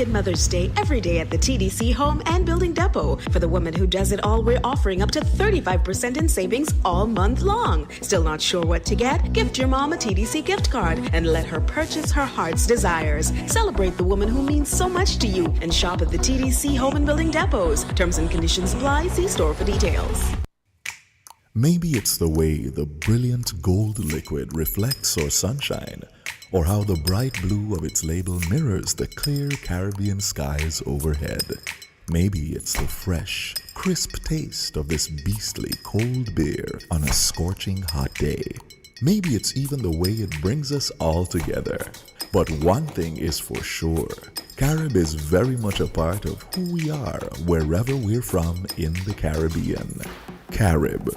Market Mother's Day every day at the TDC Home and Building Depot. For the woman who does it all, we're offering up to 35% in savings all month long. Still not sure what to get? Gift your mom a TDC gift card and let her purchase her heart's desires. Celebrate the woman who means so much to you and shop at the TDC Home and Building Depots. Terms and conditions apply. See store for details. Maybe it's the way the brilliant gold liquid reflects our sunshine, or how the bright blue of its label mirrors the clear Caribbean skies overhead. Maybe it's the fresh, crisp taste of this beastly cold beer on a scorching hot day. Maybe it's even the way it brings us all together. But one thing is for sure, Carib is very much a part of who we are wherever we're from in the Caribbean. Carib,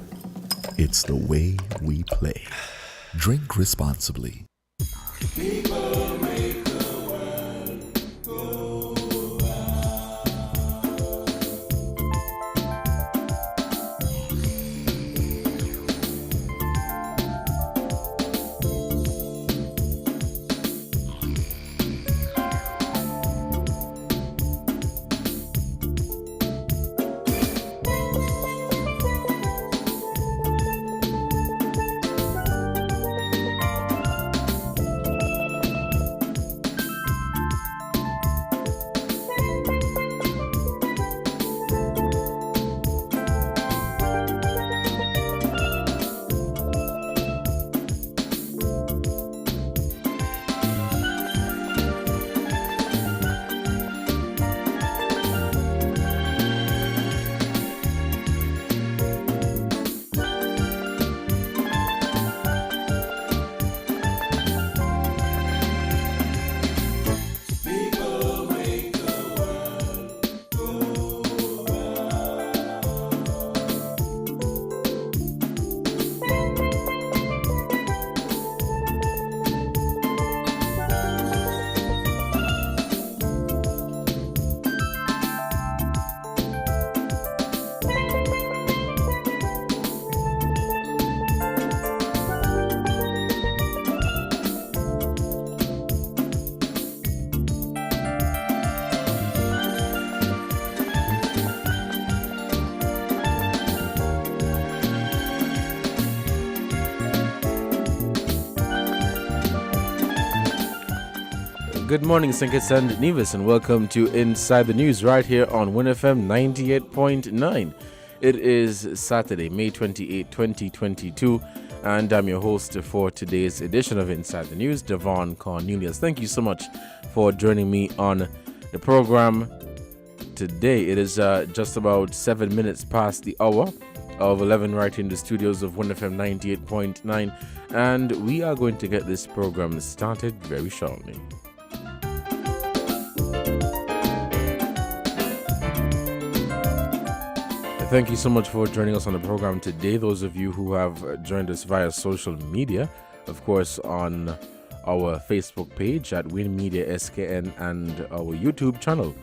it's the way we play. Drink responsibly. People make the world go Good morning, Sinkers and Nevis, and welcome to Inside the News right here on WINNFM 98.9. It is Saturday, May 28, 2022, and I'm your host for today's edition of Inside the News, Devon Cornelius. Thank you so much for joining me on the program today. It is just about 7 minutes past the hour of 11 right in the studios of WINNFM 98.9, and we are going to get this program started very shortly. Thank you so much for joining us on the program today. Those of you who have joined us via social media, of course, on our Facebook page at WINNMedia SKN and our YouTube channel,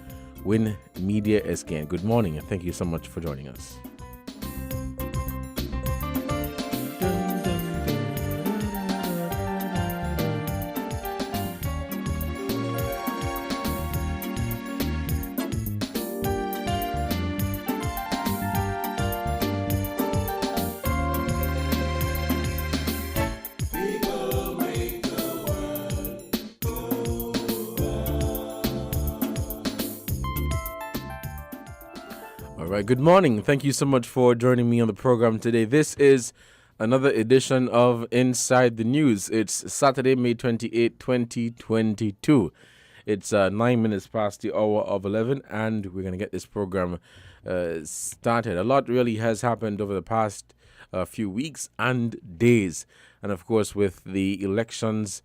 WINNMedia SKN. Good morning, and thank you so much for joining us. Good morning. Thank you so much for joining me on the program today. This is another edition of Inside the News. It's Saturday, May 28, 2022. It's 9 minutes past the hour of 11, and we're going to get this program started. A lot really has happened over the past few weeks and days. And of course, with the elections,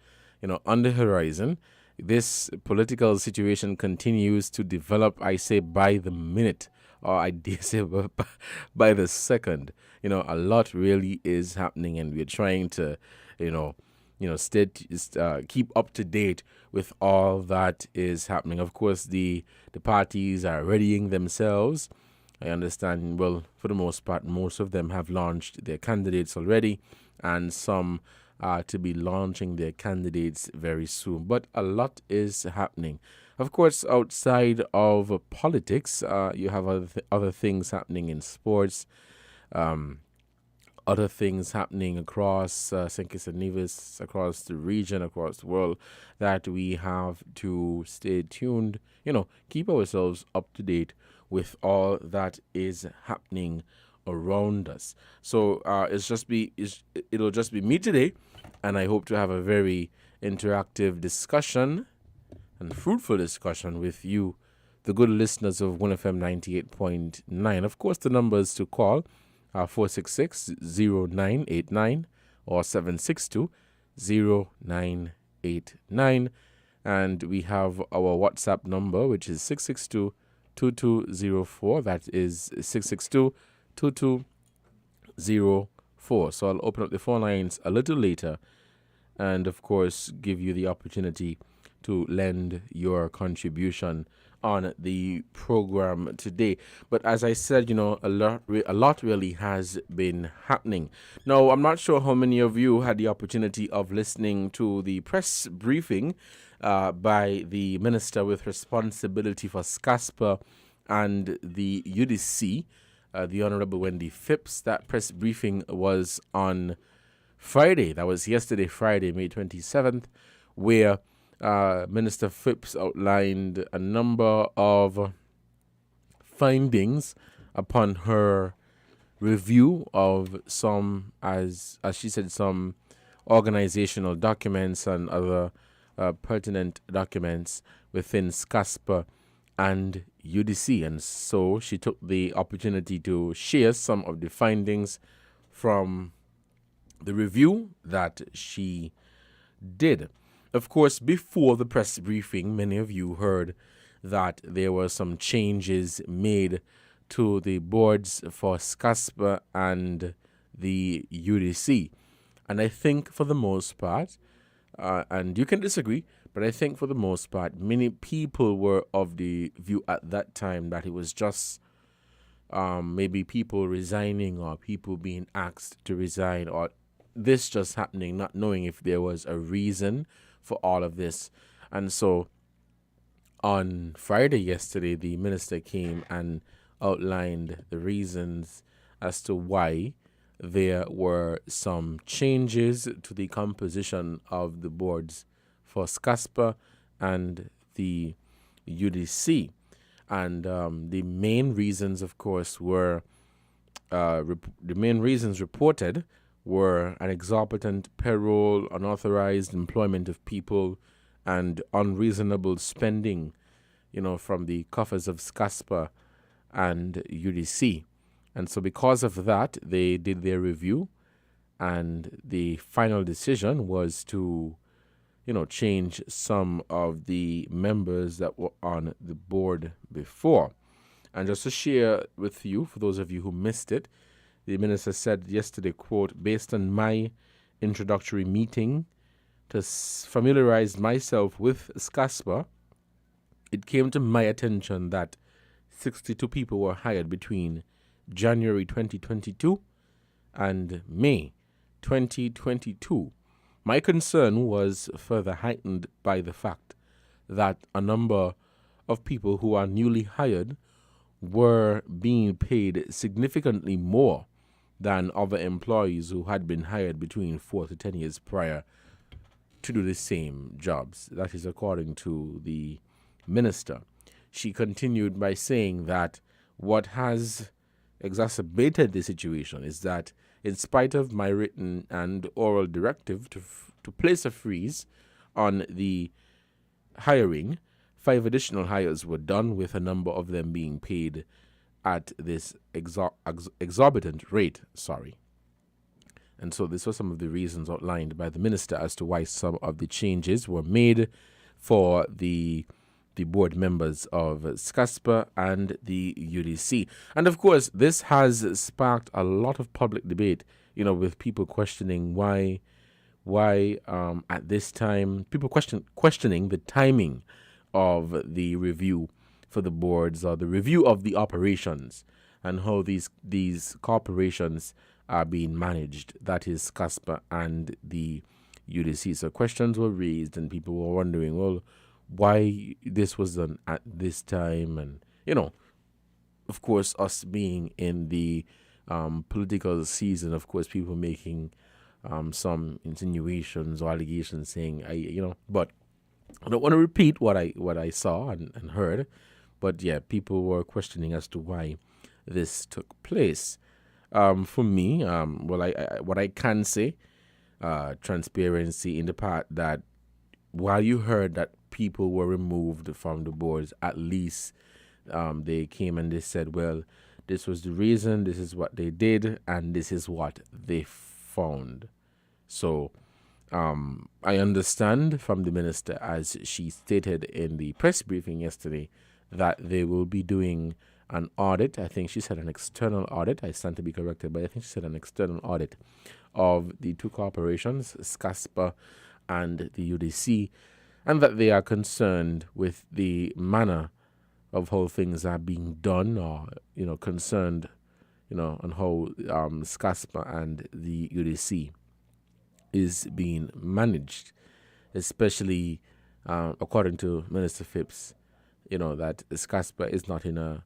on the horizon, this political situation continues to develop, I say, by the minute. Or I dare say by the second. A lot really is happening, and we're trying to, keep up to date with all that is happening. Of course, the parties are readying themselves. I understand, well, for the most part, most of them have launched their candidates already, and some are to be launching their candidates very soon. But a lot is happening. Of course, outside of politics, you have other things happening in sports, um, other things happening across St. Kitts and Nevis, across the region, across the world, that we have to stay tuned, keep ourselves up to date with all that is happening around us. So it'll just be me today, and I hope to have a very interactive discussion and fruitful discussion with you, the good listeners of 1FM 98.9. Of course, the numbers to call are 466-0989 or 762-0989. And we have our WhatsApp number, which is 662-2204. That is 662-2204. So I'll open up the phone lines a little later and, of course, give you the opportunity to lend your contribution on the program today. But as I said, a lot really has been happening. Now, I'm not sure how many of you had the opportunity of listening to the press briefing by the Minister with responsibility for SCASPA and the UDC, the Honorable Wendy Phipps. That press briefing was on Friday. That was yesterday, Friday, May 27th, where Minister Phipps outlined a number of findings upon her review of some, as she said, some organizational documents and other pertinent documents within SCASPA and UDC. And so she took the opportunity to share some of the findings from the review that she did. Of course, before the press briefing, many of you heard that there were some changes made to the boards for SCASPA and the UDC. And I think for the most part, and you can disagree, but I think for the most part, many people were of the view at that time that it was just maybe people resigning or people being asked to resign, or this just happening, not knowing if there was a reason for all of this. And so on Friday yesterday, the minister came and outlined the reasons as to why there were some changes to the composition of the boards for SCASPA and the UDC. And the main reasons, of course, were the main reasons reported were an exorbitant payroll, unauthorized employment of people, and unreasonable spending, from the coffers of SCASPA and UDC. And so because of that, they did their review, and the final decision was to, change some of the members that were on the board before. And just to share with you, for those of you who missed it, the minister said yesterday, quote, "Based on my introductory meeting to familiarize myself with SCASPA, it came to my attention that 62 people were hired between January 2022 and May 2022. My concern was further heightened by the fact that a number of people who are newly hired were being paid significantly more than other employees who had been hired between 4 to 10 years prior to do the same jobs." That is according to the minister. She continued by saying that what has exacerbated the situation is that in spite of my written and oral directive to place a freeze on the hiring, 5 additional hires were done, with a number of them being paid at this exorbitant rate. And so this was some of the reasons outlined by the minister as to why some of the changes were made for the board members of SCASPA and the UDC. And of course, this has sparked a lot of public debate, with people questioning why at this time, people questioning the timing of the review for the boards, or the review of the operations, and how these corporations are being managed. That is SCASPA and the UDC. So questions were raised, and people were wondering, well, why this was done at this time, and of course, us being in the political season, of course, people making some insinuations or allegations saying, but I don't want to repeat what I saw and heard, but yeah, people were questioning as to why this took place. For me, what I can say, transparency in the part that while you heard that people were removed from the boards, at least they came and they said, well, this was the reason, this is what they did, and this is what they found. So I understand from the minister, as she stated in the press briefing yesterday, that they will be doing an audit. I think she said an external audit. I stand to be corrected, but I think she said an external audit of the two corporations, SCASPA and the UDC, and that they are concerned with the manner of how things are being done, or concerned on how SCASPA and the UDC is being managed, especially according to Minister Phipps, that SCASPA is not in a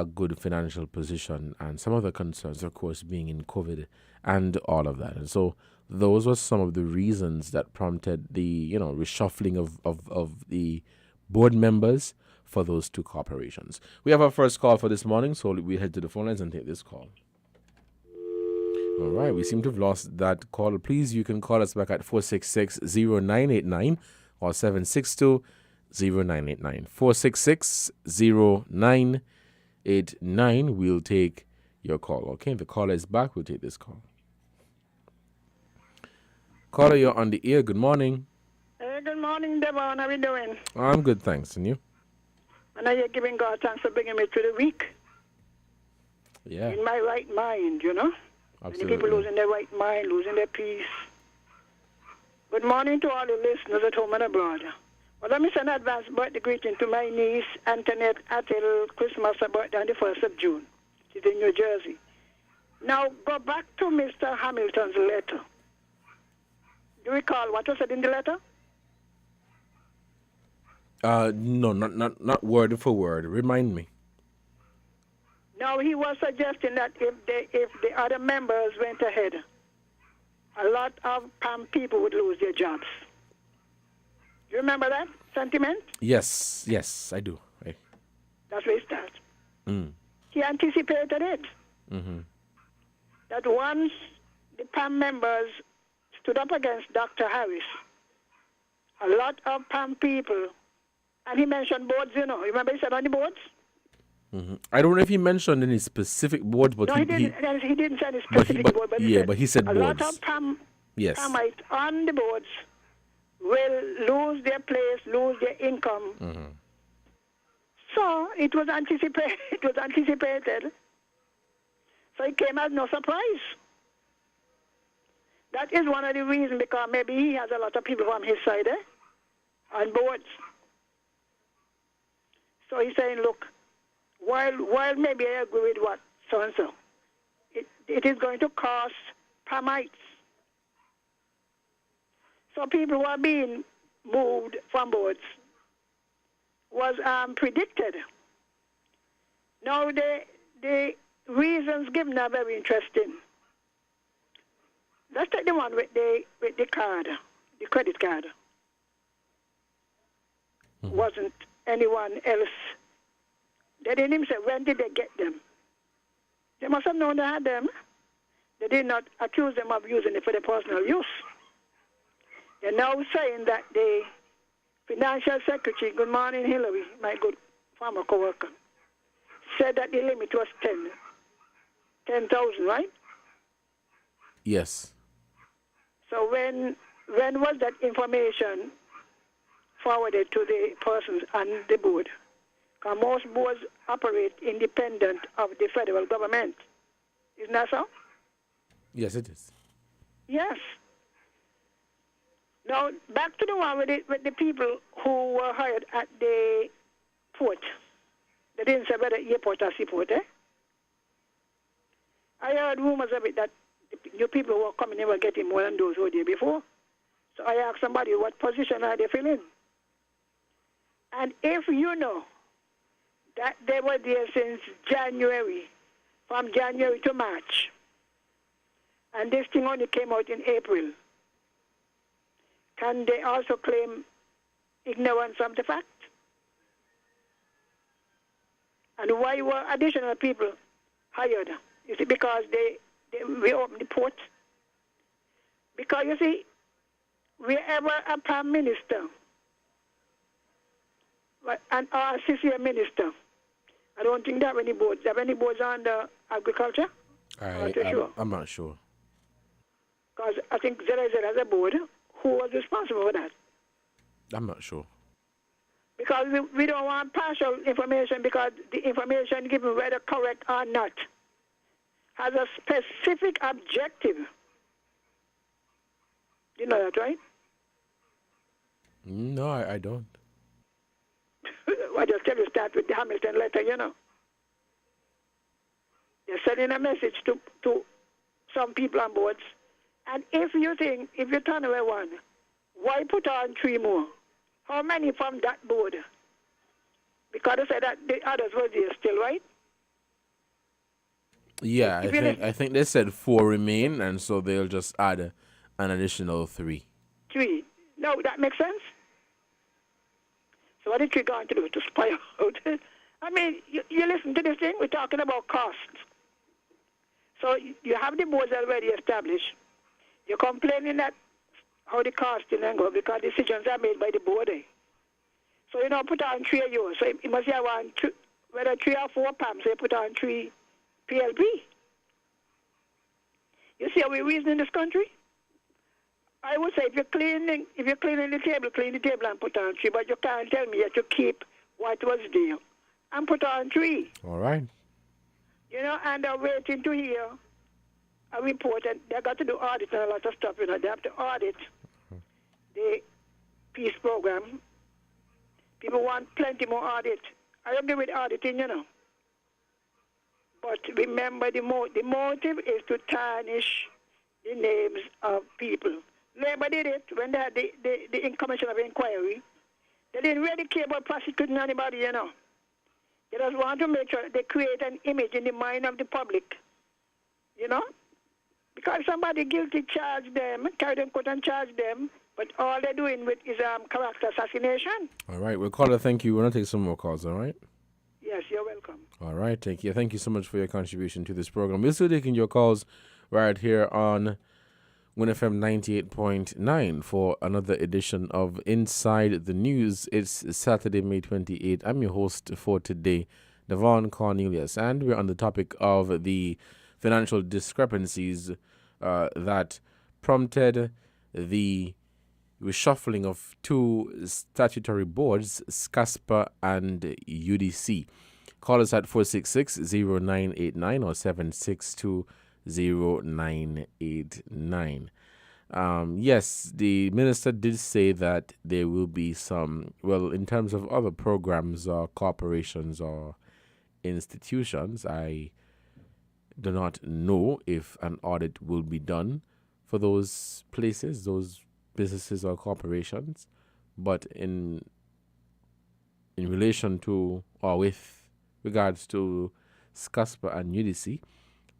good financial position, and some of the concerns, of course, being in COVID and all of that. And so those were some of the reasons that prompted the reshuffling of the board members for those two corporations. We have our first call for this morning, so we head to the phone lines and take this call. All right, we seem to have lost that call. Please, you can call us back at 466-0989 or 762-0989. 466-0989. We'll take your call. Okay, the caller is back. We'll take this call. Caller, you're on the air. Good morning. Hey, good morning, Devon. How are you doing? I'm good, thanks. And you? And you're giving God thanks for bringing me through the week. Yeah. In my right mind, Absolutely. Many people losing their right mind, losing their peace. Good morning to all the listeners at home and abroad. Well, let me send an advance birthday greeting to my niece, Antoinette Attil, Christmas birthday on the 1st of June. She's in New Jersey. Now, go back to Mr. Hamilton's letter. Do you recall what was said in the letter? No, not word for word. Remind me. Now, he was suggesting that if the other members went ahead, a lot of PAM people would lose their jobs. Do you remember that sentiment? Yes, I do. That's where it starts. He anticipated it. Mm-hmm. That once the PAM members stood up against Dr. Harris, a lot of PAM people, and he mentioned boards, Remember he said on the boards? Mm-hmm. I don't know if he mentioned any specific boards, but no, he didn't say any specific board. But he said a boards. A lot of yes. PAMites on the boards will lose their place, lose their income. Mm-hmm. So it was anticipated. So it came as no surprise. That is one of the reasons, because maybe he has a lot of people from his side on boards. So he's saying, look, while maybe I agree with what so-and-so, it is going to cost PAMites. So people who are being moved from boards was predicted. Now, the reasons given are very interesting. Let's take the one with the card, the credit card. Mm-hmm. Wasn't anyone else. They didn't even say, when did they get them? They must have known they had them. They did not accuse them of using it for their personal use. They're now saying that the financial secretary, good morning, Hillary, my good former co-worker, said that the limit was 10,000, right? Yes. So when was that information forwarded to the persons on the board? Because most boards operate independent of the federal government. Isn't that so? Yes, it is. Yes. Now, back to the one with the people who were hired at the port. They didn't say whether airport or seaport, I heard rumors of it that the new people who were coming in were getting more than those who were there before. So I asked somebody, what position are they filling? And if you know that they were there since January, from January to March, and this thing only came out in April, can they also claim ignorance of the fact? And why were additional people hired? Is it because they reopened the port? Because you see, wherever a prime minister and our assistant minister, I don't think that many boards. Have any boards under agriculture? I'm not sure. Because I think ZZ has a board. Who was responsible for that? I'm not sure. Because we don't want partial information, because the information given, whether correct or not, has a specific objective. You know that, right? No, I don't. I just tell you, start with the Hamilton letter, you know. They're sending a message to some people on boards. And if you turn away one, why put on 3 more? How many from that board? Because they said that the others were there still, right? Yeah, I think they said 4 remain, and so they'll just add an additional 3. 3. No, that makes sense. So what are you going to do? To spy out? I mean, you listen to this thing, we're talking about costs. So you have the boards already established. You're complaining that how the costing and go, because decisions are made by the board. So you don't put on 3 of yours. So you must have whether 3 or 4 PAMs, so you put on 3 PLP. You see how we reason in this country? I would say if you're cleaning the table, clean the table and put on 3, but you can't tell me that you keep what was there and put on 3. All right. You know, and they're waiting to hear a report, and they got to do audit and a lot of stuff, you know. They have to audit the peace program. People want plenty more audit. I agree with auditing, you know. But remember, the motive is to tarnish the names of people. Labour did it when they had the commission of inquiry. They didn't really care about prosecuting anybody, you know. They just want to make sure that they create an image in the mind of the public, you know. Because somebody guilty charge them, carry them court and charge them, but all they're doing with is character assassination. All right, well, caller, thank you. We're going to take some more calls, all right? Yes, you're welcome. All right, thank you. Thank you so much for your contribution to this program. We're still taking your calls right here on WINNFM 98.9 for another edition of Inside the News. It's Saturday, May 28th. I'm your host for today, Devon Cornelius, and we're on the topic of the financial discrepancies that prompted the reshuffling of 2 statutory boards, SCASPA and UDC. Call us at 466-0989 or 762-0989. Yes, the minister did say that there will be some, well, in terms of other programs or corporations or institutions, I do not know if an audit will be done for those places, those businesses or corporations, but in relation to or with regards to SCASPA and UDC,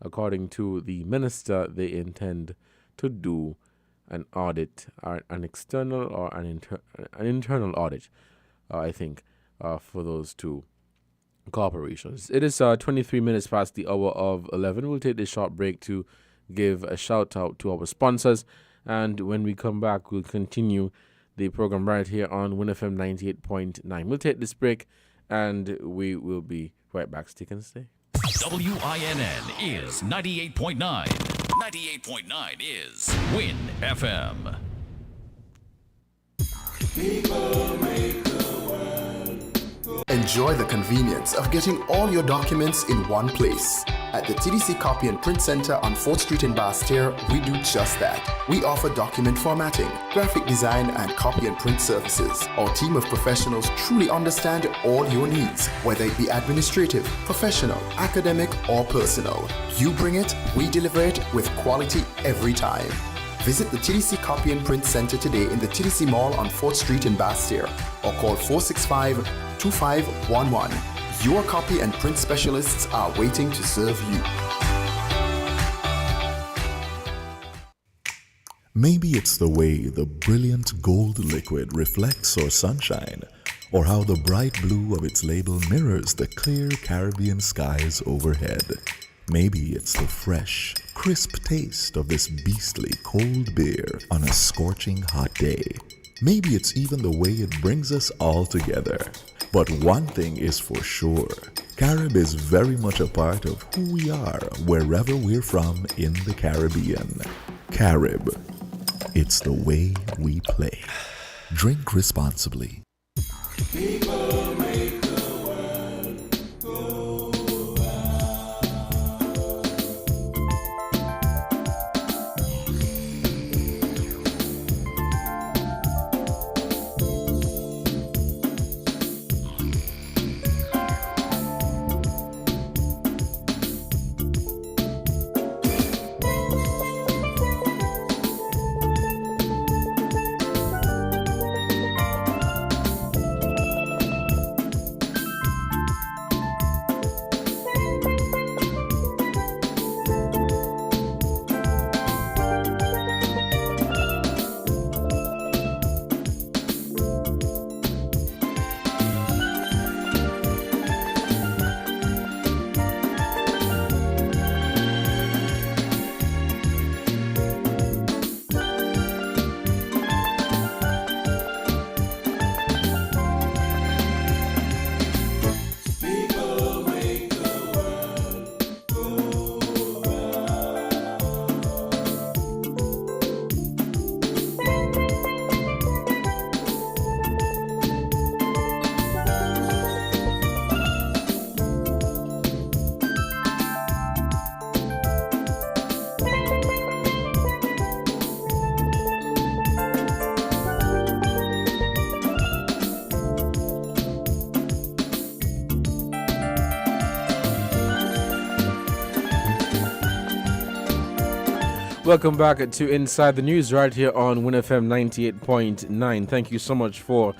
according to the minister, they intend to do an audit, an external or an internal audit, I think, for those 2 corporations. It is 23 minutes past the hour of 11. We'll take this short break to give a shout out to our sponsors, and when we come back, we'll continue the program right here on WINNFM 98.9. We'll take this break, and we will be right back. Stick and stay. WINN is 98.9. 98.9 is Win FM. Enjoy the convenience of getting all your documents in one place. At the TDC Copy and Print Center on 4th Street in Basse-Terre, we do just that. We offer document formatting, graphic design, and copy and print services. Our team of professionals truly understand all your needs, whether it be administrative, professional, academic, or personal. You bring it, we deliver it with quality every time. Visit the TDC Copy and Print Center today in the TDC Mall on 4th Street in Bastyr or call 465-2511. Your copy and print specialists are waiting to serve you. Maybe it's the way the brilliant gold liquid reflects our sunshine, or how the bright blue of its label mirrors the clear Caribbean skies overhead. Maybe it's the fresh, crisp taste of this beastly cold beer on a scorching hot day. Maybe it's even the way it brings us all together. But one thing is for sure, Carib is very much a part of who we are wherever we're from in the Caribbean. Carib, it's the way we play. Drink responsibly. People make the world go Welcome back to Inside the News right here on WINNFM 98.9. Thank you so much for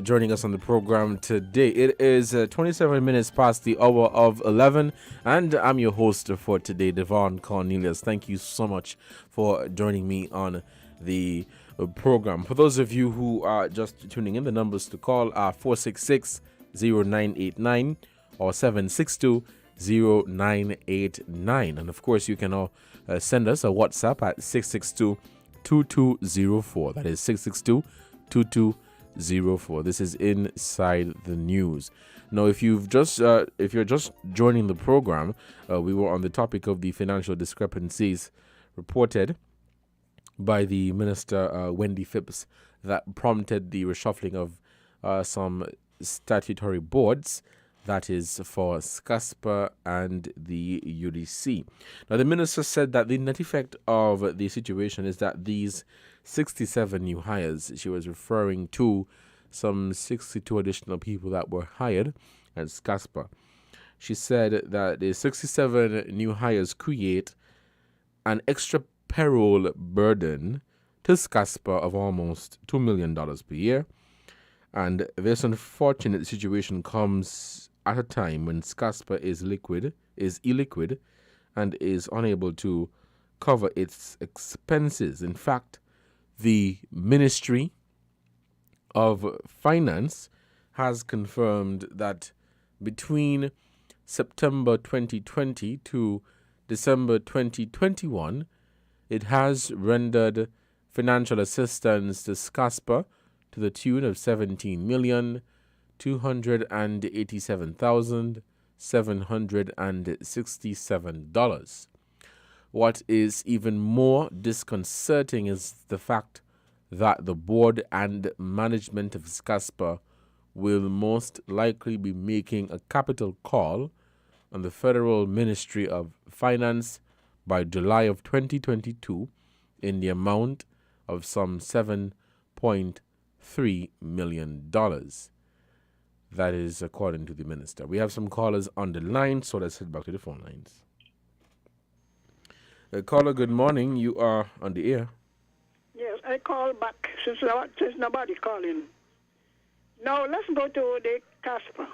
joining us on the program today. It is 27 minutes past the hour of 11, and I'm your host for today, Devon Cornelius. Thank you so much for joining me on the program. For those of you who are just tuning in, the numbers to call are 466-0989 or 762-0989. And of course, you can all send us a WhatsApp at 662-2204. That is 662-2204. This is Inside the News. Now, if you're just joining the program, we were on the topic of the financial discrepancies reported by the Minister Wendy Phipps that prompted the reshuffling of some statutory boards. That is for SCASPA and the UDC. Now, the minister said that the net effect of the situation is that these 67 new hires, she was referring to some 62 additional people that were hired at SCASPA. She said that the 67 new hires create an extra payroll burden to SCASPA of almost $2 million per year. And this unfortunate situation comes at a time when SCASPA is illiquid and is unable to cover its expenses. In fact, the Ministry of Finance has confirmed that between September 2020 to December 2021, it has rendered financial assistance to SCASPA to the tune of $17,287,767. What is even more disconcerting is the fact that the board and management of SCASPA will most likely be making a capital call on the Federal Ministry of Finance by July of 2022 in the amount of some $7.3 million. That is according to the minister. We have some callers on the line, so let's head back to the phone lines. Caller, good morning. You are on the air. I call back since nobody calling. Now let's go to the Casper.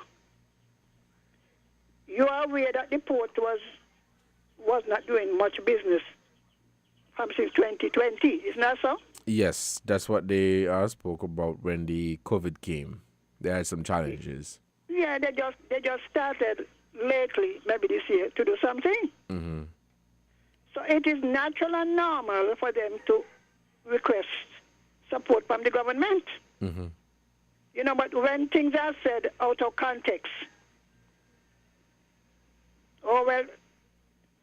You are aware that the port was not doing much business from since 2020, isn't that so? Yes, that's what they spoke about when the COVID came. They had some challenges. Yeah, they just started lately, maybe this year, to do something. Mm-hmm. So it is natural and normal for them to request support from the government. Mm-hmm. You know, but when things are said out of context, oh, well,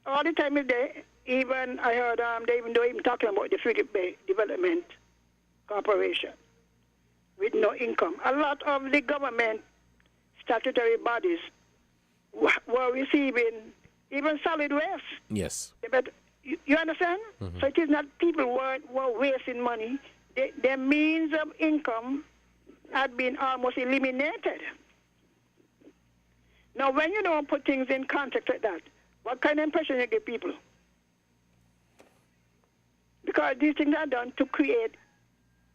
all the time is there. Even I heard they even talking about the Philip Bay Development Corporation with no income. A lot of the government statutory bodies were receiving even solid waste. Yes. But you understand? Mm-hmm. So it is not people were wasting money. Their means of income had been almost eliminated. Now, when you don't put things in context like that, what kind of impression you give people? Because these things are done to create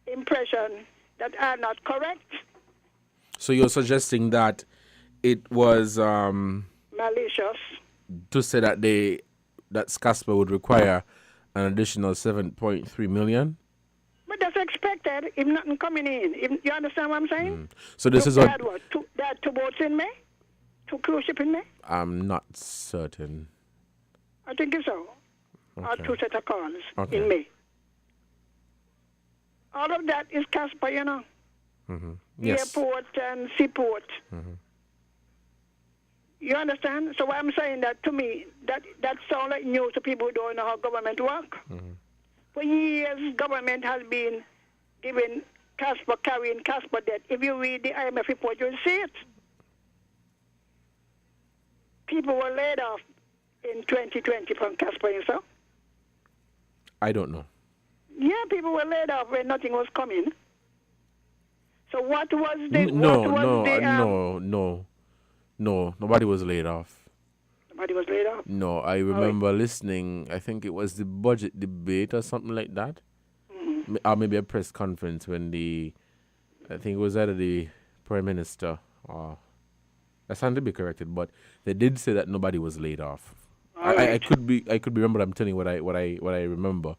impressions that are not correct. So you're suggesting that it was Malicious. to say that that SCASPA would require an additional 7.3 million? But that's expected if nothing coming in. You understand what I'm saying? So this is They what... had they had 2 boats in May? 2 cruise ships in May? I'm not certain. I think it's so. Okay. Or 2 set of cars Okay. in May. All of that is Casper, you know. Mm-hmm. Yes. Airport and seaport. Mm-hmm. You understand? So what I'm saying that to me, that sounds like news to people who don't know how government work. Mm-hmm. For years, government has been giving Casper, carrying Casper debt. If you read the IMF report, you'll see it. People were laid off in 2020 from Casper, you know? I don't know. Yeah, people were laid off when nothing was coming. So what was the... No. Nobody was laid off. Nobody was laid off? No, I remember listening. I think it was the budget debate or something like that. Mm-hmm. Or maybe a press conference when I think it was either the Prime Minister or... I stand to be corrected, but they did say that nobody was laid off. I could be wrong, but I'm telling you what I remember.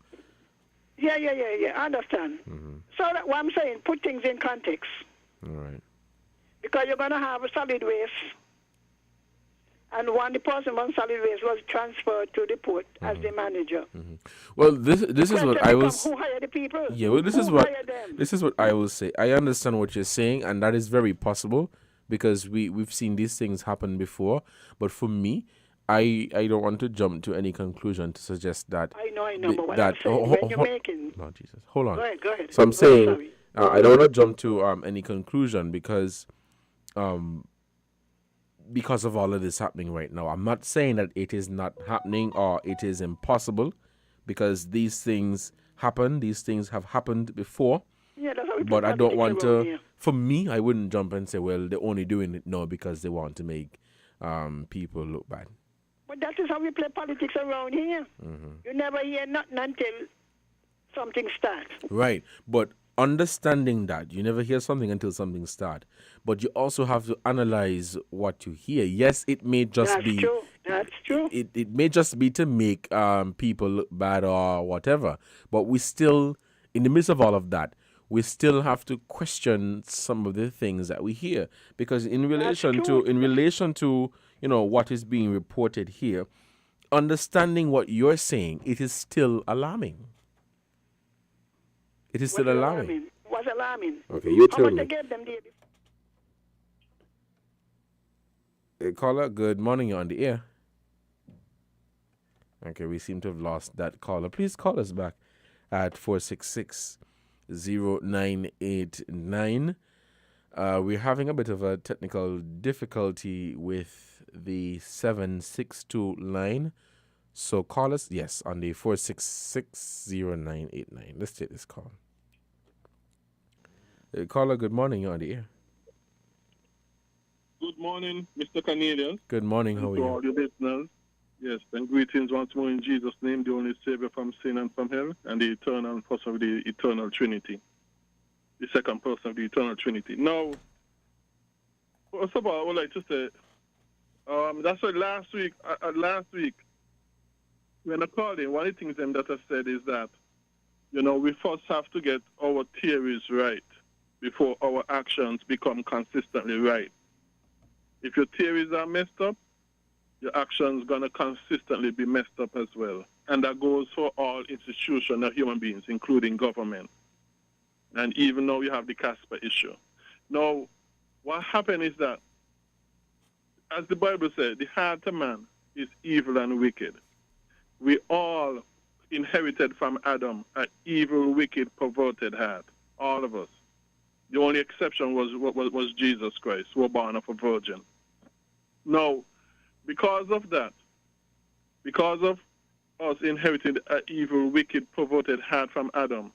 Yeah. I understand. Mm-hmm. So that what I'm saying, put things in context. All right. Because you're going to have a solid waste. And the person on solid waste was transferred to the port as the manager. Mm-hmm. Well, this is what I was... Who hired the people? Yeah, well, this is what I will say. I understand what you're saying, and that is very possible because we've seen these things happen before. But for me, I don't want to jump to any conclusion to suggest that... I know, but what I'm saying, when you're making... No, Jesus. Hold on. Go ahead. So I'm saying, I don't want to jump to any conclusion because of all of this happening right now. I'm not saying that it is not happening or it is impossible because these things happen. These things have happened before. Yeah, that's how we But I don't want to... Here. For me, I wouldn't jump and say, well, they're only doing it now because they want to make people look bad. But that is how we play politics around here. Mm-hmm. You never hear nothing until something starts. Right. But understanding that, you never hear something until something starts. But you also have to analyze what you hear. Yes, it may just That's true. That's true. It may just be to make people look bad or whatever. But we still, in the midst of all of that, we still have to question some of the things that we hear. Because in relation to what is being reported here, understanding what you're saying, it is still alarming. It is still alarming. Was alarming. Okay, you How tell much me. they gave them the... Caller, good morning. You're on the air. Okay, we seem to have lost that caller. Please call us back at 466-0989. We're having a bit of a technical difficulty with the 762 line. So call us, yes, on the 466-0989. Let's take this call. Caller, good morning. You're on the air. Good morning, Mr. Canadian. Good morning. How are to you? all your listeners. Yes, and greetings once more in Jesus' name, the only Savior from sin and from hell, and the eternal person of the eternal Trinity, the second person of the eternal Trinity. Now, first of all, I would like to say, that's why last week, when I called in, one of the things that I said is that, we first have to get our theories right before our actions become consistently right. If your theories are messed up, your actions going to consistently be messed up as well. And that goes for all institutions of human beings, including government. And even now you have the Casper issue. Now, what happened is that, as the Bible said, the heart of man is evil and wicked. We all inherited from Adam an evil, wicked, perverted heart. All of us. The only exception was Jesus Christ, who was born of a virgin. Now, because of that, because of us inheriting an evil, wicked, perverted heart from Adam,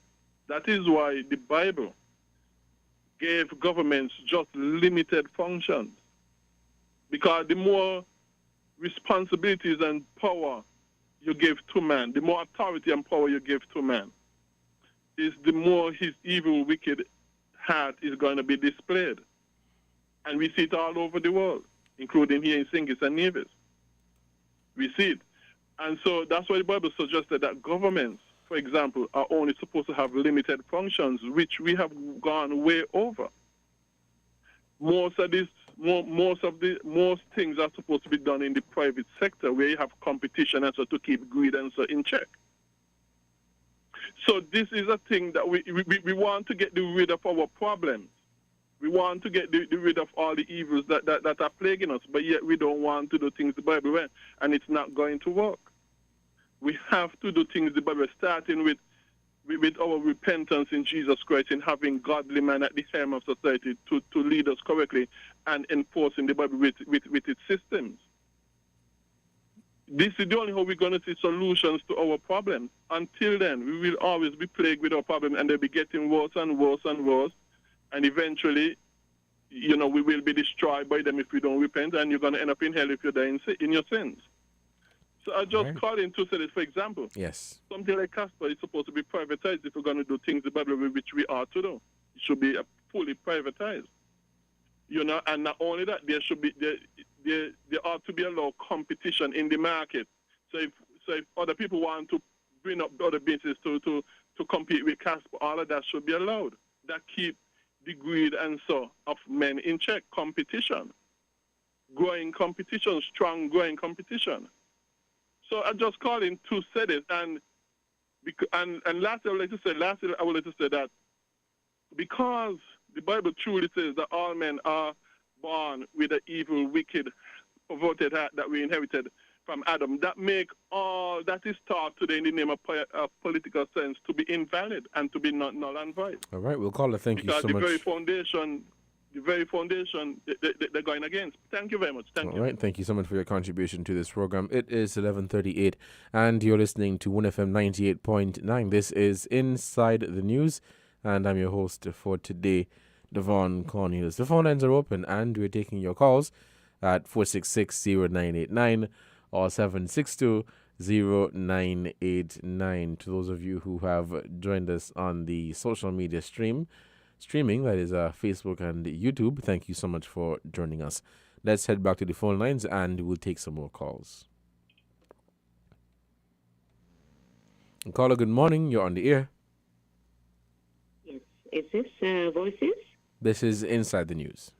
that is why the Bible gave governments just limited functions. Because the more responsibilities and power you give to man, the more authority and power you give to man, is the more his evil, wicked heart is going to be displayed. And we see it all over the world, including here in Singis and Nevis. We see it. And so that's why the Bible suggested that governments, for example, are only supposed to have limited functions, which we have gone way over. Most things are supposed to be done in the private sector, where you have competition and so to keep greed and so in check. So this is a thing that we want to get rid of our problems. We want to get rid of all the evils that are plaguing us, but yet we don't want to do things the Bible wants, and it's not going to work. We have to do things the Bible, starting with our repentance in Jesus Christ and having godly men at the helm of society to lead us correctly and enforcing the Bible with its systems. This is the only way we're going to see solutions to our problems. Until then, we will always be plagued with our problems, and they'll be getting worse and worse and worse. And eventually, we will be destroyed by them if we don't repent, and you're going to end up in hell if you die in your sins. So I just called in to say this, for example. Yes. Something like Casper is supposed to be privatized if we're going to do things the Bible way, which we are to do. It should be fully privatized. And not only that, there ought to be a lot of competition in the market. So if other people want to bring up other businesses to compete with Casper, all of that should be allowed. That keep the greed and so of men in check. Competition, growing competition, strong growing competition. So I just called in to say this, and lastly I would like to say that because the Bible truly says that all men are born with an evil, wicked, perverted heart that we inherited from Adam, that make all that is taught today in the name of political sense to be invalid and to be null and void. All right, we'll call it. Thank you so much. Because the very foundation they're going against. Thank you very much. Thank you. All right, thank you so much for your contribution to this program. It is 11:38, and you're listening to WINN-FM 98.9. This is Inside the News, and I'm your host for today, Devon Cornelius. The phone lines are open, and we're taking your calls at 466-0989 or 762-0989. To those of you who have joined us on the social media streaming, that is Facebook and YouTube, thank you so much for joining us. Let's head back to the phone lines, and we'll take some more calls. Caller, good morning. You're on the air. Yes. Is this Voices? This is Inside the News.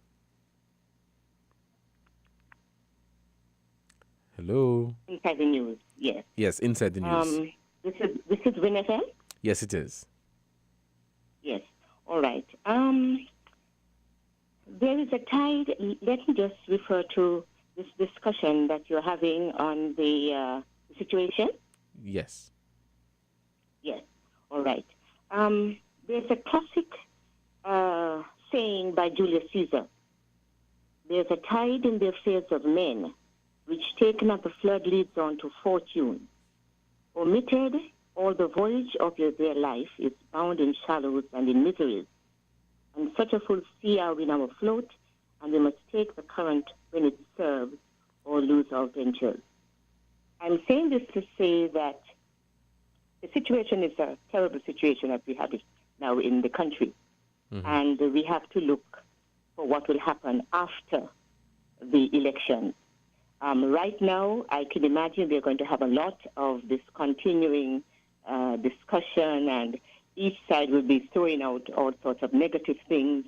Hello. Inside the News, yes. Yes, Inside the News. This is WINN-FM? Yes, it is. Yes. All right. There is a tide. Let me just refer to this discussion that you're having on the situation. Yes. Yes. All right. There's a classic saying by Julius Caesar. There's a tide in the affairs of men, which taken at the flood leads on to fortune. Omitted, all the voyage of their life is bound in shallows and in miseries. And such a full sea are we now afloat, and we must take the current when it serves, or lose our ventures. I'm saying this to say that the situation is a terrible situation as we have it now in the country. And we have to look for what will happen after the election. Right now, I can imagine we're going to have a lot of this continuing discussion, and each side will be throwing out all sorts of negative things.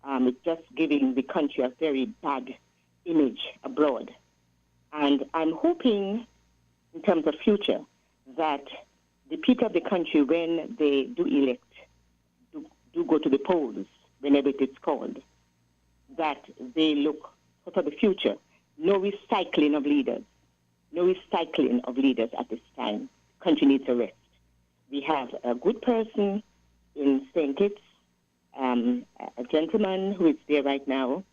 It's just giving the country a very bad image abroad. And I'm hoping, in terms of future, that the people of the country, when they do elect, do go to the polls, whenever it is called, that they look for the future. No recycling of leaders. No recycling of leaders at this time. The country needs a rest. We have a good person in St. Kitts, a gentleman who is there right now.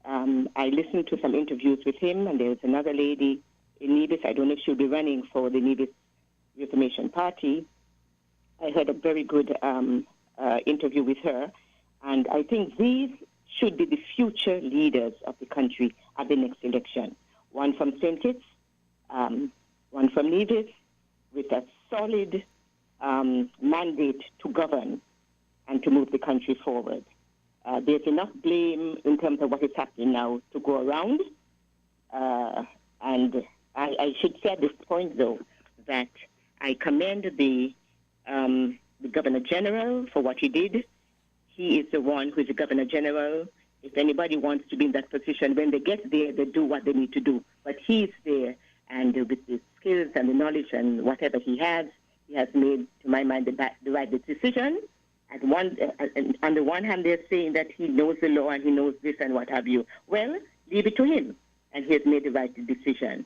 I listened to some interviews with him, and there's another lady in Nevis. I don't know if she'll be running for the Nevis Reformation Party. I heard a very good interview with her, and I think these should be the future leaders of the country at the next election. One from St. Kitts, one from Nevis, with a solid mandate to govern and to move the country forward. There's enough blame in terms of what is happening now to go around. And I should say at this point, though, that I commend the Governor General for what he did. He is the one who is the Governor General. If anybody wants to be in that position, when they get there, they do what they need to do. But he's there, and with the skills and the knowledge and whatever he has made, to my mind, the right decision. On the one hand, they're saying that he knows the law and he knows this and what have you. Well, leave it to him, and he has made the right decision.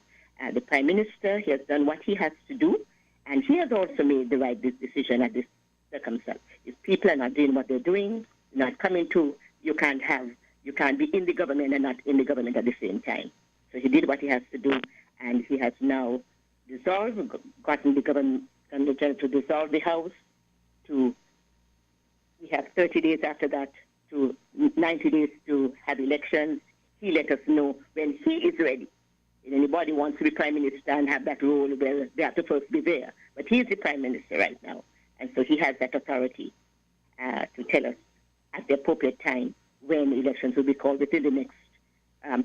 The Prime Minister, he has done what he has to do, and he has also made the right decision at this circumstance. If people are not doing what they're doing, not coming to, you can't be in the government and not in the government at the same time. So he did what he has to do, and he has now gotten the government general to dissolve the House. We have 30 days after that, to 90 days to have elections. He let us know when he is ready. If anybody wants to be Prime Minister and have that role, well, they have to first be there. But he is the Prime Minister right now, and so he has that authority to tell us at the appropriate time when elections will be called within the next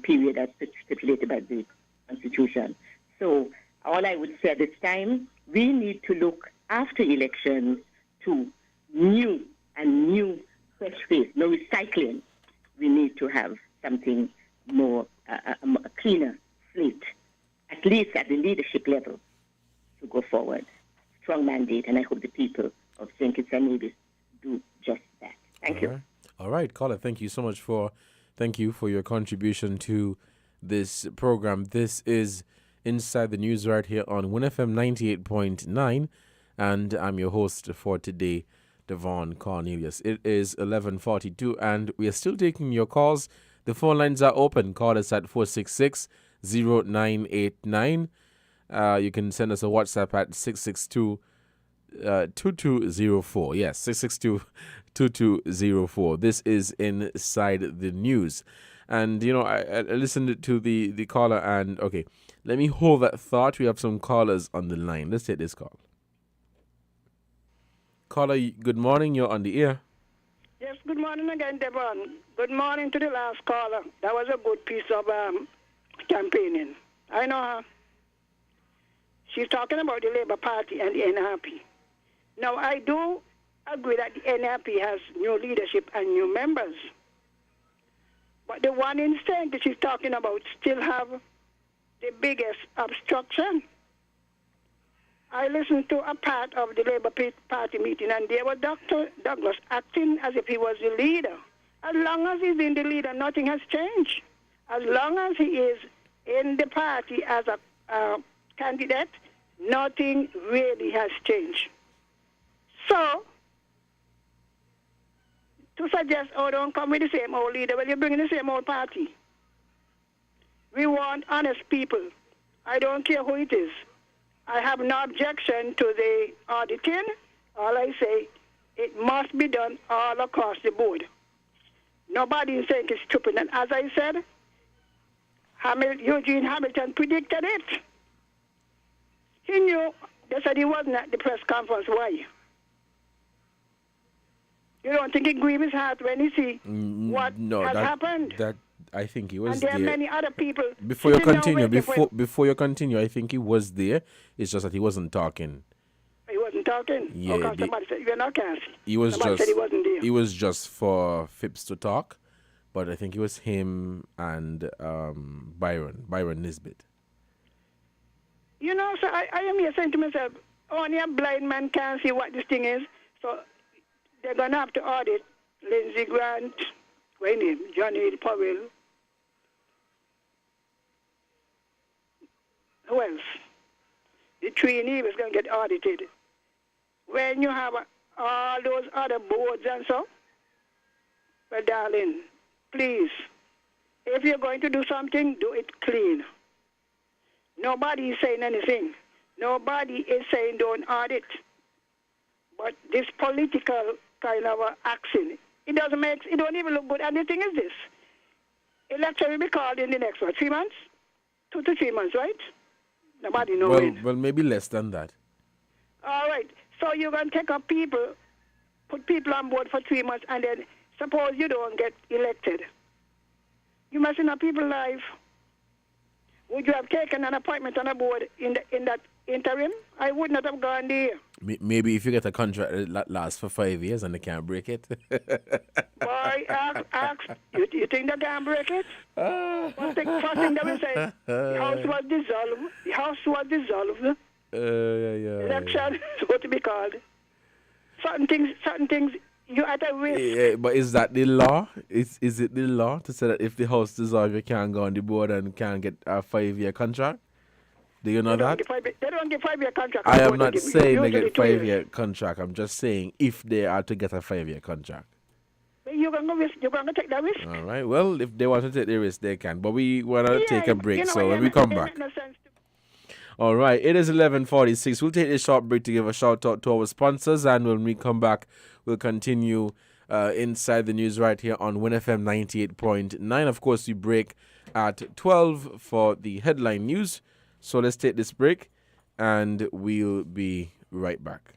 period as stipulated by the Constitution. So all I would say at this time, we need to look after elections to new fresh face, no recycling. We need to have something more, a cleaner slate, at least at the leadership level, to go forward. Strong mandate, and I hope the people of St. Kitts and Nevis do just that. Thank you. All right, caller, thank you so much for your contribution to this program. This is Inside the News right here on WINNFM 98.9, and I'm your host for today, Devon Cornelius. It is 11:42, and we are still taking your calls. The phone lines are open. Call us at 466-0989. You can send us a WhatsApp at 662-2204. Yes, 662-2204. This is Inside the News. And, I listened to the caller, and, okay, let me hold that thought. We have some callers on the line. Let's take this call. Caller, good morning. You're on the air. Yes, good morning again, Devon. Good morning to the last caller. That was a good piece of campaigning. I know her. She's talking about the Labour Party and the NRP. Now, I do agree that the NRP has new leadership and new members. But the one instinct that she's talking about still have the biggest obstruction. I listened to a part of the Labour Party meeting, and there was Dr. Douglas acting as if he was the leader. As long as he's been the leader, nothing has changed. As long as he is in the party as a candidate, nothing really has changed. So, to suggest, don't come with the same old leader, well, you're bringing the same old party. We want honest people. I don't care who it is. I have no objection to the auditing. All I say, it must be done all across the board. Nobody is saying it's stupid. And as I said, Eugene Hamilton predicted it. They said he wasn't at the press conference. Why? You don't think he grieved his heart when he see what has happened? That I think he was and there there. are many other people. Before you continue, before you continue, I think he was there. It's just that he wasn't talking. He wasn't talking. Yeah, somebody said you're not can't. He was somebody just. said he wasn't there. He was just for Phipps to talk, but I think it was him and Byron Nisbet. You know, so I am here saying to myself, only a blind man can see what this thing is. So they're going to have to audit Lindsey Grant, what's his name, Johnny Powell. Who else? The Trini was going to get audited. When you have all those other boards and so, well, darling, please, if you're going to do something, do it clean. Nobody is saying anything. Nobody is saying don't audit. But this political kind of action, it don't even look good. And the thing is this, election will be called in the next, 3 months? 2 to 3 months, right? Nobody knows. Well, maybe less than that. All right. So you're going to take up people, put people on board for 3 months, and then suppose you don't get elected. You must have people's life. Would you have taken an appointment on a board in that interim? I would not have gone there. Maybe if you get a contract that lasts for 5 years and they can't break it. Boy, ask. You think they can't break it? First thing they will say, the house was dissolved. The house was dissolved. Election is what to be called. Certain things, you're at a risk. Yeah, but is that the law? Is it the law to say that if the house dissolves, you can't go on the board and can't get a 5-year contract? Do you know that? They don't give 5-year contract. I am not saying they get 5-year contract. I'm just saying if they are to get a 5-year contract. You're going to take that risk. All right. Well, if they want to take the risk, they can. But we want to take a break, so when we come back. All right. It is 11:46. We'll take a short break to give a shout out to our sponsors, and when we come back, we'll continue inside the news right here on WINNFM 98.9. Of course, we break at 12 for the headline news. So let's take this break, and we'll be right back.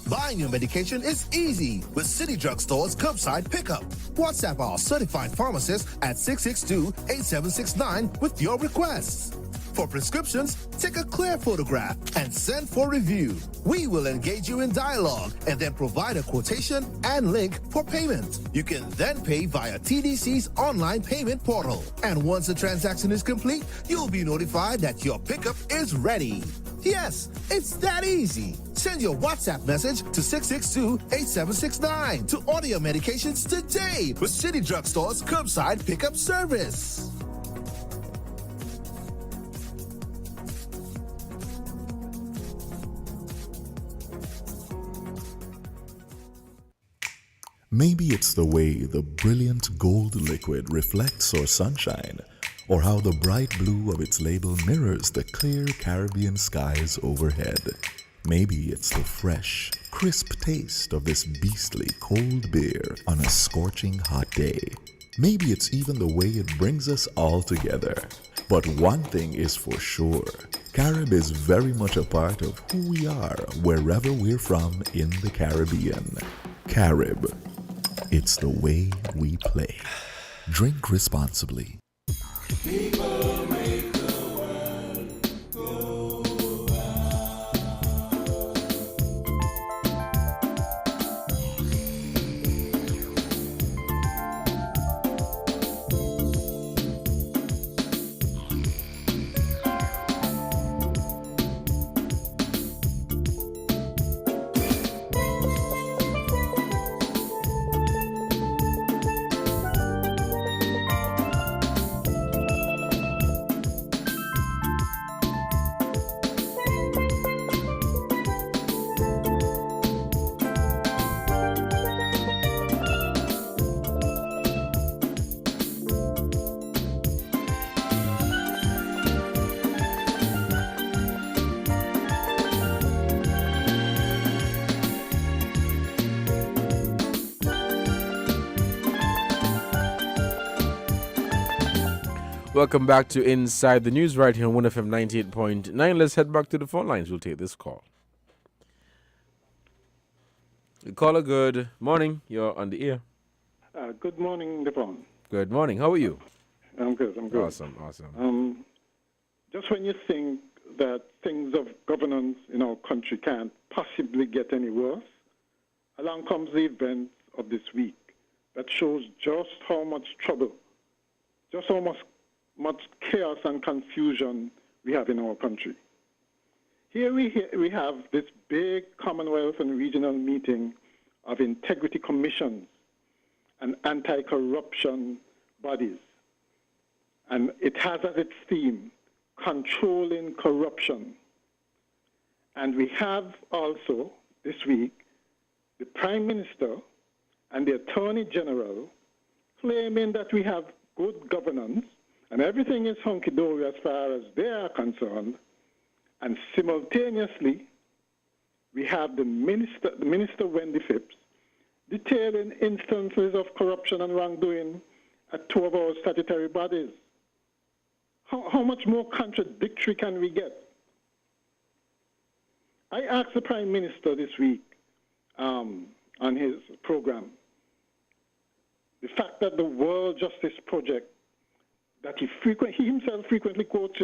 Buying your medication is easy with City Drug Store's curbside pickup. WhatsApp our certified pharmacist at 662-8769 with your requests. For prescriptions, take a clear photograph and send for review. We will engage you in dialogue and then provide a quotation and link for payment. You can then pay via TDC's online payment portal. And once the transaction is complete, you'll be notified that your pickup is ready. Yes, it's that easy. Send your WhatsApp message to 662-8769 to order your medications today with City Drug Store's curbside pickup service. Maybe it's the way the brilliant gold liquid reflects our sunshine, or how the bright blue of its label mirrors the clear Caribbean skies overhead. Maybe it's the fresh, crisp taste of this beastly cold beer on a scorching hot day. Maybe it's even the way it brings us all together. But one thing is for sure, Carib is very much a part of who we are wherever we're from in the Caribbean. Carib. It's the way we play. Drink responsibly. People make the world go Welcome back to Inside the News right here on 1FM 98.9. Let's head back to the phone lines. We'll take this call. Caller, good morning. You're on the air. Good morning, Devon. Good morning. How are you? I'm good. Awesome. Just when you think that things of governance in our country can't possibly get any worse, along comes the event of this week that shows just how much trouble, just how much chaos and confusion we have in our country. Here we have this big Commonwealth and regional meeting of integrity commissions and anti-corruption bodies. And it has as its theme, controlling corruption. And we have also, this week, the Prime Minister and the Attorney General claiming that we have good governance and everything is hunky-dory as far as they are concerned. And simultaneously, we have the Minister Wendy Phipps detailing instances of corruption and wrongdoing at two of our statutory bodies. How much more contradictory can we get? I asked the Prime Minister this week on his program, the fact that the World Justice Project, that he himself frequently quotes,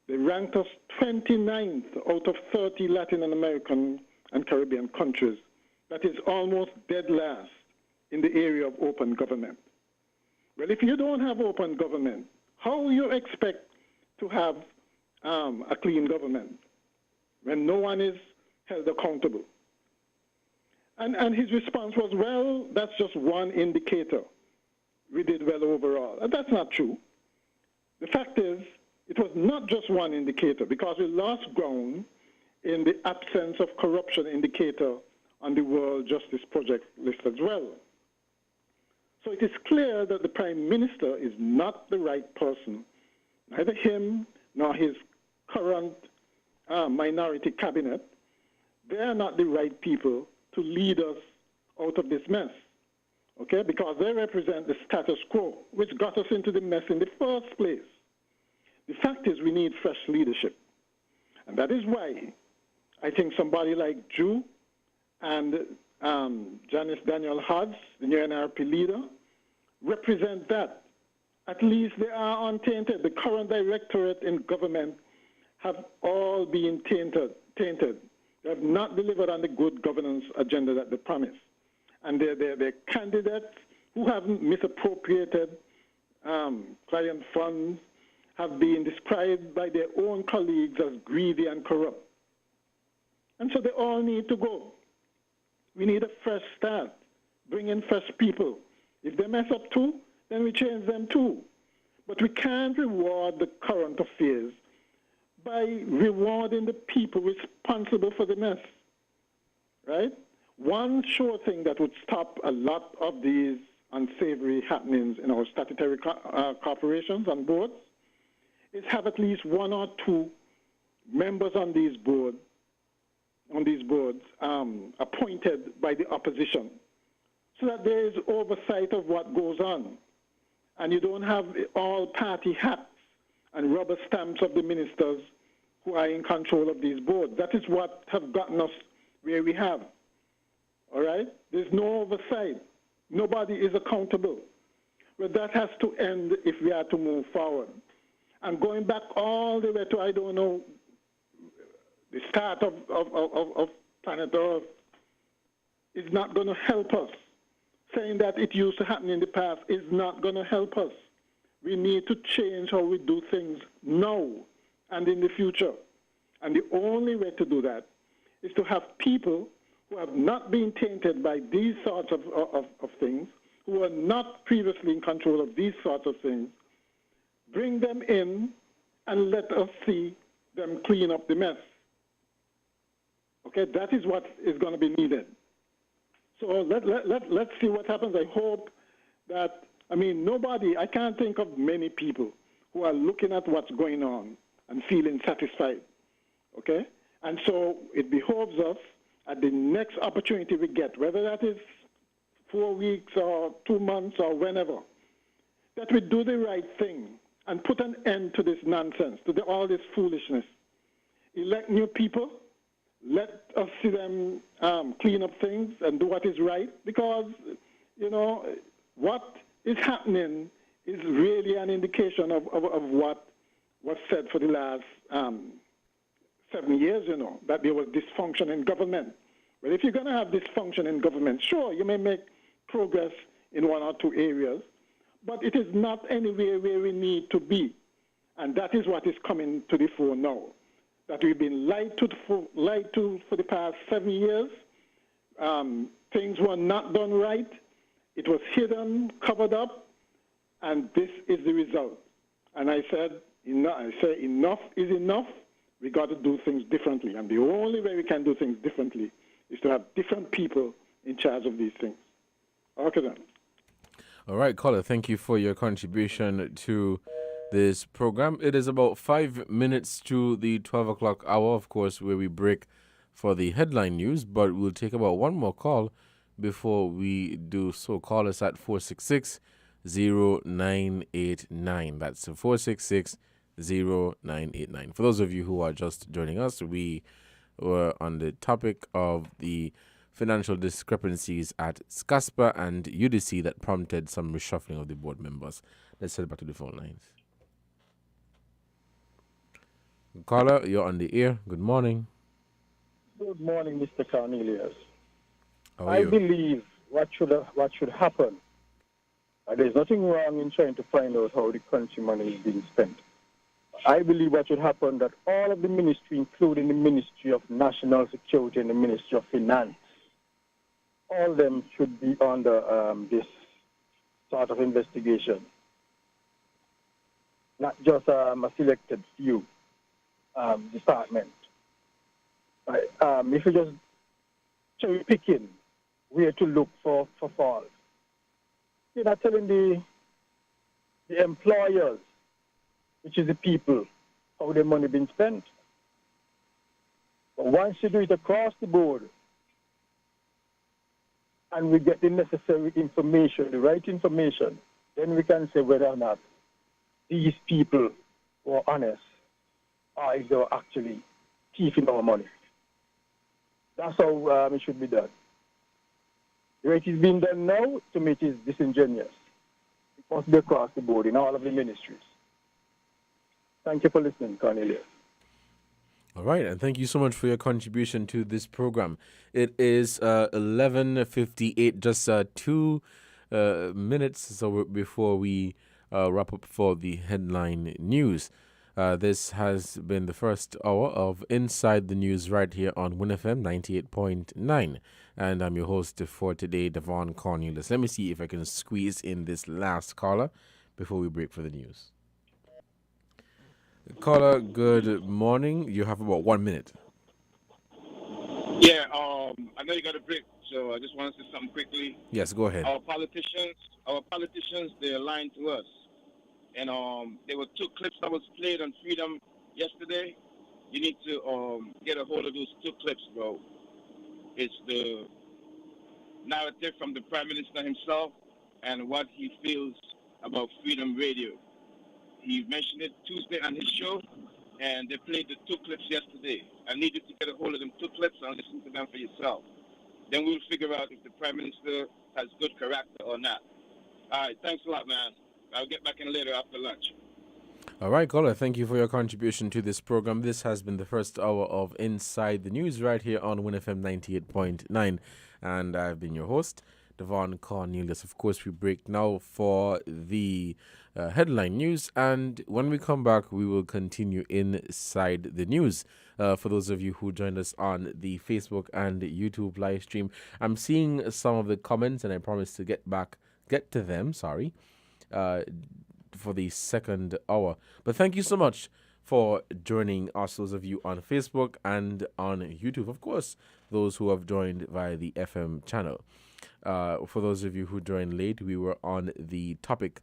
they ranked us 29th out of 30 Latin American and Caribbean countries. That is almost dead last in the area of open government. Well, if you don't have open government, how you expect to have a clean government when no one is held accountable? And his response was, well, that's just one indicator. We did well overall. And that's not true. The fact is, it was not just one indicator, because we lost ground in the absence of corruption indicator on the World Justice Project list as well. So it is clear that the Prime Minister is not the right person. Neither him nor his current minority cabinet, they are not the right people to lead us out of this mess, okay? Because they represent the status quo, which got us into the mess in the first place. The fact is we need fresh leadership. And that is why I think somebody like Drew and Janice Daniel Hodge, the new NRP leader, represent that. At least they are untainted. The current directorate in government have all been tainted. They have not delivered on the good governance agenda that they promised. And they're candidates who have misappropriated client funds, have been described by their own colleagues as greedy and corrupt. And so they all need to go. We need a fresh start, bring in fresh people. If they mess up too, then we change them too. But we can't reward the current affairs by rewarding the people responsible for the mess, right? One sure thing that would stop a lot of these unsavory happenings in our statutory corporations and boards is have at least one or two members on these boards appointed by the opposition, so that there is oversight of what goes on, and you don't have all party hats and rubber stamps of the ministers who are in control of these boards. That is what has gotten us where we have. All right? There's no oversight. Nobody is accountable. But that has to end if we are to move forward. And going back all the way to, I don't know, the start of planet Earth is not going to help us. Saying that it used to happen in the past is not going to help us. We need to change how we do things now and in the future. And the only way to do that is to have people who have not been tainted by these sorts of things, who are not previously in control of these sorts of things, bring them in and let us see them clean up the mess. Okay, that is what is going to be needed. So let's see what happens. I hope that, I can't think of many people who are looking at what's going on and feeling satisfied, okay? And so it behoves us at the next opportunity we get, whether that is 4 weeks or 2 months or whenever, that we do the right thing and put an end to this nonsense, to all this foolishness. Elect new people. Let us see them clean up things and do what is right, because, what is happening is really an indication of what was said for the last 7 years, that there was dysfunction in government. But if you're going to have dysfunction in government, sure, you may make progress in one or two areas, but it is not anywhere where we need to be. And that is what is coming to the fore now. That we've been lied to for the past 7 years. Things were not done right. It was hidden, covered up, and this is the result. And I say enough is enough. We got to do things differently. And the only way we can do things differently is to have different people in charge of these things. Okay, then. All right, caller, thank you for your contribution to this program. It is about 5 minutes to the 12 o'clock hour, of course, where we break for the headline news, but we'll take about one more call before we do so. Call us at 466-0989. That's 466-0989. For those of you who are just joining us, we were on the topic of the financial discrepancies at SCASPA and UDC that prompted some reshuffling of the board members. Let's head back to the phone lines. Caller, you're on the air. Good morning. Good morning, Mr. Cornelius. How are you? I believe what should happen. There's nothing wrong in trying to find out how the country money is being spent. I believe what should happen that all of the ministry, including the Ministry of National Security and the Ministry of Finance, all of them should be under this sort of investigation. Not just a selected few department. If you just cherry picking where to look for fault, you're not telling the employers, which is the people, how their money being spent. But once you do it across the board, and we get the necessary information, the right information, then we can say whether or not these people were honest or if they were actually thieving our money. That's how it should be done. The way it is being done now, to me, it is disingenuous. It must be across the board in all of the ministries. Thank you for listening, Cornelius. All right, and thank you so much for your contribution to this program. It is 11:58, just 2 minutes before we wrap up for the headline news. This has been the first hour of Inside the News right here on WINNFM 98.9. And I'm your host for today, Devon Cornelius. Let me see if I can squeeze in this last caller before we break for the news. Caller, good morning. You have about 1 minute. Yeah, I know you got a break, so I just want to say something quickly. Yes, go ahead. Our politicians, they're lying to us. And there were 2 clips that was played on Freedom yesterday. You need to get a hold of those 2 clips, bro. It's the narrative from the Prime Minister himself and what he feels about Freedom Radio. He mentioned it Tuesday on his show, and they played the 2 clips yesterday. I need you to get a hold of them 2 clips and listen to them for yourself. Then we'll figure out if the Prime Minister has good character or not. All right, thanks a lot, man. I'll get back in later after lunch. All right, caller, thank you for your contribution to this program. This has been the first hour of Inside the News right here on WINNFM 98.9. And I've been your host, Devon Cornelius. Of course, we break now for the headline news. And when we come back, we will continue Inside the News. For those of you who joined us on the Facebook and YouTube live stream, I'm seeing some of the comments, and I promise to get to them, for the second hour. But thank you so much for joining us, those of you on Facebook and on YouTube. Of course, those who have joined via the FM channel. For those of you who joined late, we were on the topic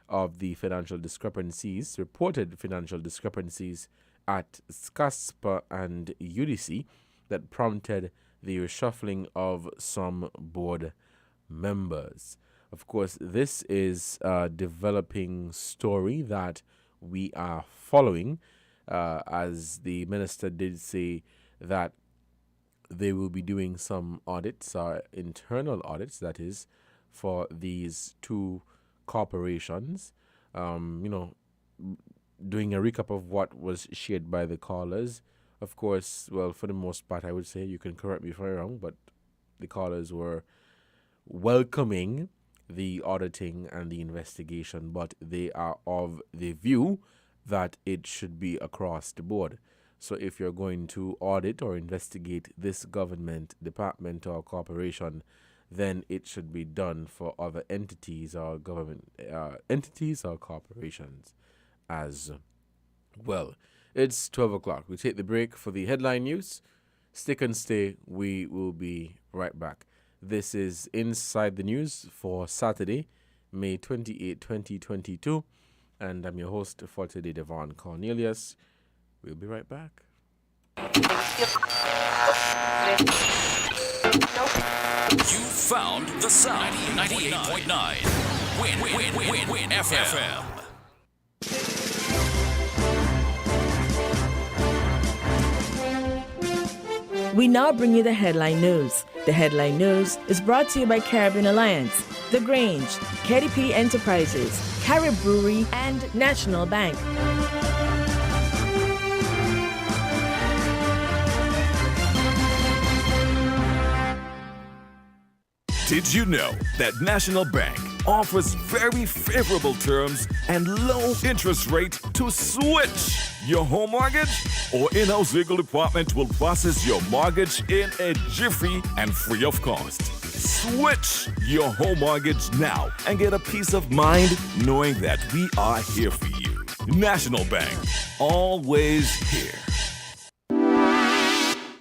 of the reported financial discrepancies at SCASPA and UDC that prompted the reshuffling of some board members. Of course, this is a developing story that we are following, as the minister did say that they will be doing some audits, internal audits, that is, for these two corporations, doing a recap of what was shared by the callers. Of course, well, for the most part, I would say, you can correct me if I'm wrong, but the callers were welcoming the auditing and the investigation, but they are of the view that it should be across the board. So if you're going to audit or investigate this government department or corporation, then it should be done for other entities or government entities or corporations as well. It's 12 o'clock. We take the break for the headline news. Stick and stay. We will be right back. This is Inside the News for Saturday, May 28, 2022. And I'm your host for today, Devon Cornelius. We'll be right back. You found the sound. 98.9. Win FM. We now bring you the headline news. The headline news is brought to you by Caribbean Alliance, The Grange, KDP Enterprises, Carib Brewery, and National Bank. Did you know that National Bank offers very favorable terms and low interest rate to switch your home mortgage? Our in-house legal department will process your mortgage in a jiffy and free of cost. Switch your home mortgage now and get a peace of mind knowing that we are here for you. National Bank, always here.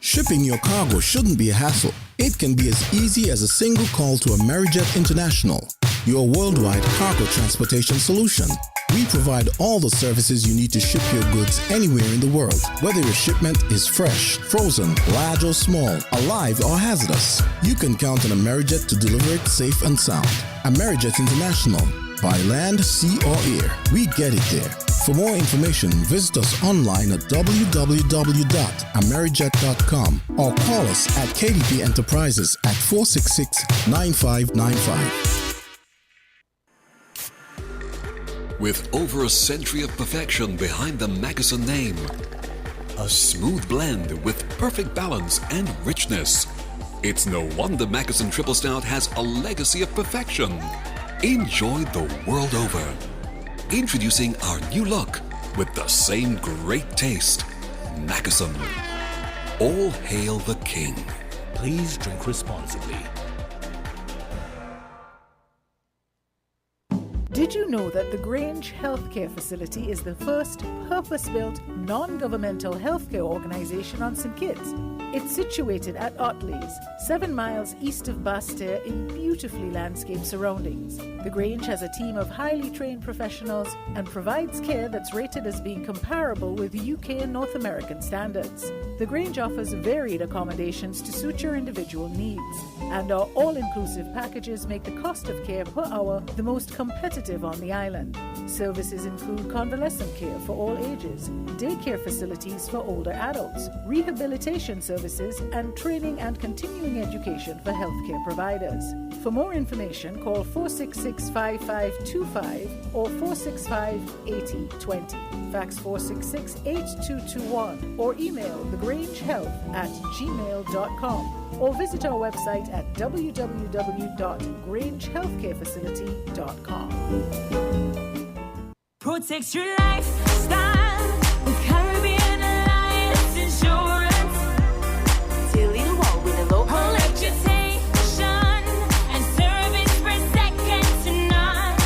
Shipping your cargo shouldn't be a hassle. It can be as easy as a single call to Amerijet International, your worldwide cargo transportation solution. We provide all the services you need to ship your goods anywhere in the world, whether your shipment is fresh, frozen, large or small, alive or hazardous. You can count on Amerijet to deliver it safe and sound. Amerijet International, by land, sea or air, we get it there. For more information, visit us online at www.amerijet.com or call us at KDP Enterprises at 466-9595. With over a century of perfection behind the Mackeson name, a smooth blend with perfect balance and richness, it's no wonder Mackeson Triple Stout has a legacy of perfection. Enjoyed the world over. Introducing our new look with the same great taste. Mackeson. All hail the king. Please drink responsibly. Did you know that the Grange Healthcare Facility is the first purpose-built, non-governmental healthcare organization on St. Kitts? It's situated at Otley's, 7 miles east of Basseterre in beautifully landscaped surroundings. The Grange has a team of highly trained professionals and provides care that's rated as being comparable with UK and North American standards. The Grange offers varied accommodations to suit your individual needs, and our all-inclusive packages make the cost of care per hour the most competitive on the island. Services include convalescent care for all ages, daycare facilities for older adults, rehabilitation services, and training and continuing education for healthcare providers. For more information, call 466-5525 or 465-8020. Fax 466-8221 or email thegrangehealth@gmail.com or visit our website at www.grangehealthcarefacility.com. Protect your lifestyle with Caribbean Alliance Insurance. Tilly Wall with a low reputation and service for second to none.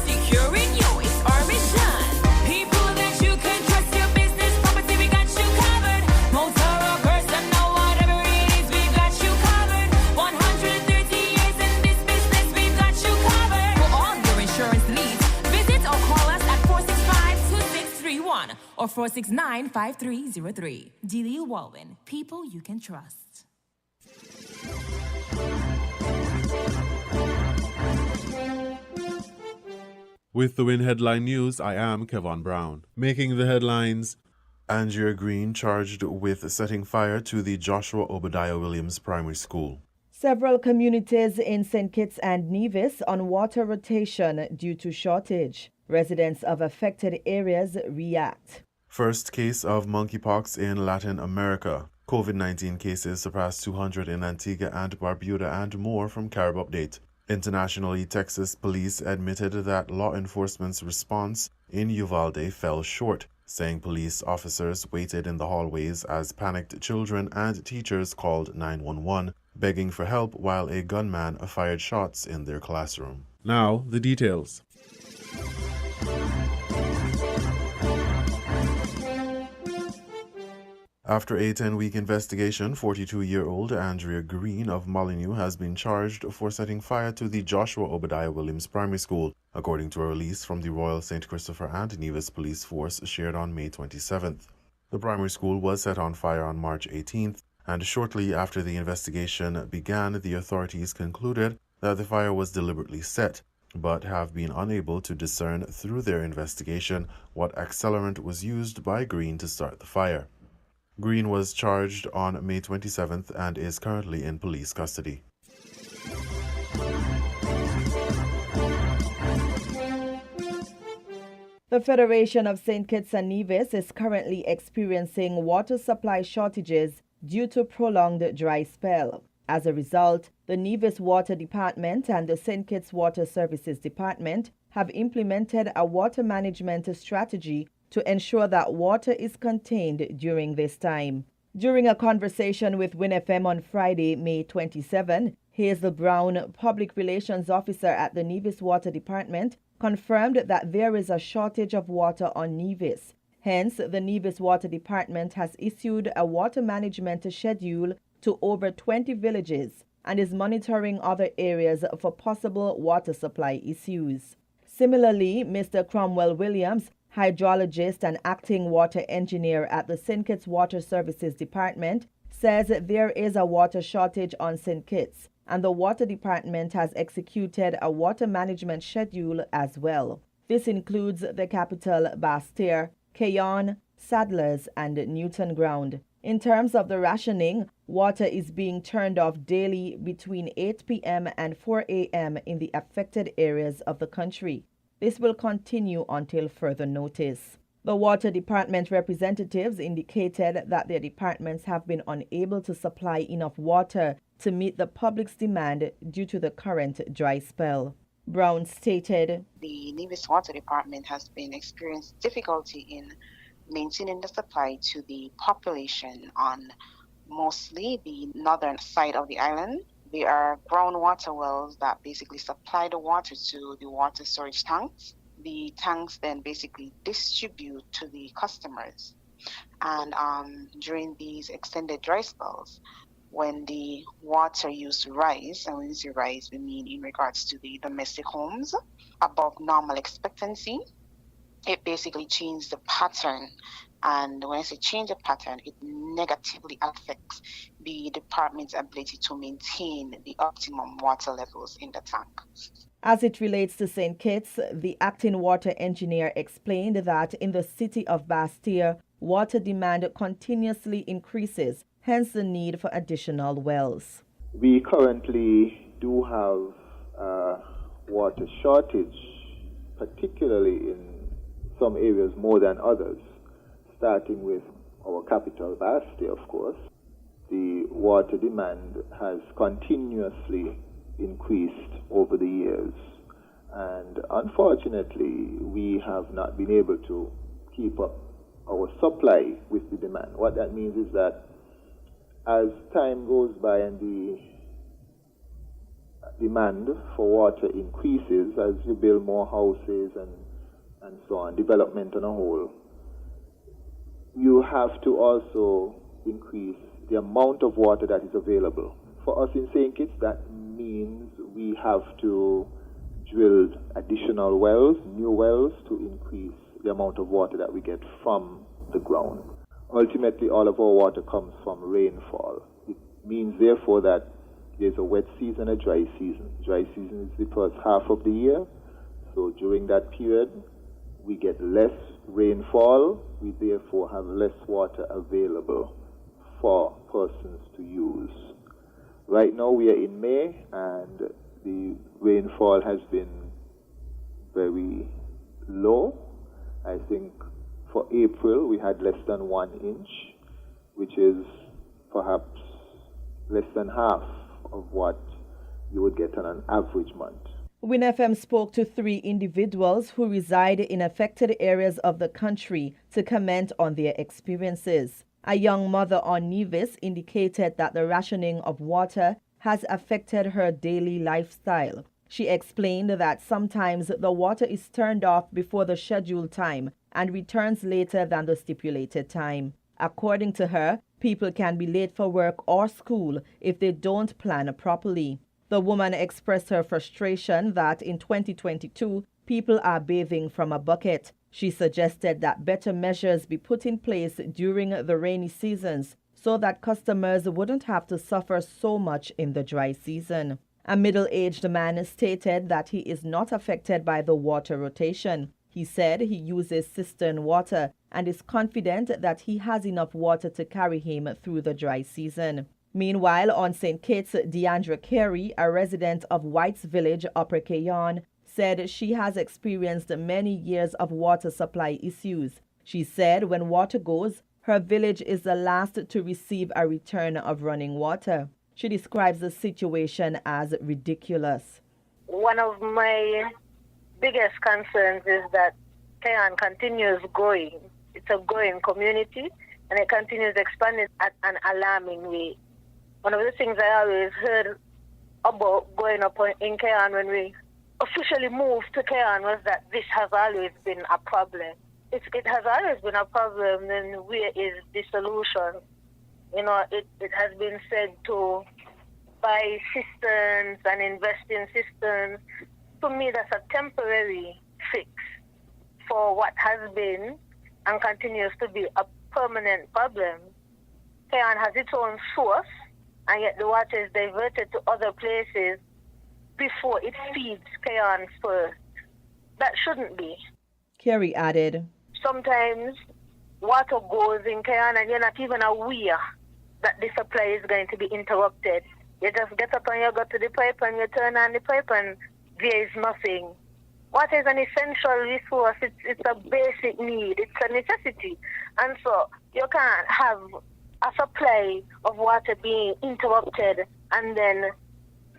Securing you is our mission. People that you can trust, your business, property, we got you covered. Motor or personal, whatever it is, we got you covered. 130 years in this business, we got you covered. For all your insurance needs, visit or call us at 465-2631 or 469-5303. Dealey Walwyn, people you can trust. With the WIN Headline News, I am Kevon Brown. Making the headlines, Andrea Green charged with setting fire to the Joshua Obadiah Williams Primary School. Several communities in St. Kitts and Nevis on water rotation due to shortage. Residents of affected areas react. First case of monkeypox in Latin America. COVID-19 cases surpassed 200 in Antigua and Barbuda and more from Carib Update. Internationally, Texas police admitted that law enforcement's response in Uvalde fell short, saying police officers waited in the hallways as panicked children and teachers called 911, begging for help while a gunman fired shots in their classroom. Now, the details. After a 10-week investigation, 42-year-old Andrea Green of Molyneux has been charged for setting fire to the Joshua Obadiah Williams Primary School, according to a release from the Royal St. Christopher and Nevis Police Force shared on May 27th. The primary school was set on fire on March 18th, and shortly after the investigation began, the authorities concluded that the fire was deliberately set, but have been unable to discern through their investigation what accelerant was used by Green to start the fire. Green was charged on May 27th and is currently in police custody. The Federation of St. Kitts and Nevis is currently experiencing water supply shortages due to prolonged dry spell. As a result, the Nevis Water Department and the St. Kitts Water Services Department have implemented a water management strategy to ensure that water is contained during this time. During a conversation with WINN-FM on Friday, May 27, Hazel Brown, Public Relations Officer at the Nevis Water Department, confirmed that there is a shortage of water on Nevis. Hence, the Nevis Water Department has issued a water management schedule to over 20 villages and is monitoring other areas for possible water supply issues. Similarly, Mr. Cromwell Williams, hydrologist and acting water engineer at the St. Kitts Water Services Department, says there is a water shortage on St. Kitts, and the Water Department has executed a water management schedule as well. This includes the capital Basseterre, Cayon, Sadlers, and Newton Ground. In terms of the rationing, water is being turned off daily between 8 p.m. and 4 a.m. in the affected areas of the country. This will continue until further notice. The Water Department representatives indicated that their departments have been unable to supply enough water to meet the public's demand due to the current dry spell. Brown stated, "The Nevis Water Department has been experiencing difficulty in maintaining the supply to the population on mostly the northern side of the island. There are groundwater wells that basically supply the water to the water storage tanks. The tanks then basically distribute to the customers. And during these extended dry spells, when the water use rise, and when we say rise, we mean in regards to the domestic homes, above normal expectancy, it basically changes the pattern. And when I say change the pattern, it negatively affects the department's ability to maintain the optimum water levels in the tank." As it relates to St. Kitts, the acting water engineer explained that in the city of Basseterre, water demand continuously increases, hence the need for additional wells. We currently do have a water shortage, particularly in some areas more than others, starting with our capital, Basseterre, of course. The water demand has continuously increased over the years, and unfortunately, we have not been able to keep up our supply with the demand. What that means is that as time goes by and the demand for water increases, as you build more houses and so on, development on a whole, you have to also increase the amount of water that is available. For us in St. Kitts, that means we have to drill additional wells, new wells, to increase the amount of water that we get from the ground. Ultimately, all of our water comes from rainfall. It means, therefore, that there's a wet season, a dry season. Dry season is the first half of the year, So during that period, we get less rainfall. We therefore have less water available for persons to use. Right now we are in May, and the rainfall has been very low. I think for April we had less than 1 inch, which is perhaps less than half of what you would get on an average month. WINNFM spoke to 3 individuals who reside in affected areas of the country to comment on their experiences. A young mother on Nevis indicated that the rationing of water has affected her daily lifestyle. She explained that sometimes the water is turned off before the scheduled time and returns later than the stipulated time. According to her, people can be late for work or school if they don't plan properly. The woman expressed her frustration that in 2022, people are bathing from a bucket. She suggested that better measures be put in place during the rainy seasons so that customers wouldn't have to suffer so much in the dry season. A middle-aged man stated that he is not affected by the water rotation. He said he uses cistern water and is confident that he has enough water to carry him through the dry season. Meanwhile, on St. Kitts, Deandra Carey, a resident of White's Village, Upper Kayon, said she has experienced many years of water supply issues. She said when water goes, her village is the last to receive a return of running water. She describes the situation as ridiculous. One of my biggest concerns is that Kayon continues growing. It's a growing community, and it continues expanding at an alarming rate. One of the things I always heard about growing up in Kayon when we officially moved to Kayon was that this has always been a problem. It has always been a problem, then where is the solution? You know, it has been said to buy cisterns and invest in cisterns. To me, that's a temporary fix for what has been and continues to be a permanent problem. Kayon has its own source, and yet the water is diverted to other places before it feeds Kayon first. That shouldn't be. Carey added, Sometimes water goes in Kayon and you're not even aware that the supply is going to be interrupted. You just get up and you go to the pipe and you turn on the pipe and there is nothing. Water is an essential resource. It's a basic need. It's a necessity. And so you can't have a supply of water being interrupted and then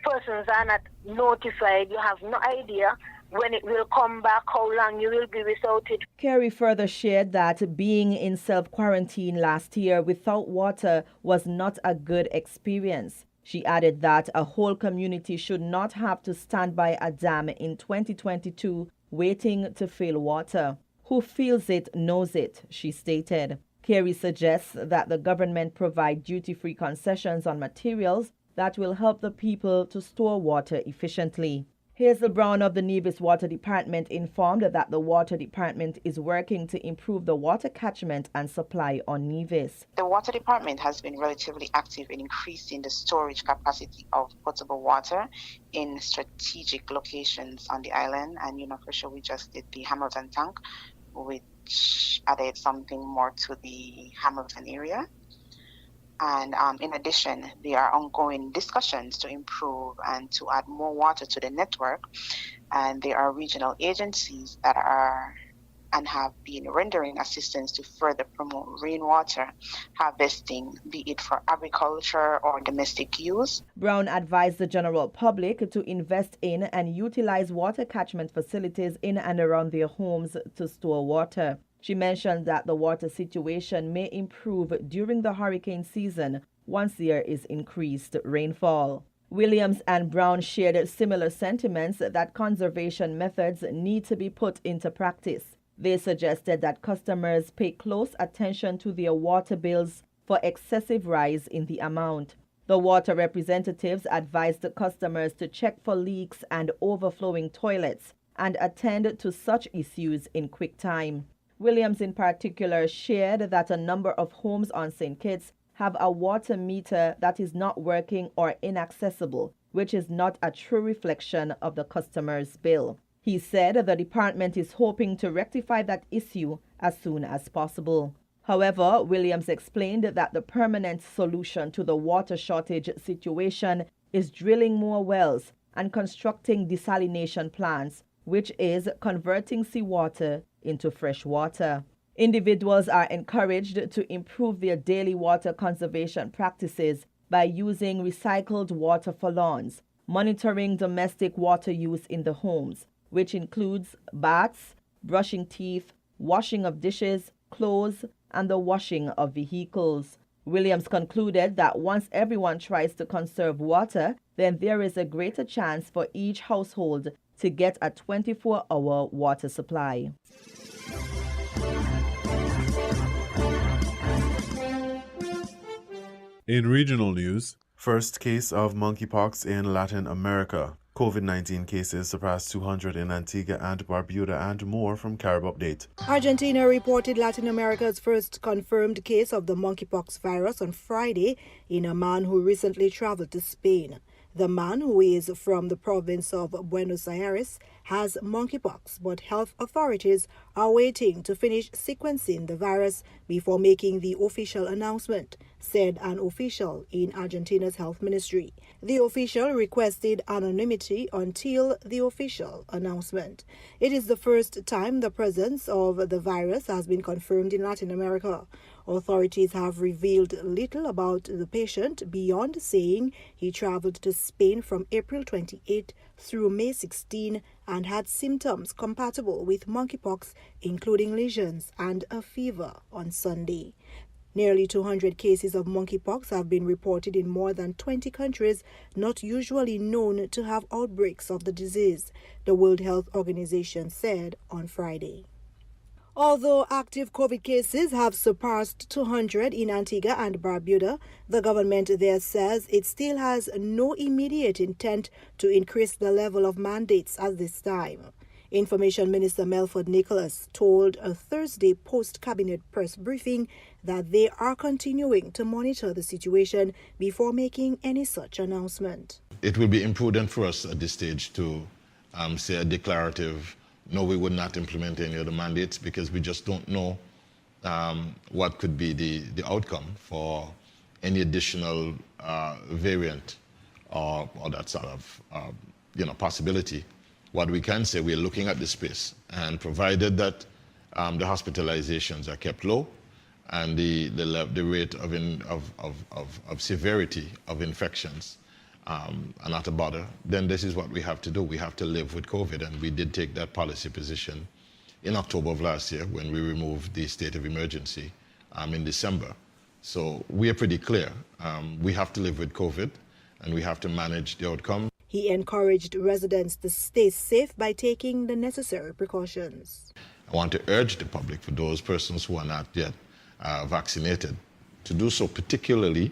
persons are not notified. You have no idea when it will come back, how long you will be without it. Carey further shared that being in self-quarantine last year without water was not a good experience. She added that a whole community should not have to stand by a dam in 2022 waiting to fill water. Who feels it knows it, she stated. Carey suggests that the government provide duty-free concessions on materials that will help the people to store water efficiently. Hazel Brown of the Nevis Water Department informed that the Water Department is working to improve the water catchment and supply on Nevis. The Water Department has been relatively active in increasing the storage capacity of potable water in strategic locations on the island. And, for sure, we just did the Hamilton tank, which added something more to the Hamilton area. And in addition, there are ongoing discussions to improve and to add more water to the network. And there are regional agencies that are and have been rendering assistance to further promote rainwater harvesting, be it for agriculture or domestic use. Brown advised the general public to invest in and utilize water catchment facilities in and around their homes to store water. She mentioned that the water situation may improve during the hurricane season once there is increased rainfall. Williams and Brown shared similar sentiments that conservation methods need to be put into practice. They suggested that customers pay close attention to their water bills for excessive rise in the amount. The water representatives advised customers to check for leaks and overflowing toilets and attend to such issues in quick time. Williams in particular shared that a number of homes on St. Kitts have a water meter that is not working or inaccessible, which is not a true reflection of the customer's bill. He said the department is hoping to rectify that issue as soon as possible. However, Williams explained that the permanent solution to the water shortage situation is drilling more wells and constructing desalination plants, which is converting seawater into fresh water. Individuals are encouraged to improve their daily water conservation practices by using recycled water for lawns, monitoring domestic water use in the homes, which includes baths, brushing teeth, washing of dishes, clothes, and the washing of vehicles. Williams concluded that once everyone tries to conserve water, then there is a greater chance for each household to get a 24-hour water supply. In regional news, first case of monkeypox in Latin America. COVID-19 cases surpassed 200 in Antigua and Barbuda and more from Carib Update. Argentina reported Latin America's first confirmed case of the monkeypox virus on Friday in a man who recently traveled to Spain. The man, who is from the province of Buenos Aires, has monkeypox, but health authorities are waiting to finish sequencing the virus before making the official announcement, said an official in Argentina's health ministry. The official requested anonymity until the official announcement. It is the first time the presence of the virus has been confirmed in Latin America. Authorities have revealed little about the patient beyond saying he traveled to Spain from April 28 through May 16 and had symptoms compatible with monkeypox, including lesions and a fever on Sunday. Nearly 200 cases of monkeypox have been reported in more than 20 countries not usually known to have outbreaks of the disease, the World Health Organization said on Friday. Although active COVID cases have surpassed 200 in Antigua and Barbuda, the government there says it still has no immediate intent to increase the level of mandates at this time. Information Minister Melford Nicholas told a Thursday post-cabinet press briefing that they are continuing to monitor the situation before making any such announcement. It will be imprudent for us at this stage to say a declarative, no, we would not implement any of the mandates, because we just don't know what could be the outcome for any additional variant or that sort of possibility. What we can say, we're looking at the space, and provided that the hospitalizations are kept low and the rate of severity of infections are not a bother, then this is what we have to do. We have to live with COVID, and we did take that policy position in October of last year when we removed the state of emergency in December. So we are pretty clear. We have to live with COVID, and we have to manage the outcome. He encouraged residents to stay safe by taking the necessary precautions. I want to urge the public, for those persons who are not yet vaccinated, to do so, particularly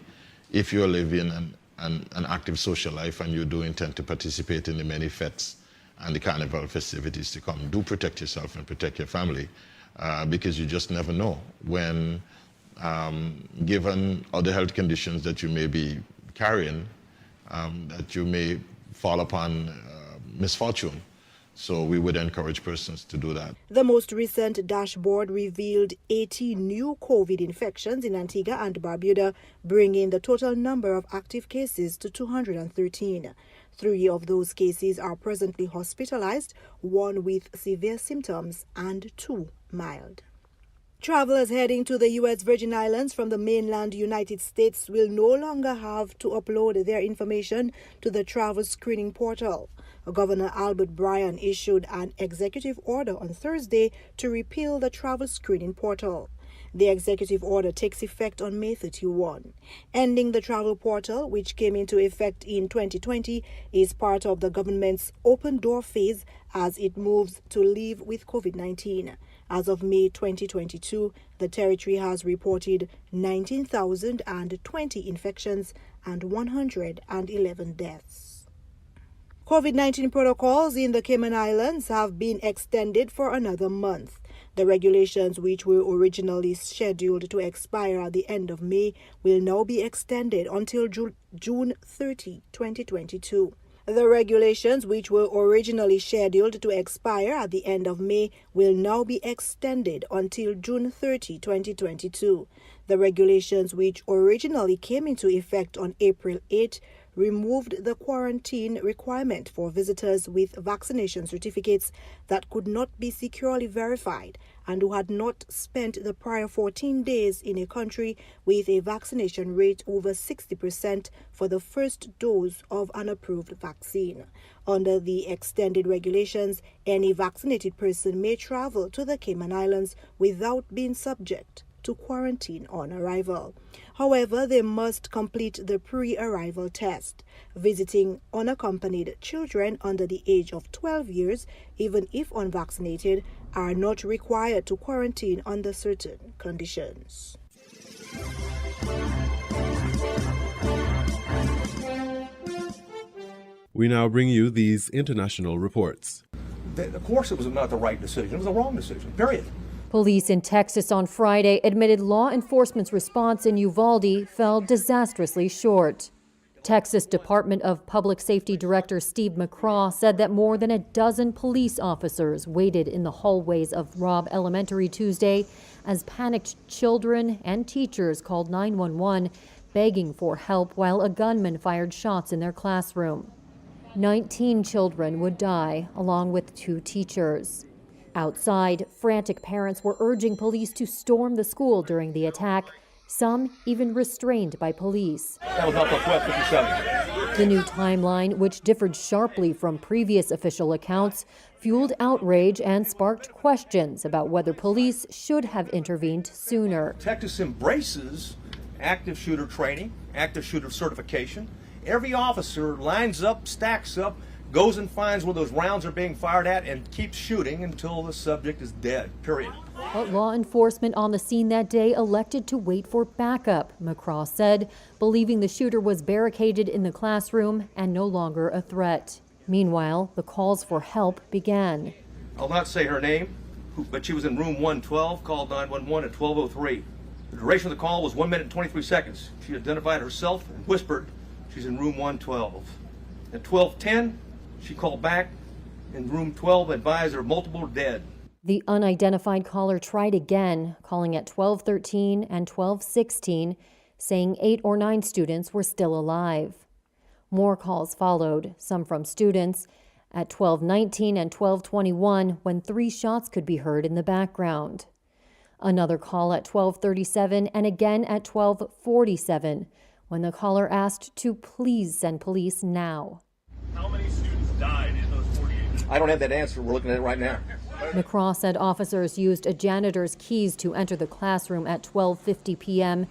if you're living an active social life and you do intend to participate in the many fetes and the carnival festivities to come. Do protect yourself and protect your family, because you just never know when, given other health conditions that you may be carrying, that you may fall upon misfortune. So we would encourage persons to do that. The most recent dashboard revealed 80 new COVID infections in Antigua and Barbuda, bringing the total number of active cases to 213. 3 of those cases are presently hospitalized, 1 with severe symptoms and 2 mild. Travelers heading to the U.S. Virgin Islands from the mainland United States will no longer have to upload their information to the travel screening portal. Governor Albert Bryan issued an executive order on Thursday to repeal the travel screening portal. The executive order takes effect on May 31. Ending the travel portal, which came into effect in 2020, is part of the government's open door phase as it moves to live with COVID-19. As of May 2022, the territory has reported 19,020 infections and 111 deaths. COVID-19 protocols in the Cayman Islands have been extended for another month. The regulations, which were originally scheduled to expire at the end of May, will now be extended until June 30, 2022. The regulations, which were originally scheduled to expire at the end of May, will now be extended until June 30, 2022. The regulations, which originally came into effect on April 8, removed the quarantine requirement for visitors with vaccination certificates that could not be securely verified and who had not spent the prior 14 days in a country with a vaccination rate over 60% for the first dose of an approved vaccine. Under the extended regulations, any vaccinated person may travel to the Cayman Islands without being subject to quarantine on arrival. However, they must complete the pre-arrival test. Visiting unaccompanied children under the age of 12 years, even if unvaccinated, are not required to quarantine under certain conditions. We now bring you these international reports. Of course it was not the right decision. It was the wrong decision, period. Police in Texas on Friday admitted law enforcement's response in Uvalde fell disastrously short. Texas Department of Public Safety Director Steve McCraw said that more than a dozen police officers waited in the hallways of Robb Elementary Tuesday as panicked children and teachers called 911, begging for help while a gunman fired shots in their classroom. 19 children would die, along with 2 teachers. Outside, frantic parents were urging police to storm the school during the attack, some even restrained by police. That was off of 1257. The new timeline, which differed sharply from previous official accounts, fueled outrage and sparked questions about whether police should have intervened sooner. Texas embraces active shooter training, active shooter certification. Every officer lines up, stacks up, goes and finds where those rounds are being fired at and keeps shooting until the subject is dead, period. But law enforcement on the scene that day elected to wait for backup, McCraw said, believing the shooter was barricaded in the classroom and no longer a threat. Meanwhile, the calls for help began. I'll not say her name, but she was in room 112, called 911 at 12:03. The duration of the call was 1 minute and 23 seconds. She identified herself and whispered, she's in room 112. At 12:10, she called back in room 12, advised her multiple dead. The unidentified caller tried again, calling at 12:13 and 12:16, saying 8 or 9 students were still alive. More calls followed, some from students, at 12:19 and 12:21 when 3 shots could be heard in the background. Another call at 12:37 and again at 12:47 when the caller asked to please send police now. How many students died in those 48? I don't have that answer. We're looking at it right now. McCraw said officers used a janitor's keys to enter the classroom at 12:50 p.m.,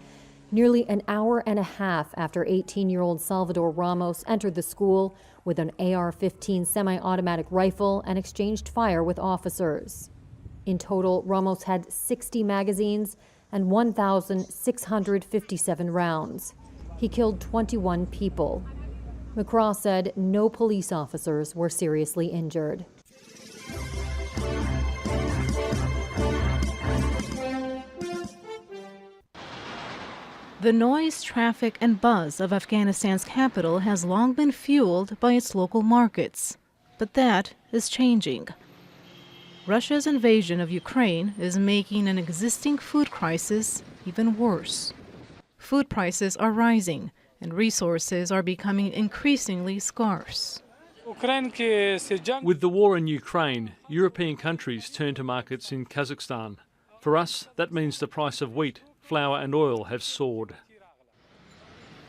nearly an hour and a half after 18-year-old Salvador Ramos entered the school with an AR-15 semi-automatic rifle and exchanged fire with officers. In total, Ramos had 60 magazines and 1,657 rounds. He killed 21 people. McCraw said no police officers were seriously injured. The noise, traffic, and buzz of Afghanistan's capital has long been fueled by its local markets. But that is changing. Russia's invasion of Ukraine is making an existing food crisis even worse. Food prices are rising, and resources are becoming increasingly scarce. With the war in Ukraine, European countries turn to markets in Kazakhstan. For us, that means the price of wheat, flour and oil have soared.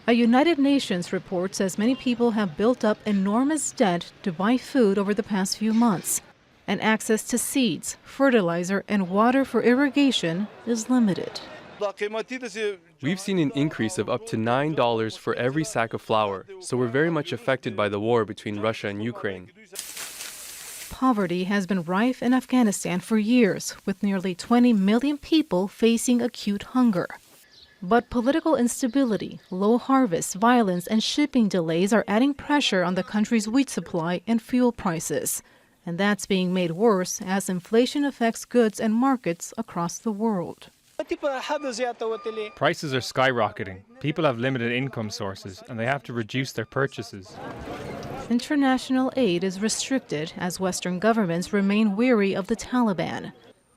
A United Nations report says many people have built up enormous debt to buy food over the past few months, and access to seeds, fertilizer, and water for irrigation is limited. We've seen an increase of up to $9 for every sack of flour, so we're very much affected by the war between Russia and Ukraine. Poverty has been rife in Afghanistan for years, with nearly 20 million people facing acute hunger. But political instability, low harvests, violence, and shipping delays are adding pressure on the country's wheat supply and fuel prices. And that's being made worse as inflation affects goods and markets across the world. Prices are skyrocketing. People have limited income sources and they have to reduce their purchases. International aid is restricted as Western governments remain weary of the Taliban.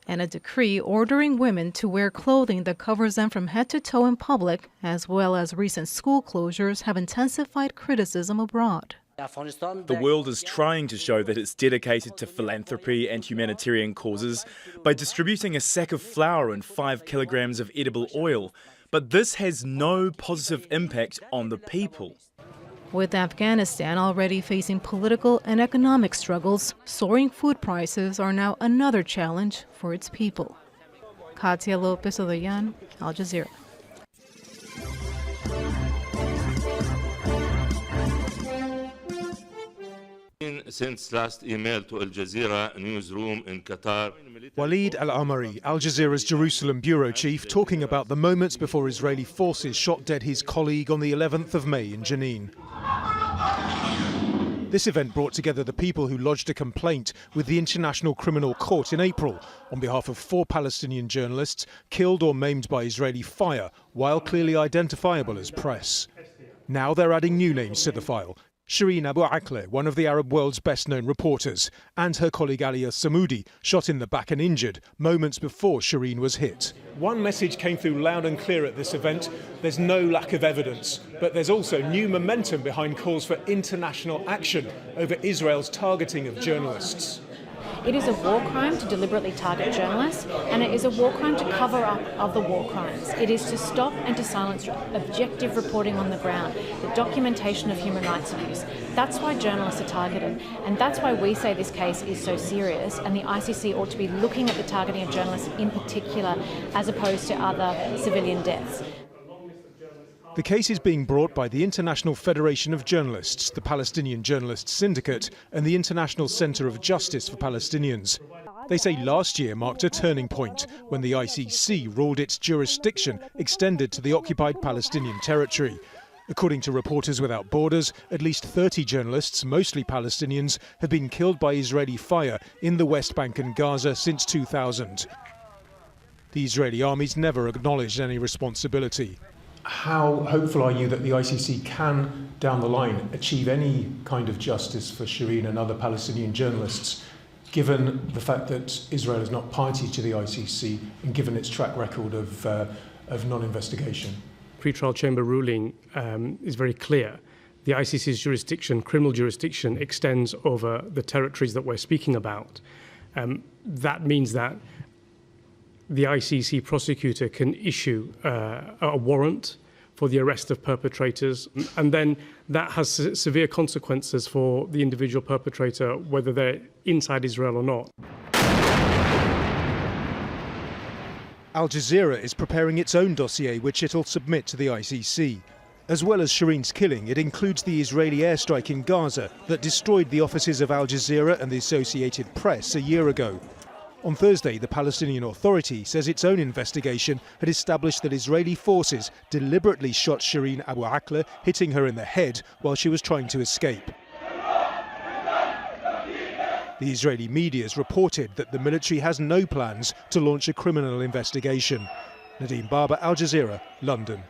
And a decree ordering women to wear clothing that covers them from head to toe in public, as well as recent school closures, have intensified criticism abroad. The world is trying to show that it's dedicated to philanthropy and humanitarian causes by distributing a sack of flour and 5 kilograms of edible oil. But this has no positive impact on the people. With Afghanistan already facing political and economic struggles, soaring food prices are now another challenge for its people. Katia Lopez-Olayan, Al Jazeera. Since last email to Al Jazeera newsroom in Qatar. Walid Al-Amari, Al Jazeera's Jerusalem bureau chief, talking about the moments before Israeli forces shot dead his colleague on the 11th of May in Jenin. This event brought together the people who lodged a complaint with the International Criminal Court in April on behalf of 4 Palestinian journalists killed or maimed by Israeli fire while clearly identifiable as press. Now they're adding new names to the file. Shireen Abu Akleh, one of the Arab world's best-known reporters, and her colleague Alia Samoudi, shot in the back and injured moments before Shireen was hit. One message came through loud and clear at this event. There's no lack of evidence, but there's also new momentum behind calls for international action over Israel's targeting of journalists. It is a war crime to deliberately target journalists, and it is a war crime to cover up of the war crimes. It is to stop and to silence objective reporting on the ground, the documentation of human rights abuse. That's why journalists are targeted, and that's why we say this case is so serious, and the ICC ought to be looking at the targeting of journalists in particular, as opposed to other civilian deaths. The case is being brought by the International Federation of Journalists, the Palestinian Journalists Syndicate, and the International Centre of Justice for Palestinians. They say last year marked a turning point when the ICC ruled its jurisdiction extended to the occupied Palestinian territory. According to Reporters Without Borders, at least 30 journalists, mostly Palestinians, have been killed by Israeli fire in the West Bank and Gaza since 2000. The Israeli army's never acknowledged any responsibility. How hopeful are you that the ICC can, down the line, achieve any kind of justice for Shireen and other Palestinian journalists, given the fact that Israel is not party to the ICC and given its track record of non-investigation? Pre-trial chamber ruling is very clear. The ICC's jurisdiction, criminal jurisdiction, extends over the territories that we're speaking about. That means that the ICC prosecutor can issue a warrant for the arrest of perpetrators, and then that has severe consequences for the individual perpetrator, whether they're inside Israel or not. Al Jazeera is preparing its own dossier which it'll submit to the ICC. As well as Shireen's killing, it includes the Israeli airstrike in Gaza that destroyed the offices of Al Jazeera and the Associated Press a year ago. On Thursday, the Palestinian Authority says its own investigation had established that Israeli forces deliberately shot Shireen Abu Akleh, hitting her in the head while she was trying to escape. The Israeli media has reported that the military has no plans to launch a criminal investigation. Nadeem Barber, Al Jazeera, London.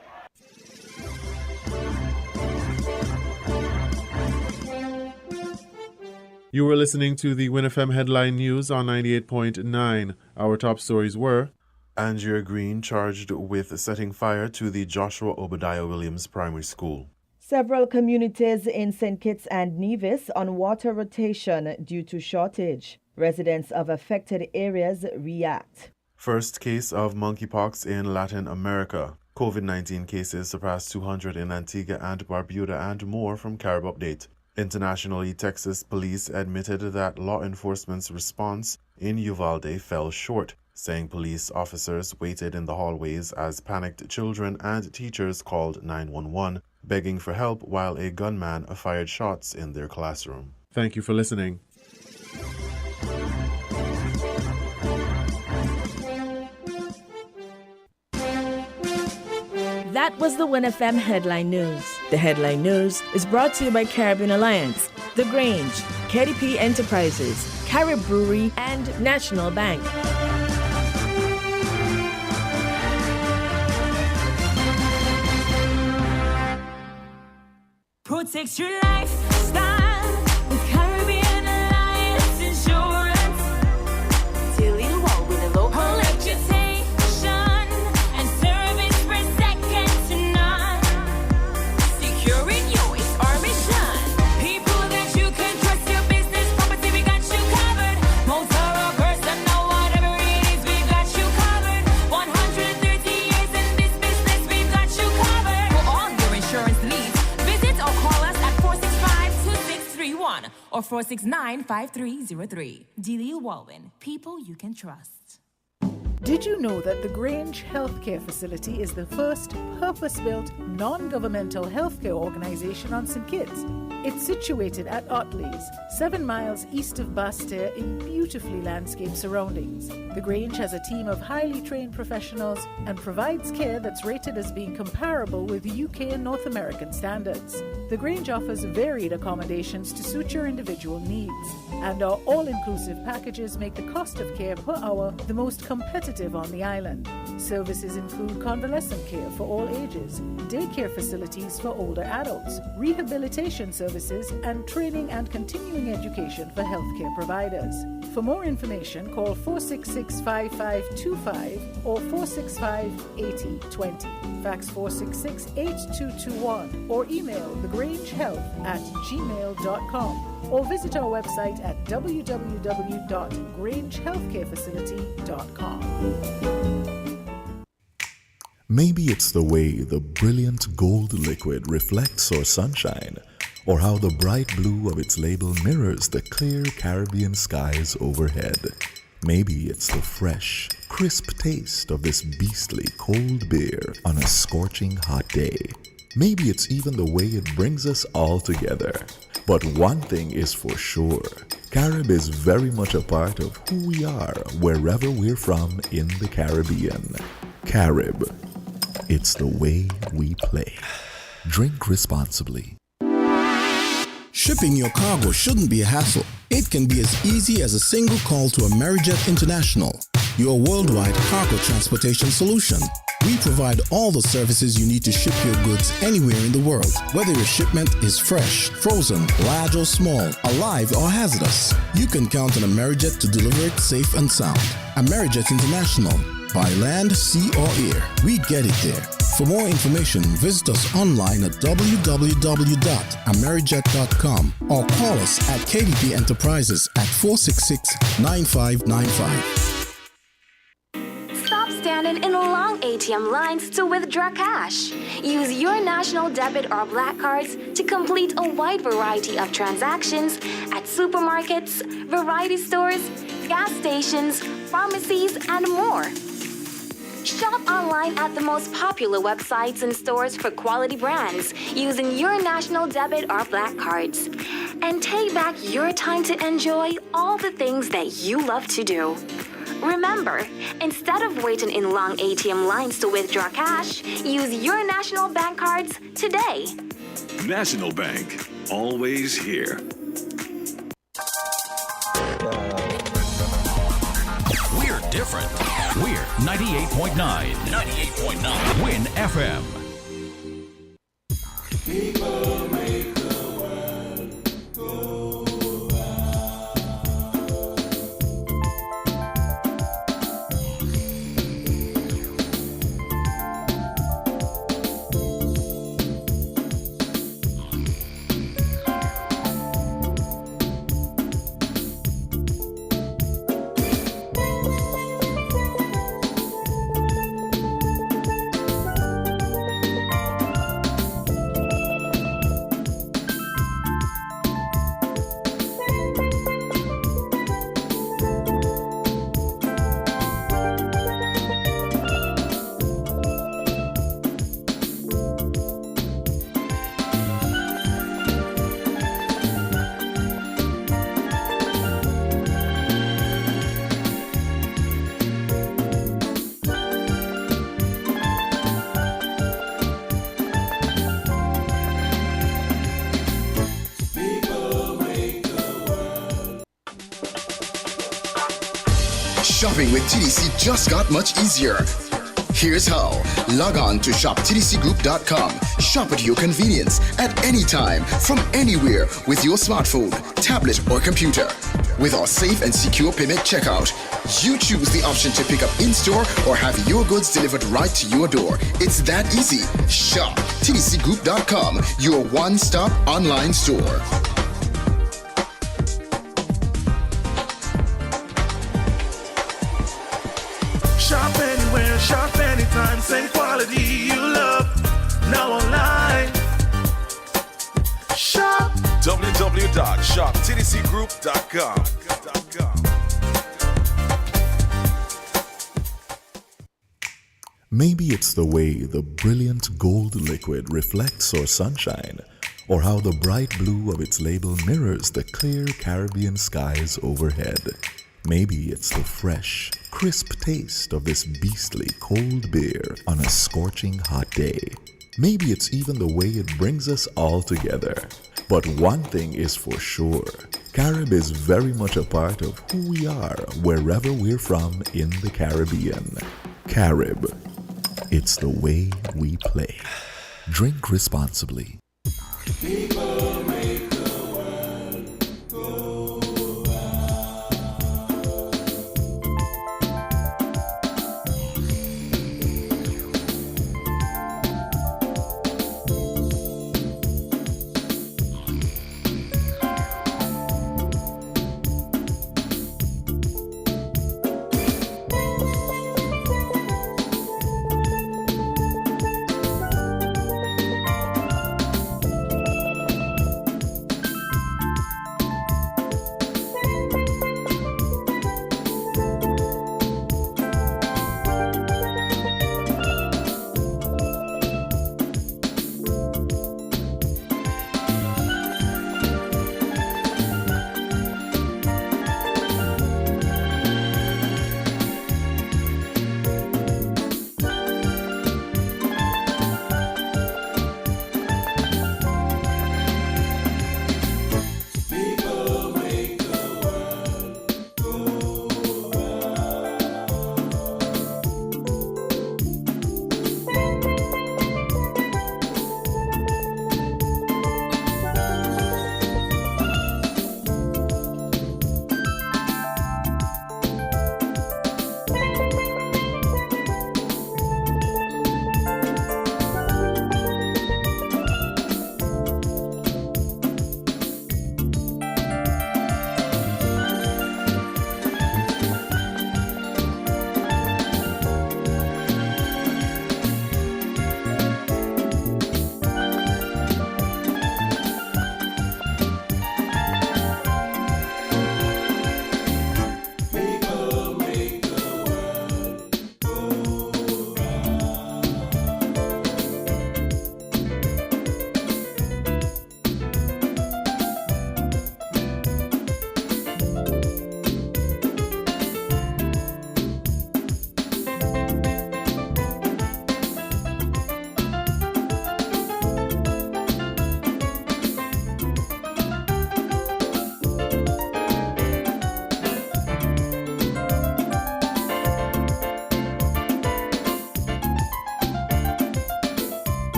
You were listening to the WINNFM Headline News on 98.9. Our top stories were: Andrea Green charged with setting fire to the Joshua Obadiah Williams Primary School. Several communities in St. Kitts and Nevis on water rotation due to shortage. Residents of affected areas react. First case of monkeypox in Latin America. COVID-19 cases surpassed 200 in Antigua and Barbuda and more from Carib Update. Internationally, Texas police admitted that law enforcement's response in Uvalde fell short, saying police officers waited in the hallways as panicked children and teachers called 911, begging for help while a gunman fired shots in their classroom. Thank you for listening. That was the WINNFM Headline News. The Headline News is brought to you by Caribbean Alliance, The Grange, KDP Enterprises, Carib Brewery, and National Bank. Protect your lifestyle. or 469-5303. Dealey Walwyn, people you can trust. Did you know that the Grange Healthcare Facility is the first purpose-built, non-governmental healthcare organization on St. Kitts? It's situated at Otley's, 7 miles east of Basseterre in beautifully landscaped surroundings. The Grange has a team of highly trained professionals and provides care that's rated as being comparable with UK and North American standards. The Grange offers varied accommodations to suit your individual needs, and our all-inclusive packages make the cost of care per hour the most competitive on the island. Services include convalescent care for all ages, daycare facilities for older adults, rehabilitation services, and training and continuing education for healthcare providers. For more information, call 466-5525 or 465-8020. Fax 466-8221 or email thegrangehealth@gmail.com or visit our website at www.grangehealthcarefacility.com. Maybe it's the way the brilliant gold liquid reflects our sunshine, or how the bright blue of its label mirrors the clear Caribbean skies overhead. Maybe it's the fresh, crisp taste of this beastly cold beer on a scorching hot day. Maybe it's even the way it brings us all together. But one thing is for sure, Carib is very much a part of who we are wherever we're from in the Caribbean. Carib, it's the way we play. Drink responsibly. Shipping your cargo shouldn't be a hassle. It can be as easy as a single call to Amerijet International, your worldwide cargo transportation solution. We provide all the services you need to ship your goods anywhere in the world, whether your shipment is fresh, frozen, large or small, alive or hazardous. You can count on Amerijet to deliver it safe and sound. Amerijet International, by land, sea or air, we get it there. For more information, visit us online at www.amerijet.com or call us at KDP Enterprises at 466-9595. Stop standing in long ATM lines to withdraw cash. Use your national debit or black cards to complete a wide variety of transactions at supermarkets, variety stores, gas stations, pharmacies, and more. Shop online at the most popular websites and stores for quality brands using your national debit or black cards. And take back your time to enjoy all the things that you love to do. Remember, instead of waiting in long ATM lines to withdraw cash, use your national bank cards today. National Bank, always here. We're different. We're 98.9. 98.9. Win FM. People make the world go Shopping with TDC just got much easier. Here's how. Log on to shoptdcgroup.com. Shop at your convenience at any time, from anywhere with your smartphone, tablet, or computer. With our safe and secure payment checkout, you choose the option to pick up in-store or have your goods delivered right to your door. It's that easy. Shop tdcgroup.com, your one-stop online store. Shop anywhere, shop anytime, same quality you love. Now online. Shop www.shoptdcgroup.com. www.shoptdcgroup.com. Maybe it's the way the brilliant gold liquid reflects our sunshine, or how the bright blue of its label mirrors the clear Caribbean skies overhead. Maybe it's the fresh, crisp taste of this beastly cold beer on a scorching hot day. Maybe it's even the way it brings us all together. But one thing is for sure, Carib is very much a part of who we are wherever we're from in the Caribbean. Carib, it's the way we play. Drink responsibly. People make the world go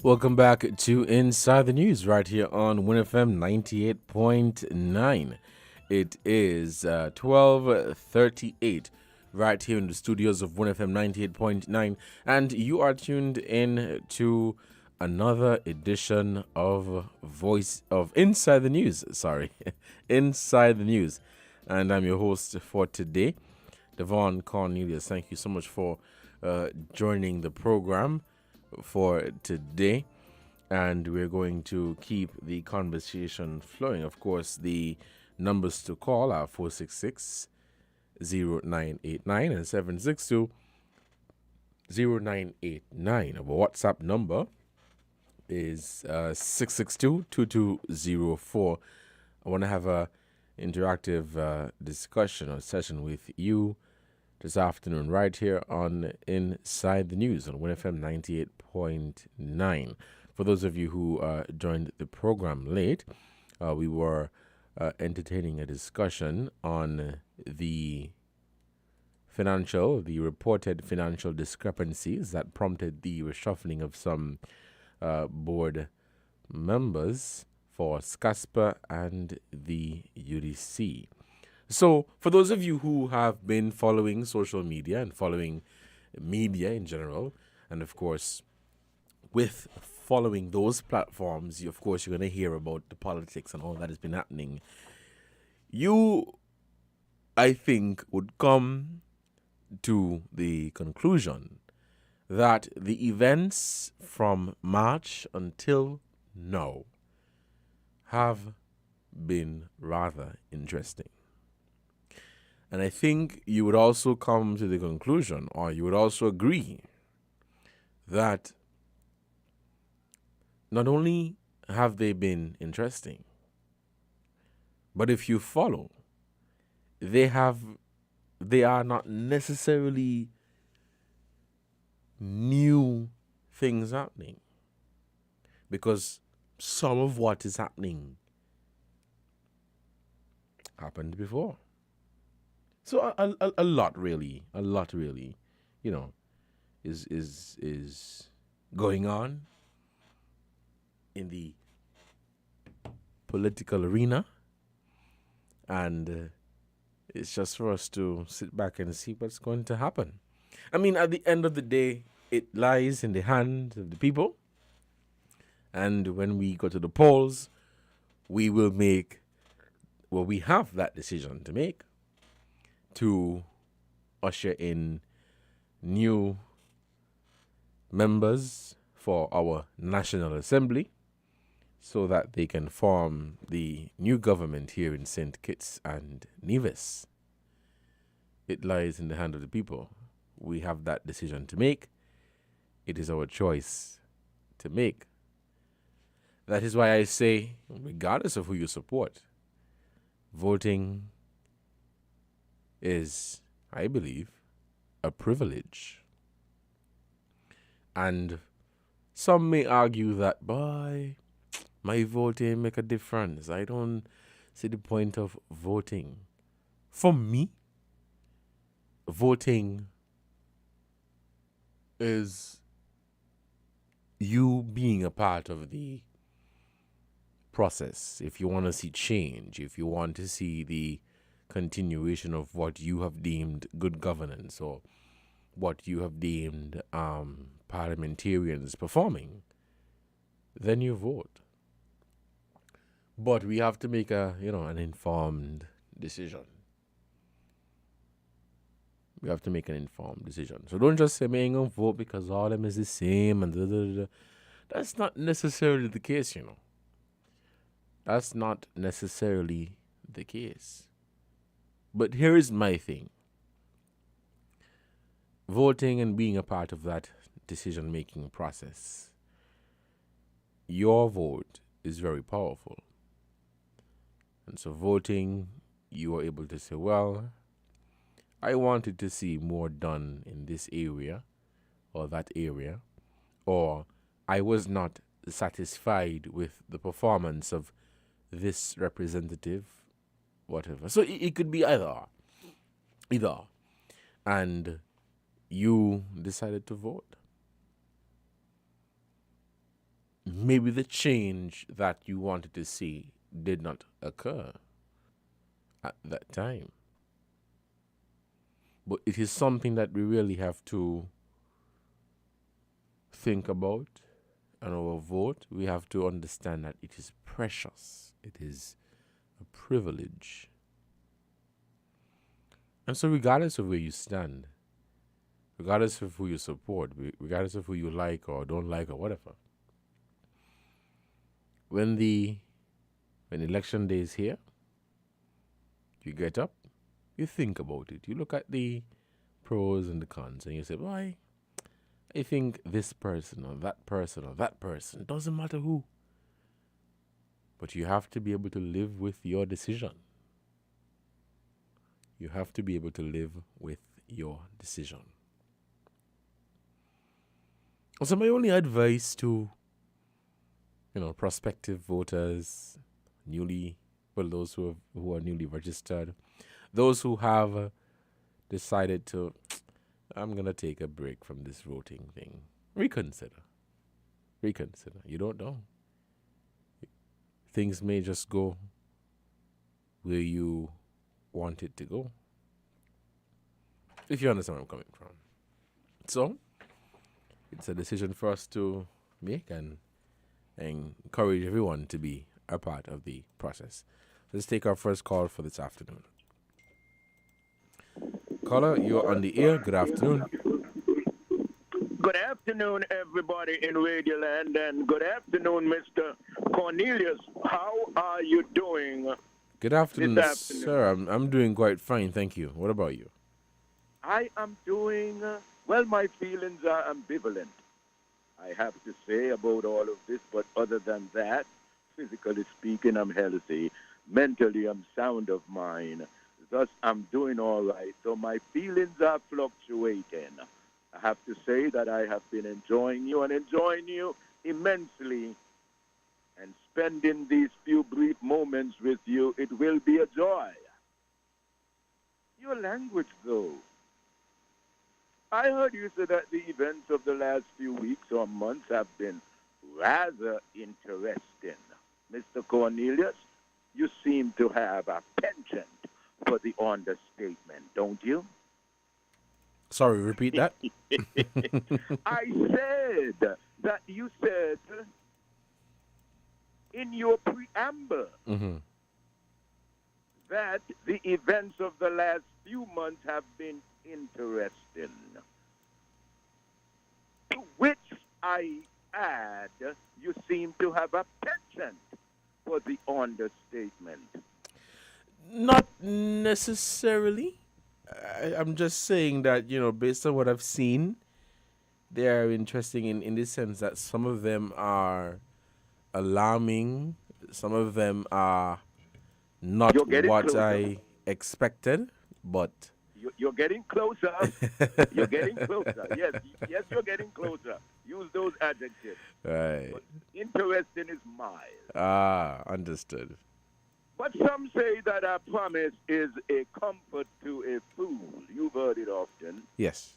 Welcome back to Inside the News right here on WINNFM 98.9. It is 12:38 right here in the studios of WINNFM 98.9, and you are tuned in to another edition of Inside the News. Inside the News. And I'm your host for today, Devon Cornelius. Thank you so much for joining the program for today, and we're going to keep the conversation flowing. Of course, the numbers to call are 466-0989 and 762-0989. Our WhatsApp number is 662-2204. I want to have a interactive discussion or session with you this afternoon right here on Inside the News on WINNFM 98.9. For those of you who joined the program late, we were entertaining a discussion on the the reported financial discrepancies that prompted the reshuffling of some board members for SCASPA and the UDC. So, for those of you who have been following social media and following media in general, and of course, with following those platforms, of course, you're going to hear about the politics and all that has been happening. You, I think, would come to the conclusion that the events from March until now have been rather interesting. And I think you would also come to the conclusion, or you would also agree, that not only have they been interesting, but if you follow, they are not necessarily new things happening, because some of what is happening happened before. So a lot really, you know, is going on in the political arena, and it's just for us to sit back and see what's going to happen. I mean, at the end of the day, it lies in the hands of the people, and when we go to the polls, we will we have that decision to make, to usher in new members for our National Assembly so that they can form the new government here in St. Kitts and Nevis. It lies in the hand of the people. We have that decision to make. It is our choice to make. That is why I say, regardless of who you support, voting is, I believe, a privilege. And some may argue that, boy, my voting make a difference. I don't see the point of voting. For me, voting is you being a part of the process. If you want to see change, if you want to see the continuation of what you have deemed good governance or what you have deemed parliamentarians performing, then you vote. But we have to make an informed decision. We have to make an informed decision. So don't just say, "Me ain't gonna vote because all of them is the same," and da, da, da. That's not necessarily the case, That's not necessarily the case. But here is my thing. Voting and being a part of that decision-making process, your vote is very powerful. And so voting, you are able to say, well, I wanted to see more done in this area or that area, or I was not satisfied with the performance of this representative, whatever. So it could be either. And you decided to vote. Maybe the change that you wanted to see did not occur at that time. But it is something that we really have to think about. And our vote, we have to understand that it is precious. It is a privilege. And so regardless of where you stand, regardless of who you support, regardless of who you like or don't like or whatever, when election day is here, you get up, you think about it. You look at the pros and the cons, and you say, boy, I think this person or that person or that person, doesn't matter who. But you have to be able to live with your decision. You have to be able to live with your decision. So my only advice to, prospective voters, those who are newly registered, those who have decided to, I'm going to take a break from this voting thing, reconsider. Reconsider. You don't know. Things may just go where you want it to go. If you understand where I'm coming from. So, it's a decision for us to make and encourage everyone to be a part of the process. Let's take our first call for this afternoon. Caller, you're on the air. Good afternoon. Good afternoon, everybody in Radioland, and good afternoon, Mr. Cornelius. How are you doing? Good afternoon, sir. I'm doing quite fine, thank you. What about you? I am doing, well, my feelings are ambivalent, I have to say, about all of this, but other than that, physically speaking, I'm healthy. Mentally, I'm sound of mind. Thus, I'm doing all right. So my feelings are fluctuating. I have to say that I have been enjoying you immensely. And spending these few brief moments with you, it will be a joy. Your language, though. I heard you say that the events of the last few weeks or months have been rather interesting. Mr. Cornelius, you seem to have a penchant for the understatement, don't you? Sorry, repeat that. I said that you said in your preamble that the events of the last few months have been interesting. To which I add, you seem to have a penchant for the understatement. Not necessarily. I'm just saying that, based on what I've seen, they are interesting in the sense that some of them are alarming, some of them are not what closer. I expected, but... You're getting closer. You're getting closer. Yes, you're getting closer. Use those adjectives. Right. But interesting is mild. Ah, understood. But some say that a promise is a comfort to a fool. You've heard it often. Yes.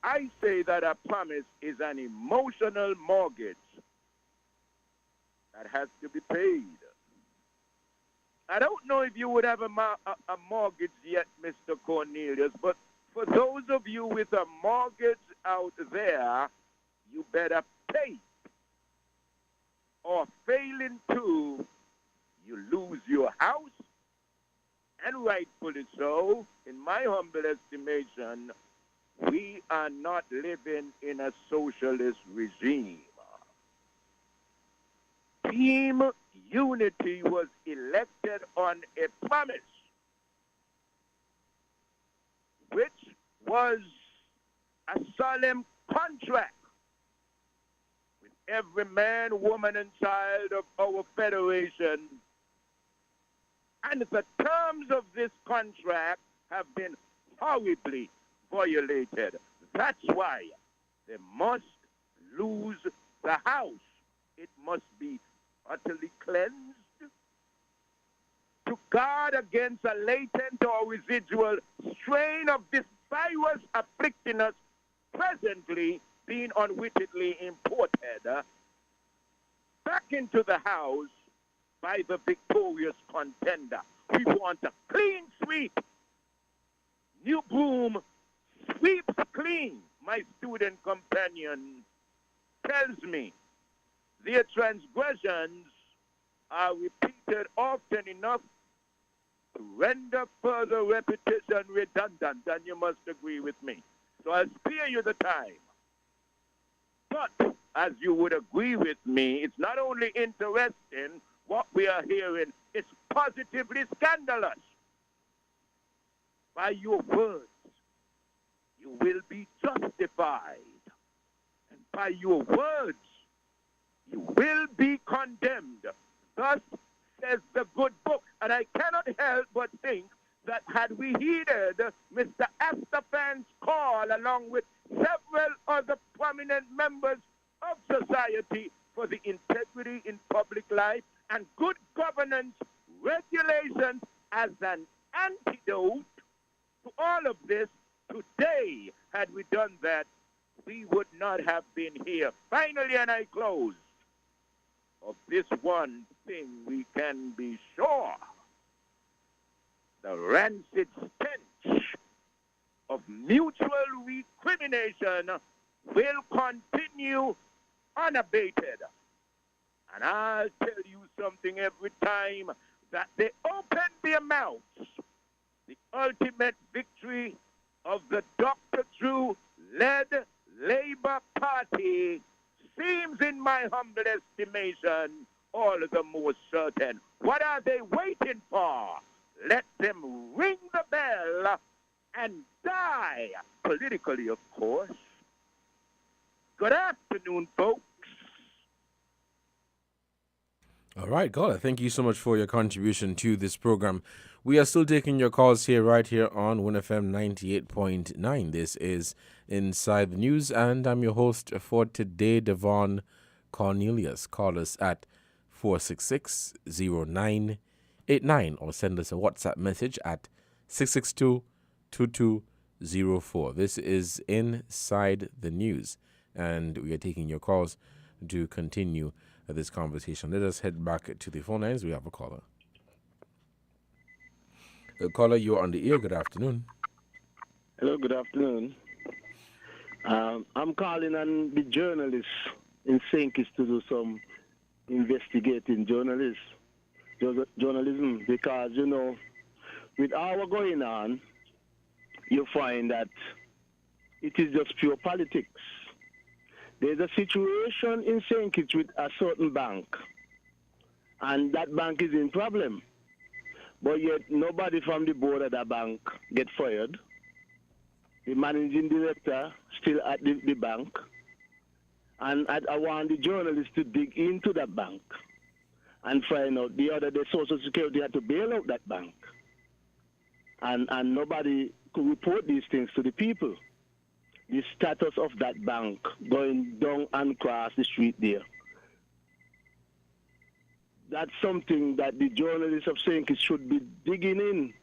I say that a promise is an emotional mortgage that has to be paid. I don't know if you would have a mortgage yet, Mr. Cornelius, but for those of you with a mortgage out there, you better pay. Or failing to, you lose your house, and rightfully so. In my humble estimation, we are not living in a socialist regime. Team Unity was elected on a promise, which was a solemn contract with every man, woman, and child of our federation. And the terms of this contract have been horribly violated. That's why they must lose the house. It must be utterly cleansed to guard against a latent or residual strain of this virus afflicting us presently being unwittingly imported back into the house by the victorious contender. We want a clean sweep. New broom sweeps clean, my student companion tells me. Their transgressions are repeated often enough to render further repetition redundant, and you must agree with me. So I'll spare you the time. But, as you would agree with me, it's not only interesting what we are hearing, it's positively scandalous. By your words, you will be justified. And by your words, you will be condemned. Thus says the good book. And I cannot help but think that had we heeded Mr. Astafan's call along with several other prominent members of society for the integrity in public life and good governance regulations as an antidote to all of this, Today, had we done that, we would not have been here. Finally, and I close, of this one thing we can be sure. The rancid stench of mutual recrimination will continue unabated. And I'll tell you something every time that they open their mouths. The ultimate victory of the Dr. Drew-led Labour Party seems, in my humble estimation, all the more certain. What are they waiting for? Let them ring the bell and die, politically, of course. Good afternoon, folks. All right, caller, thank you so much for your contribution to this program. We are still taking your calls here, right here on WINFM 98.9. This is Inside the News, and I'm your host for today, Devon Cornelius. Call us at 466-0989 or send us a WhatsApp message at 662-2204. This is Inside the News, and we are taking your calls to continue this conversation. Let us head back to the phone lines. We have a caller. Caller, you're on the air. Good afternoon. Hello, good afternoon. I'm calling on the journalists in St. Kitts to do some investigating journalism, because, you know, with our going on, you find that it is just pure politics. There's a situation in St. Kitts with a certain bank, and that bank is in problem. But yet nobody from the board of that bank get fired. The managing director still at the bank. And I want the journalists to dig into that bank and find out the other day Social Security had to bail out that bank. And nobody could report these things to the people. The status of that bank going down and across the street there. That's something that the journalists of St. Kitts should be digging in,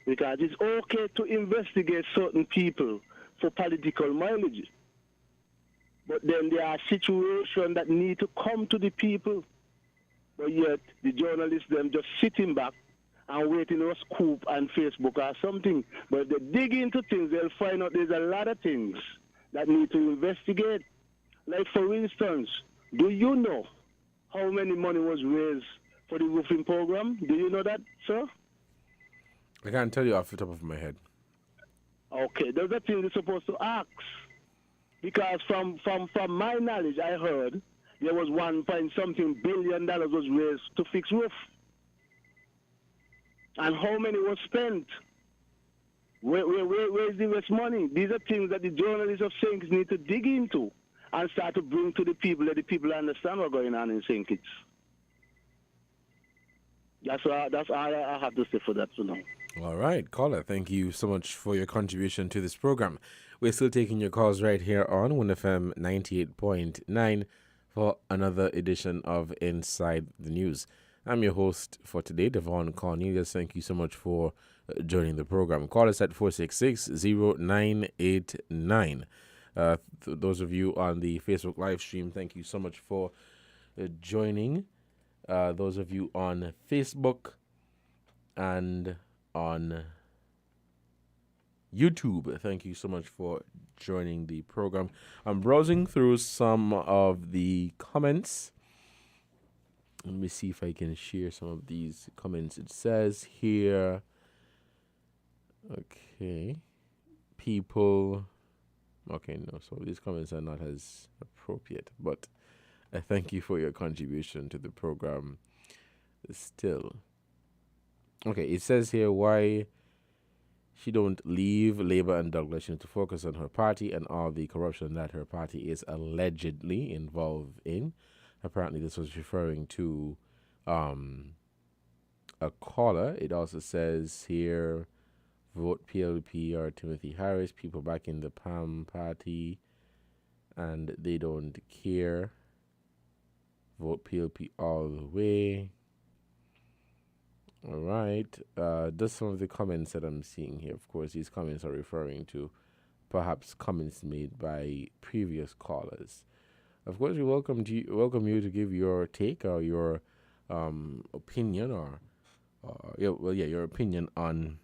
because it's okay to investigate certain people for political mileage. But then there are situations that need to come to the people. But yet the journalists, them just sitting back and waiting for a scoop on Facebook or something. But if they dig into things, they'll find out there's a lot of things that need to investigate. Like, for instance, do you know how many money was raised for the roofing program? Do you know that, sir? I can't tell you off the top of my head. Okay, there's a thing you're supposed to ask. Because from my knowledge, I heard there was $1.something billion was raised to fix roof. And how many was spent? Where's the rest money? These are things that the journalists of St. Kitts need to dig into and start to bring to the people, that the people understand what's going on in St. Kitts. That's all I have to say for that for now. All right, caller, thank you so much for your contribution to this program. We're still taking your calls right here on WINFM 98.9 for another edition of Inside the News. I'm your host for today, Devon Cornelius. Thank you so much for joining the program. Call us at 466-0989. Those of you on the Facebook live stream, thank you so much for joining. Those of you on Facebook and on YouTube, thank you so much for joining the program. I'm browsing through some of the comments. Let me see if I can share some of these comments. It says here, okay, people... Okay, no, so these comments are not as appropriate, but I thank you for your contribution to the program still. Okay, it says here why she don't leave Labour and Douglas. She needs to focus on her party and all the corruption that her party is allegedly involved in. Apparently, this was referring to a caller. It also says here, vote PLP or Timothy Harris, people back in the PAM party, and they don't care. Vote PLP all the way. All right. Just some of the comments that I'm seeing here. Of course, these comments are referring to perhaps comments made by previous callers. Of course, we welcome you to give your take or your opinion or your opinion on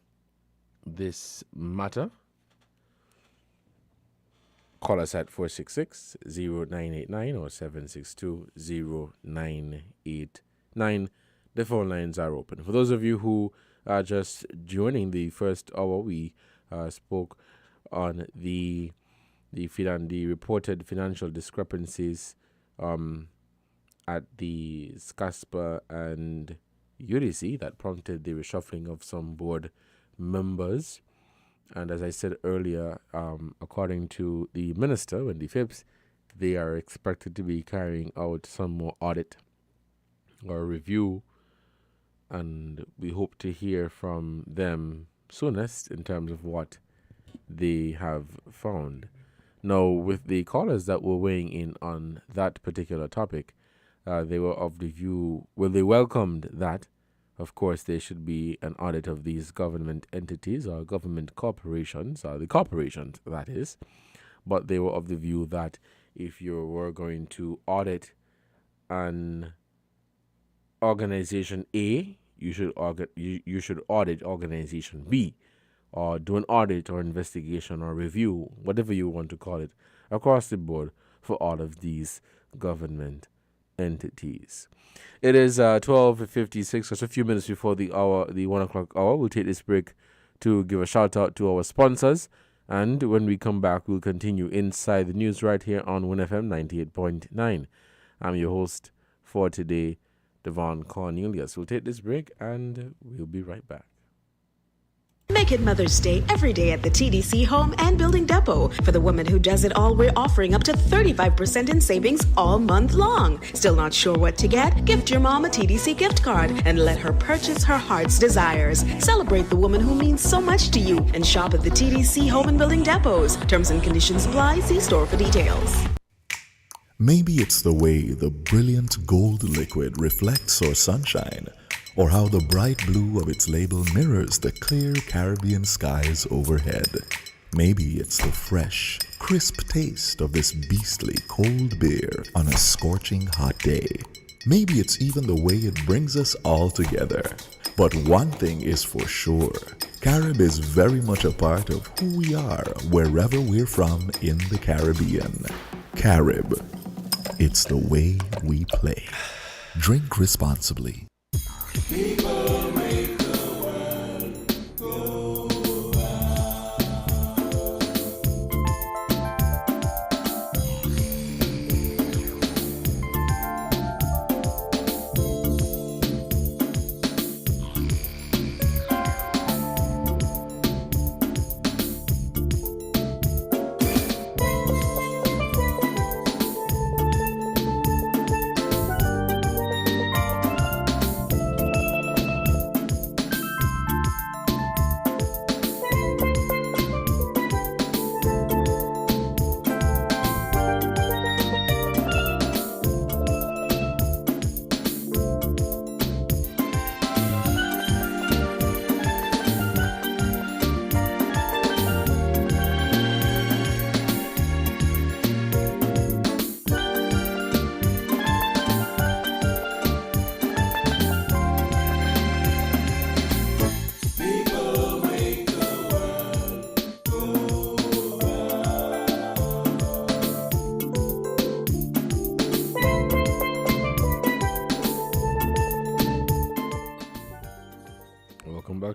this matter. Call us at 466-0989 or 762-0989. The phone lines are open. For those of you who are just joining the first hour, we spoke on the reported financial discrepancies at the SCASPA and UDC that prompted the reshuffling of some board members. And as I said earlier, according to the minister, Wendy Phipps, they are expected to be carrying out some more audit or review, and we hope to hear from them soonest in terms of what they have found. Now, with the callers that were weighing in on that particular topic, they were of the view, they welcomed that. Of course, there should be an audit of these government entities or government corporations, or the corporations, that is. But they were of the view that if you were going to audit an organization A, you should audit organization B, or do an audit or investigation or review, whatever you want to call it, across the board for all of these government entities. It is 12:56, just a few minutes before the 1 o'clock hour. We'll take this break to give a shout out to our sponsors, and when we come back, we'll continue Inside the News right here on Win FM 98.9. I'm your host for today, Devon Cornelius. We'll take this break and we'll be right back. Make it Mother's Day every day at the TDC Home and Building Depot. For the woman who does it all, we're offering up to 35% in savings all month long. Still not sure what to get? Gift your mom a TDC gift card and let her purchase her heart's desires. Celebrate the woman who means so much to you and shop at the TDC Home and Building Depots. Terms and conditions apply. See store for details. Maybe it's the way the brilliant gold liquid reflects our sunshine, or how the bright blue of its label mirrors the clear Caribbean skies overhead. Maybe it's the fresh, crisp taste of this beastly cold beer on a scorching hot day. Maybe it's even the way it brings us all together. But one thing is for sure, Carib is very much a part of who we are wherever we're from in the Caribbean. Carib, it's the way we play. Drink responsibly. People make the world go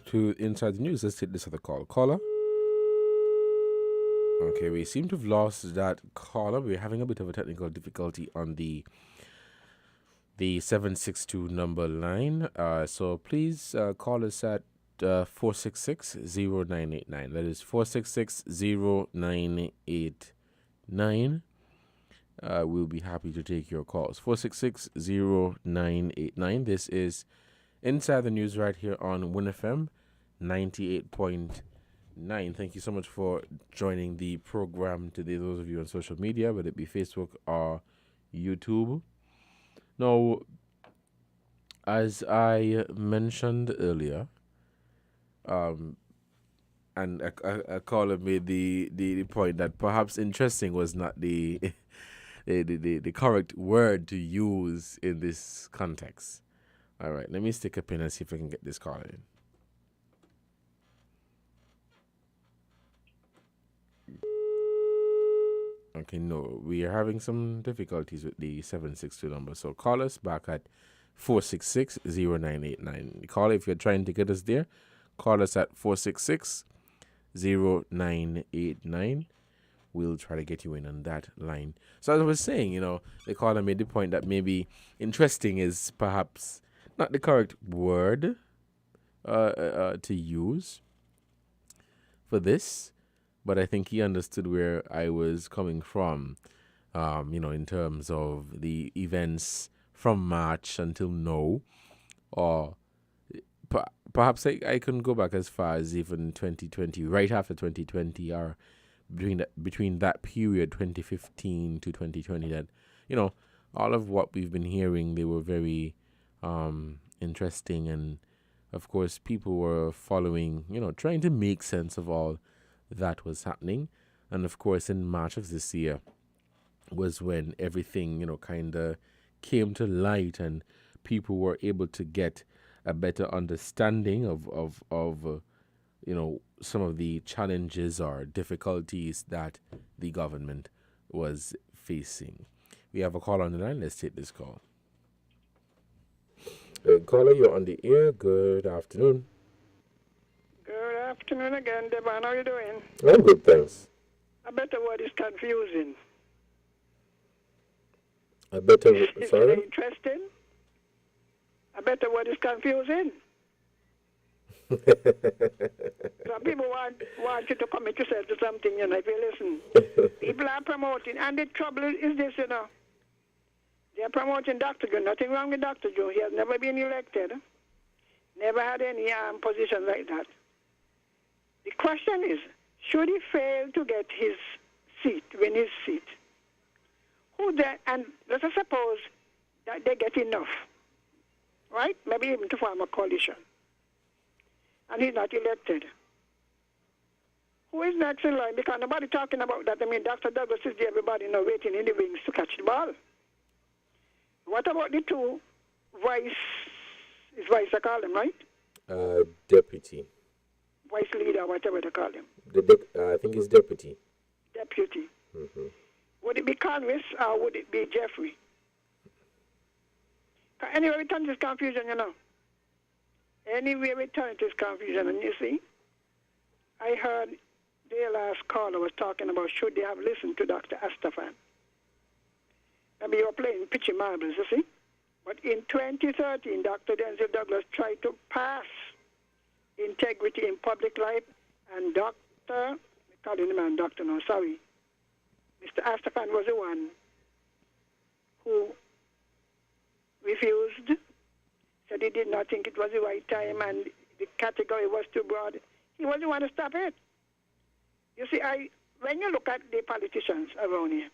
To Inside the News. Let's take this other call. Caller? Okay, we seem to have lost that caller. We're having a bit of a technical difficulty on the 762 number line. So please call us at 466-0989. That is 466-0989. We'll be happy to take your calls. 466-0989. This is Inside the News right here on Win FM 98.9. Thank you so much for joining the program today, those of you on social media, whether it be Facebook or YouTube. Now, as I mentioned earlier, and a caller made the point that perhaps interesting was not the the correct word to use in this context. All right, let me stick a pin and see if I can get this caller in. Okay, no, we are having some difficulties with the 762 number. So call us back at 466-0989. Call if you're trying to get us there. Call us at 466-0989. We'll try to get you in on that line. So as I was saying, the caller made the point that maybe interesting is perhaps not the correct word to use for this. But I think he understood where I was coming from, in terms of the events from March until now. Or perhaps I can go back as far as even 2020, right after 2020, or between that period, 2015 to 2020, that, all of what we've been hearing, they were very interesting. And, of course, people were following, trying to make sense of all that was happening. And of course in March of this year was when everything kind of came to light and people were able to get a better understanding of some of the challenges or difficulties that the government was facing. We have a call on the line. Let's take this call. Caller, you're on the air. Good afternoon. Good afternoon again, Devon. How are you doing? I'm good, thanks. I bet the word is confusing. Sorry? Is it interesting? I bet the word is confusing. Some people want you to commit yourself to something, if you listen. People are promoting, and the trouble is this, They're promoting Dr. Joe. Nothing wrong with Dr. Joe. He has never been elected. Never had any position like that. The question is, should he fail to get his seat, win his seat? And let us suppose that they get enough, right? Maybe even to form a coalition. And he's not elected. Who is next in line? Because nobody talking about that. Dr. Douglas is there, everybody waiting in the wings to catch the ball. What about the two vice, I call them, right? Deputy. Vice leader, whatever they call him. I think it's deputy. Deputy. Mm-hmm. Would it be Congress or would it be Jeffrey? Anyway, we turn this confusion, Anyway, we turn this confusion. And you see, I heard their last caller was talking about should they have listened to Dr. Astafan. Maybe you're playing pitchy marbles, you see. But in 2013, Dr. Denzel Douglas tried to pass integrity in public life, and Mr. Astafan was the one who refused, said he did not think it was the right time and the category was too broad. He was the one to stop it. You see, when you look at the politicians around here,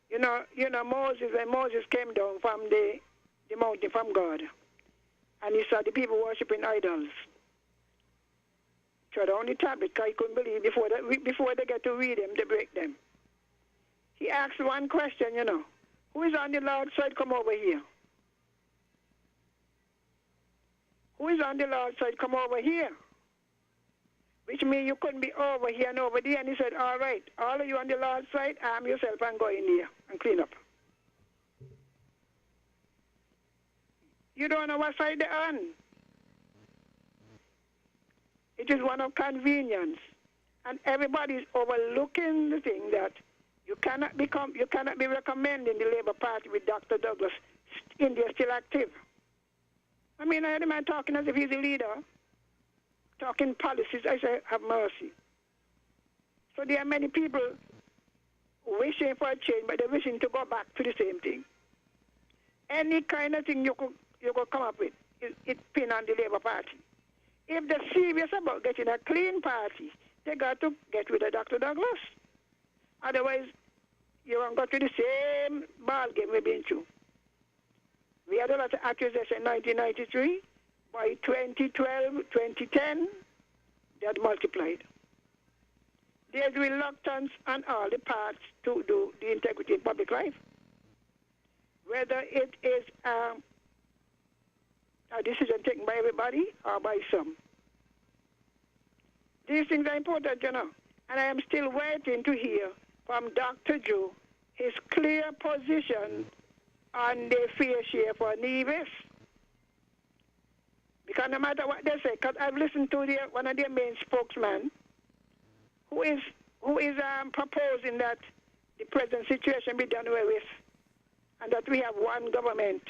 when Moses came down from the mountain from God, and he saw the people worshiping idols. So the only tablet, because he couldn't believe before they get to read them, they break them. He asked one question, who is on the Lord's side, come over here. Who is on the Lord's side, come over here. Which means you couldn't be over here and over there. And he said, all right, all of you on the Lord's side, arm yourself and go in here and clean up. You don't know what side they're on. It is one of convenience. And everybody is overlooking the thing that you cannot be recommending the Labour Party with Dr. Douglas. India still active. I heard the man talking as if he's a leader. Talking policies, I say, have mercy. So there are many people wishing for a change, but they're wishing to go back to the same thing. Any kind of thing you could come up with, it's pin on the Labour Party. If they're serious about getting a clean party, they got to get rid of Dr. Douglas. Otherwise, you're going to go to the same ball game we've been through. We had a lot of accusations in 1993. By 2012, 2010, they had multiplied. There's reluctance on all the parts to do the integrity in public life. Whether it is a decision taken by everybody or by some. These things are important, you know. And I am still waiting to hear from Dr. Joe his clear position on the fair share for Nevis. Because no matter what they say, because I've listened to one of their main spokesmen who is proposing that the present situation be done away with and that we have one government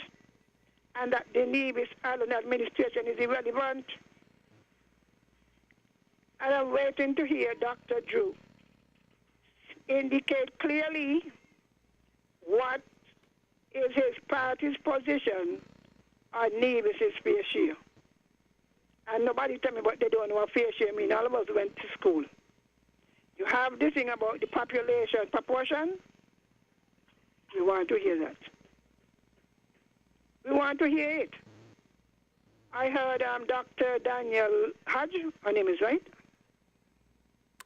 and that the Nevis Island administration is irrelevant. And I'm waiting to hear Dr. Drew indicate clearly what is his party's position on Nevis' fair share. And nobody tell me what they don't know what fair share mean. All of us went to school. You have this thing about the population proportion. We want to hear that. We want to hear it. I heard Dr. Daniel Hodge, her name is right?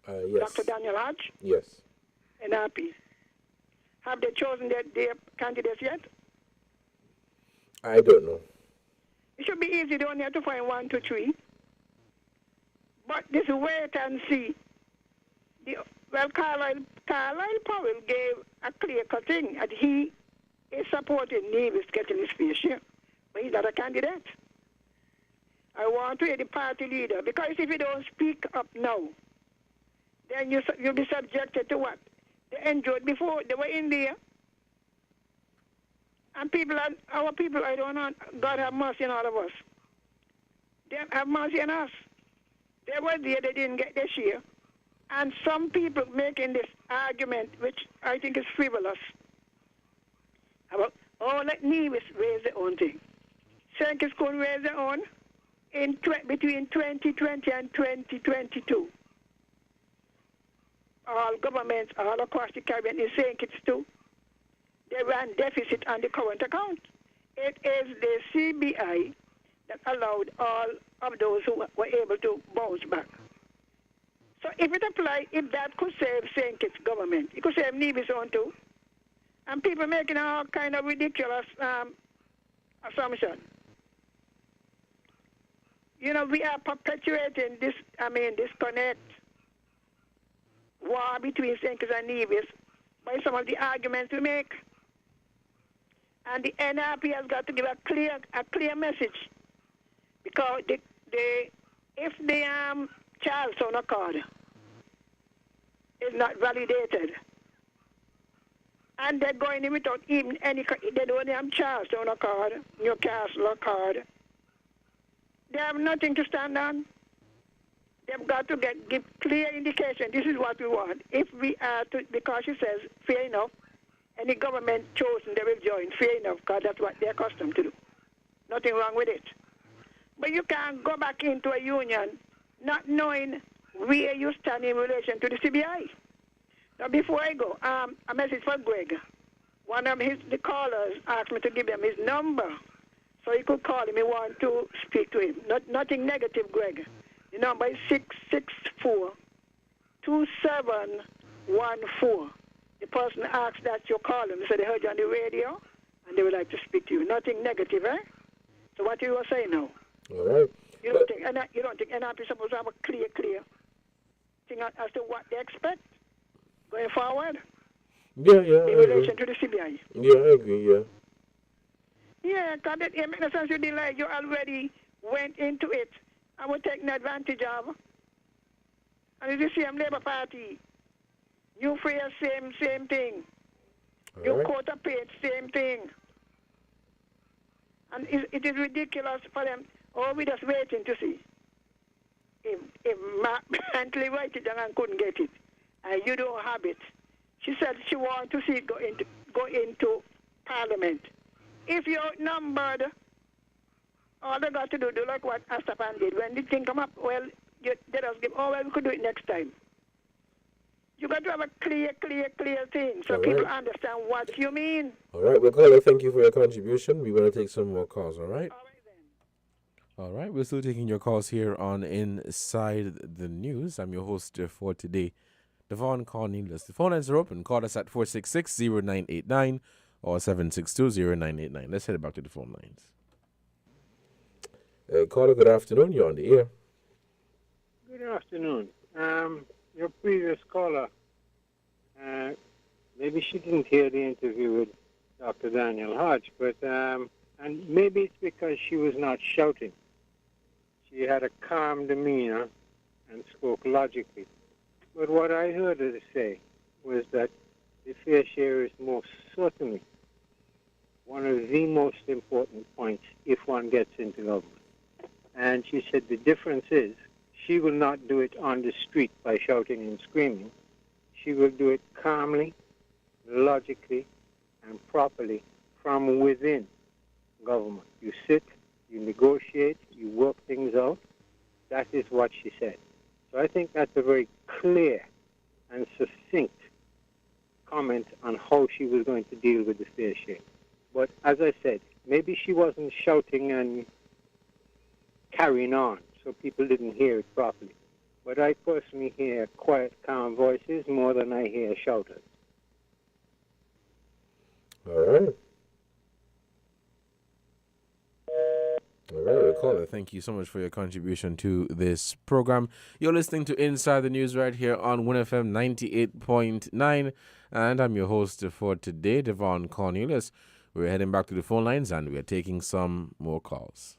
Yes. Dr. Daniel Hodge? Yes. NRP. Have they chosen their candidates yet? I don't know. It should be easy. They only have to find 1, 2, 3. But this wait and see. Carlisle Powell gave a clear-cut thing that he is supporting Nevis getting his fair share. But he's not a candidate. I want to hear the party leader. Because if you don't speak up now, then you'll be subjected to what? They enjoyed before. They were in there. And our people, I don't know, God have mercy on all of us. They have mercy on us. They were there, they didn't get their share. And some people making this argument, which I think is frivolous, about, let Nevis raise their own thing. St. Kitts could raise their own between 2020 and 2022. All governments all across the Caribbean is St. Kitts too. They ran deficit on the current account. It is the CBI that allowed all of those who were able to bounce back. So if that could save St. Kitts government, it could save Nevis on too. And people making all kind of ridiculous assumption. You know, we are perpetuating this disconnect, war between St. Kitts and Nevis by some of the arguments we make. And the NRP has got to give a clear message. Because if the Charleston Accord is not validated, and they're going in without even they don't have Charleston Accord, Newcastle Accord, they have nothing to stand on. They've got to give clear indication, this is what we want. If we are to, because she says, fair enough, any government chosen, they will join, fair enough, because that's what they're accustomed to do. Nothing wrong with it. But you can't go back into a union not knowing where you stand in relation to the CBI. Now, before I go, a message for Greg. One of the callers asked me to give him his number so he could call him. He want to speak to him. Nothing negative, Greg. The number is 664-2714. The person asked that you call him. They said they heard you on the radio and they would like to speak to you. Nothing negative, eh? So what you were saying now? All right. You don't think NRP is supposed to have a clear thing as to what they expect going forward? Yeah, in relation to the CBI. Yeah, I agree, yeah. Yeah, because it makes no sense you delay. You already went into it and were taking advantage of. And it's the same Labour Party. You Freya, same thing. All you right. quota paid, same thing. And it is ridiculous for them. We're just waiting to see. If Mantley wrote it down and couldn't get it, and you don't have it, she said she wants to see it go into Parliament. If you're outnumbered, all they got to do like what Astapan did. When the thing come up, well, they just give, we could do it next time. You got to have a clear thing so All people right. understand what you mean. All right, well, caller, thank you for your contribution. We want to take some more calls, all right? All right, we're still taking your calls here on Inside the News. I'm your host for today, Devon Cornelius. The phone lines are open. Call us at 466-0989 or 762-0989. Let's head back to the phone lines. Caller, good afternoon. You're on the air. Good afternoon. Your previous caller, maybe she didn't hear the interview with Dr. Daniel Hodge, but and maybe it's because she was not shouting. She had a calm demeanor and spoke logically. But what I heard her say was that the fair share is most certainly one of the most important points if one gets into government. And she said the difference is she will not do it on the street by shouting and screaming. She will do it calmly, logically, and properly from within government. You sit, you negotiate, you work things out. That is what she said. So I think that's a very clear and succinct comment on how she was going to deal with the fair share. But as I said, maybe she wasn't shouting and carrying on, so people didn't hear it properly. But I personally hear quiet, calm voices more than I hear shouters. All right. All right, caller, thank you so much for your contribution to this program. You're listening to Inside the News right here on WINNFM 98.9, and I'm your host for today, Devon Cornelius. We're heading back to the phone lines, and we're taking some more calls.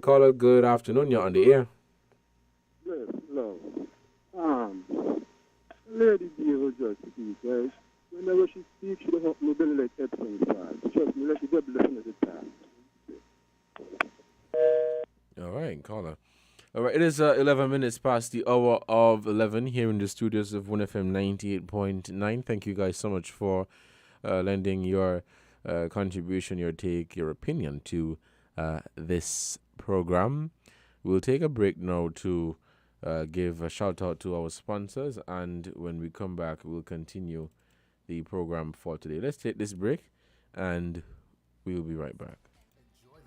Caller, good afternoon. You're on the air. Yes, love. Lady B will just speak, right? Whenever she speaks, she will help me build like Epsom salt. Trust me, let the devil listen at the time. All right, caller. All right, it is 11 minutes past the hour of 11 here in the studios of WINNFM 98.9. Thank you guys so much for lending your contribution, your take, your opinion to this program. We'll take a break now to give a shout out to our sponsors, and when we come back, we'll continue the program for today. Let's take this break, and we'll be right back.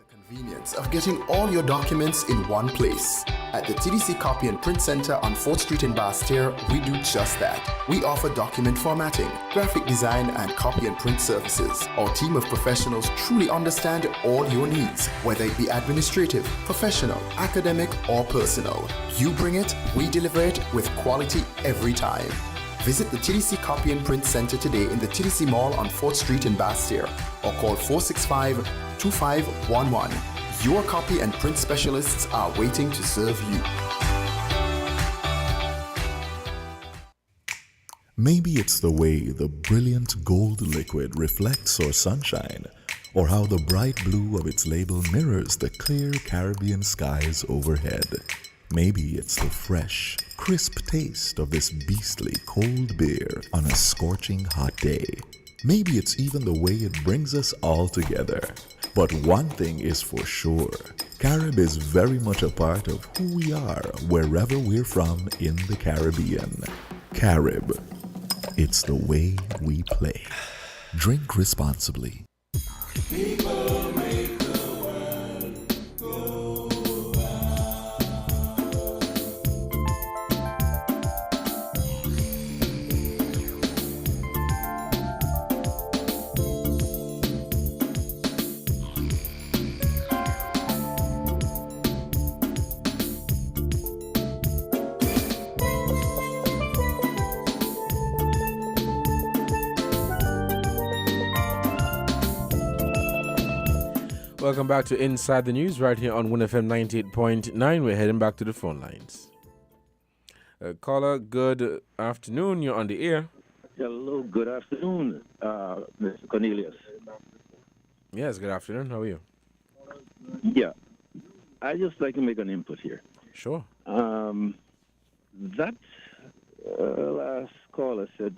Convenience of getting all your documents in one place. At the TDC Copy and Print Center on 4th Street in Basse-Terre, we do just that. We offer document formatting, graphic design, and copy and print services. Our team of professionals truly understand all your needs, whether it be administrative, professional, academic, or personal. You bring it, we deliver it with quality every time. Visit the TDC Copy and Print Center today in the TDC Mall on 4th Street in Basse-Terre or call 465-2511. Your copy and print specialists are waiting to serve you. Maybe it's the way the brilliant gold liquid reflects our sunshine, or how the bright blue of its label mirrors the clear Caribbean skies overhead. Maybe it's the fresh, crisp taste of this beastly cold beer on a scorching hot day. Maybe it's even the way it brings us all together. But one thing is for sure, Carib is very much a part of who we are wherever we're from in the Caribbean. Carib, it's the way we play. Drink responsibly. People make the world go Welcome back to Inside the News right here on WINNFM 98.9. We're heading back to the phone lines. Caller, good afternoon. You're on the air. Hello, good afternoon, Mr. Cornelius. Yes, good afternoon. How are you? Yeah, I just like to make an input here. Sure. That last caller said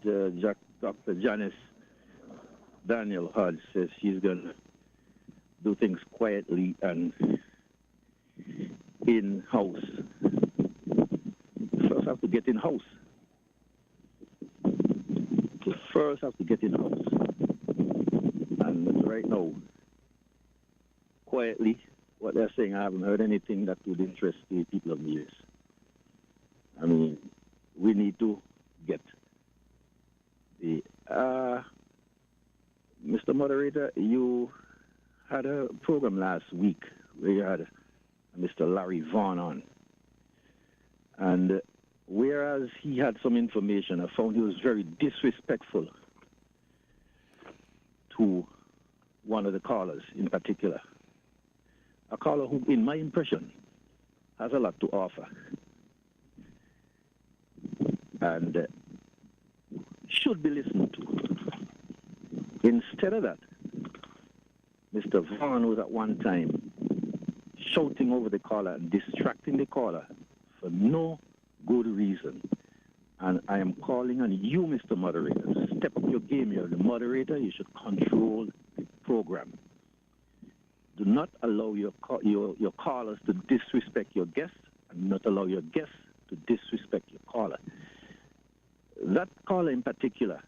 Dr. Janice Daniel Hodge says she's going to do things quietly and in-house. First, I have to get in house. They first have to get in house. And right now, quietly, what they're saying, I haven't heard anything that would interest the people of the US. I mean, we need to get the... Mr. Moderator, you had a program last week where you had Mr. Larry Vaughn on. And whereas he had some information, I found he was very disrespectful to one of the callers in particular. A caller who, in my impression, has a lot to offer. And should be listened to. Instead of that, Mr. Vaughn was at one time shouting over the caller and distracting the caller for no good reason. And I am calling on you, Mr. Moderator, to step up your game. You're the moderator. You should control the program. Do not allow your callers to disrespect your guests, and not allow your guests to disrespect your caller. That caller in particular,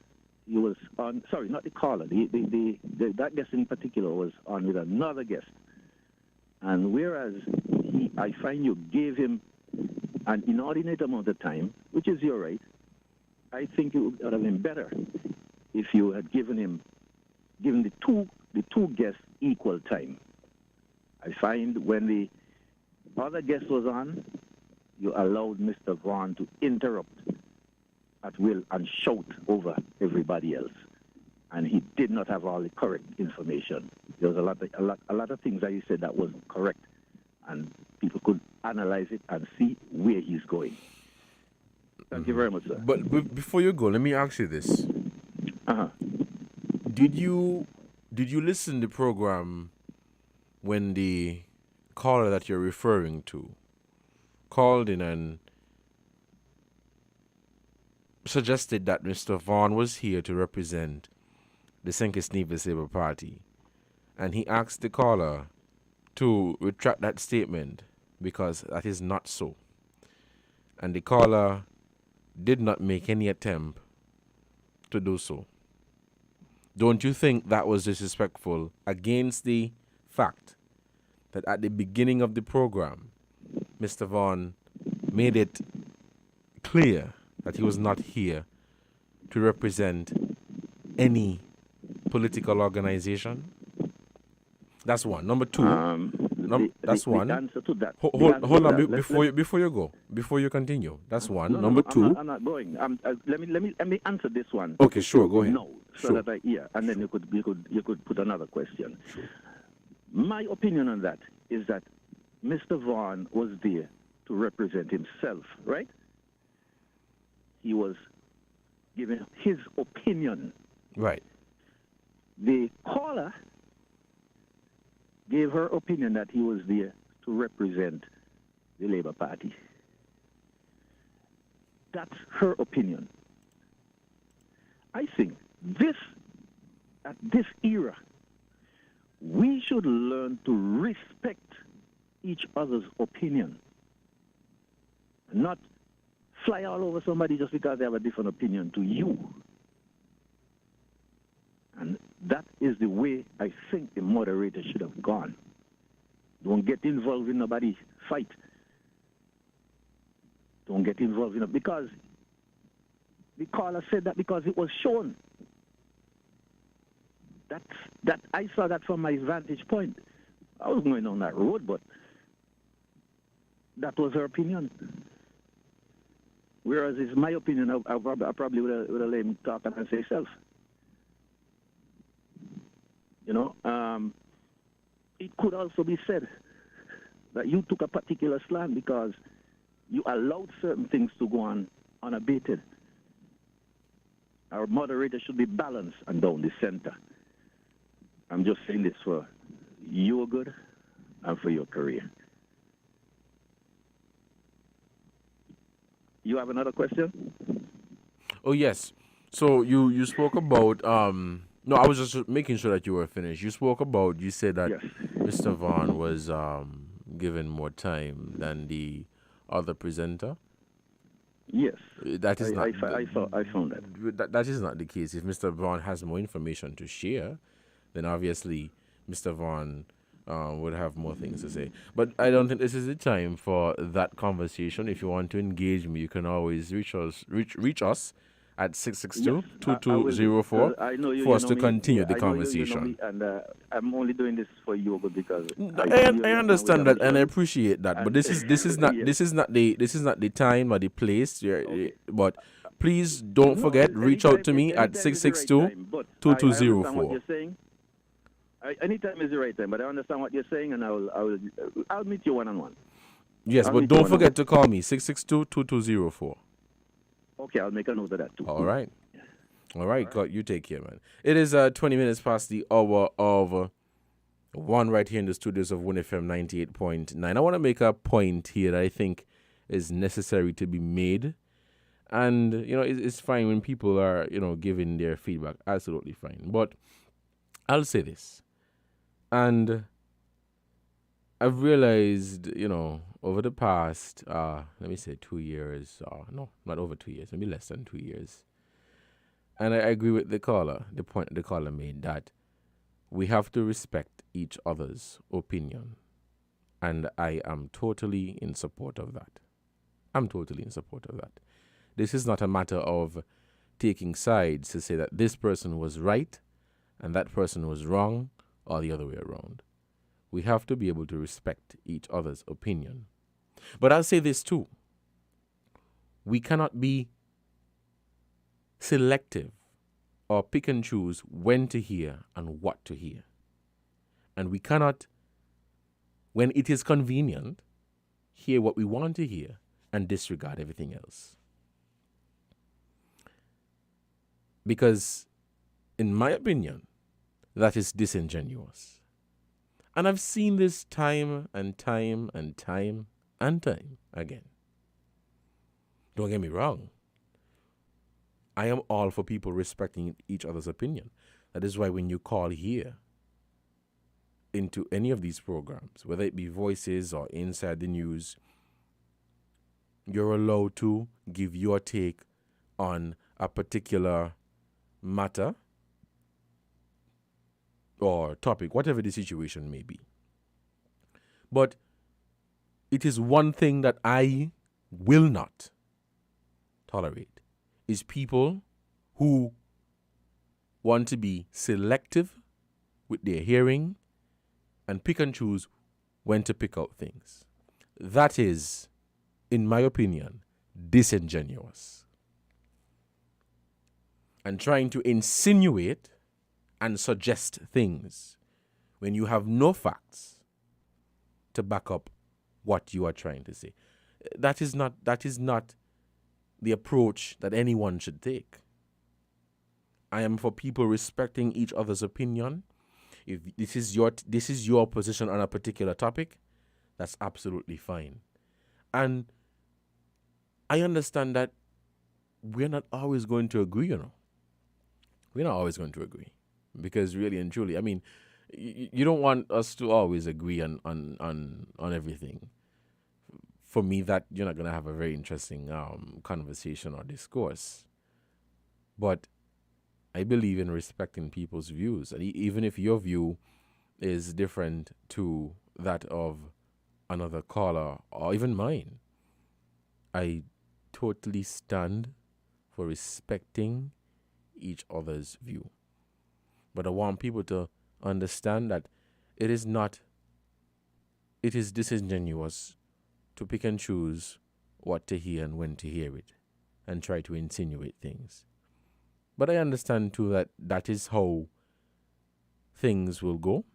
he was on, sorry, not the caller, that guest in particular was on with another guest. And whereas I find you gave him an inordinate amount of time, which is your right, I think it would have been better if you had given the two guests equal time. I find when the other guest was on, you allowed Mr. Vaughn to interrupt at will and shout over everybody else. And he did not have all the correct information. There was a lot of things that he said that wasn't correct. And people could analyze it and see where he's going. Thank you very much, sir. But before you go, let me ask you this. Uh-huh. Did you listen to the program when the caller that you're referring to called in and suggested that Mr. Vaughn was here to represent the St. Nevis Labour Party, and he asked the caller to retract that statement because that is not so. And the caller did not make any attempt to do so. Don't you think that was disrespectful against the fact that at the beginning of the program, Mr. Vaughn made it clear that he was not here to represent any political organization? That's one. Number two. That's one. The answer to that. Hold on, before you go, before you continue. That's one. No, Number two. I'm not going. Let me answer this one. Okay, sure. Go ahead. No, so Sure. that and then you could put another question. Sure. My opinion on that is that Mr. Vaughn was there to represent himself, right? He was giving his opinion. Right. The caller gave her opinion that he was there to represent the Labour Party. That's her opinion. I think at this era, we should learn to respect each other's opinion. Not fly all over somebody just because they have a different opinion to you. And that is the way I think the moderator should have gone. Don't get involved in nobody's fight. Don't get involved in it because the caller said that because it was shown. That I saw that from my vantage point. I was going on that road, but that was her opinion. Whereas it's my opinion, I probably would have let him talk and say self. You know, it could also be said that you took a particular slant because you allowed certain things to go on unabated. Our moderator should be balanced and down the center. I'm just saying this for your good and for your career. You have another question? Oh, yes. So you spoke about, no, I was just making sure that you were finished. You said that Mr. Vaughn was given more time than the other presenter. Yes. That is not. I found that. That is not the case. If Mr. Vaughn has more information to share, then obviously Mr. Vaughn would have more things to say. But I don't think this is the time for that conversation. If you want to engage me, you can always reach us at 662-2204 I know you, for us know to me. continue the I know you know conversation. me, and I'm only doing this for you because I understand that and I appreciate that, but this is not this is not the time or the place. But please don't forget, reach out to me at 662-2204. Anytime is the right time, but I understand what you're saying, and I'll meet you one-on-one. Yes, but don't forget to call me 662-2204. Okay, I'll make a note of that too. All right. God, you take care, man. It is 20 minutes past the hour of 1 right here in the studios of WINNFM 98.9. I want to make a point here that I think is necessary to be made. And, it's fine when people are, giving their feedback. Absolutely fine. But I'll say this. And I've realized, over the past, let me say 2 years, no, not over 2 years, maybe less than 2 years. And I agree with the point the caller made, that we have to respect each other's opinion. And I am totally in support of that. This is not a matter of taking sides to say that this person was right and that person was wrong or the other way around. We have to be able to respect each other's opinion. But I'll say this too. We cannot be selective or pick and choose when to hear and what to hear. And we cannot, when it is convenient, hear what we want to hear and disregard everything else. Because, in my opinion, that is disingenuous. And I've seen this time and time and time and time again. Don't get me wrong. I am all for people respecting each other's opinion. That is why when you call here into any of these programs, whether it be Voices or Inside the News, you're allowed to give your take on a particular matter or topic, whatever the situation may be. But it is one thing that I will not tolerate, is people who want to be selective with their hearing and pick and choose when to pick out things. That is, in my opinion, disingenuous. And trying to insinuate and suggest things when you have no facts to back up what you are trying to say. That is not the approach that anyone should take. I am for people respecting each other's opinion. If this is your position on a particular topic, that's absolutely fine. And I understand that we're not always going to agree, We're not always going to agree. Because really and truly, I mean, you don't want us to always agree on everything. For me, that you're not going to have a very interesting conversation or discourse. But I believe in respecting people's views. And even if your view is different to that of another caller or even mine, I totally stand for respecting each other's view. But I want people to understand that it is disingenuous to pick and choose what to hear and when to hear it and try to insinuate things. But I understand too that that is how things will go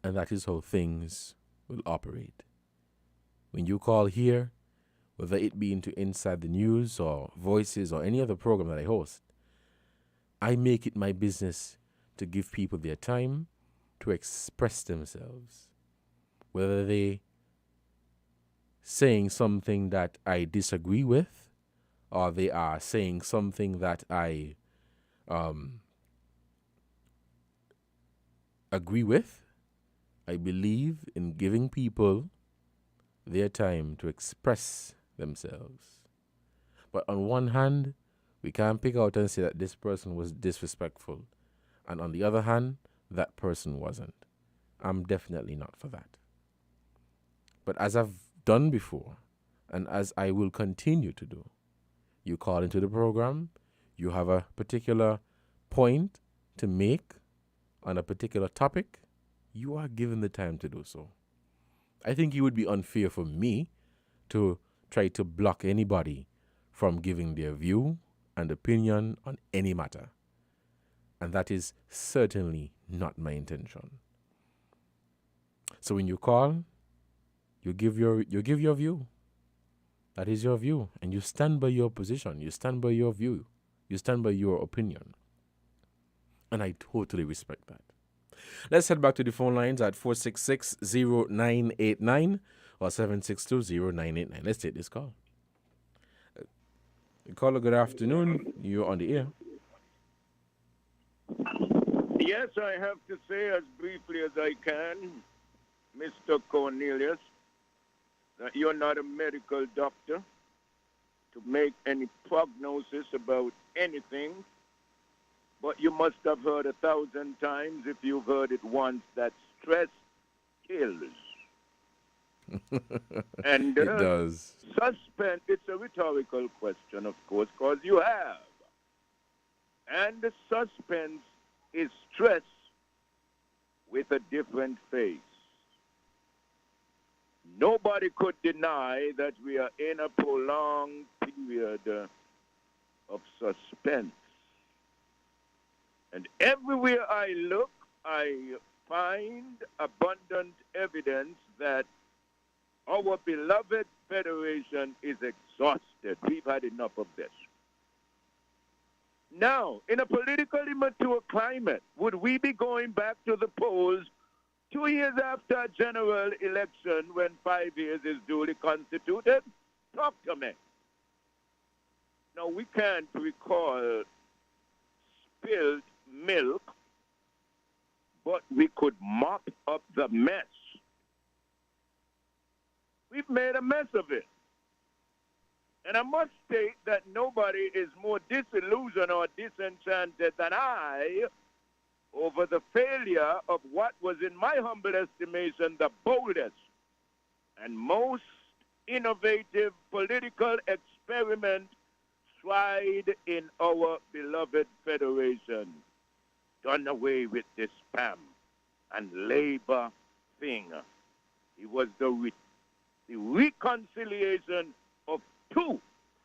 and that is how things will operate. When you call here, whether it be into Inside the News or Voices or any other program that I host, I make it my business to give people their time to express themselves. Whether they saying something that I disagree with or they are saying something that I agree with, I believe in giving people their time to express themselves. But on one hand, we can't pick out and say that this person was disrespectful. And on the other hand, that person wasn't. I'm definitely not for that. But as I've done before, and as I will continue to do, you call into the program, you have a particular point to make on a particular topic, you are given the time to do so. I think it would be unfair for me to try to block anybody from giving their view and opinion on any matter. And that is certainly not my intention. So when you call, you give your view. That is your view. And you stand by your position. You stand by your view. You stand by your opinion. And I totally respect that. Let's head back to the phone lines at 466-0989 or 762-0989. Let's take this call. Caller, good afternoon. You're on the air. Yes, I have to say as briefly as I can, Mr. Cornelius, that you're not a medical doctor to make any prognosis about anything, but you must have heard 1,000 times, if you've heard it once, that stress kills. And it does. Suspense, it's a rhetorical question, of course, because you have. And the suspense is stress with a different face. Nobody could deny that we are in a prolonged period of suspense. And everywhere I look, I find abundant evidence that our beloved Federation is exhausted. We've had enough of this. Now, in a politically mature climate, would we be going back to the polls 2 years after a general election when 5 years is duly constituted? Talk to me. Now, we can't recall spilled milk, but we could mop up the mess. We've made a mess of it. And I must state that nobody is more disillusioned or disenchanted than I over the failure of what was, in my humble estimation, the boldest and most innovative political experiment tried in our beloved Federation. Done away with this spam and labor thing. It was the reconciliation of two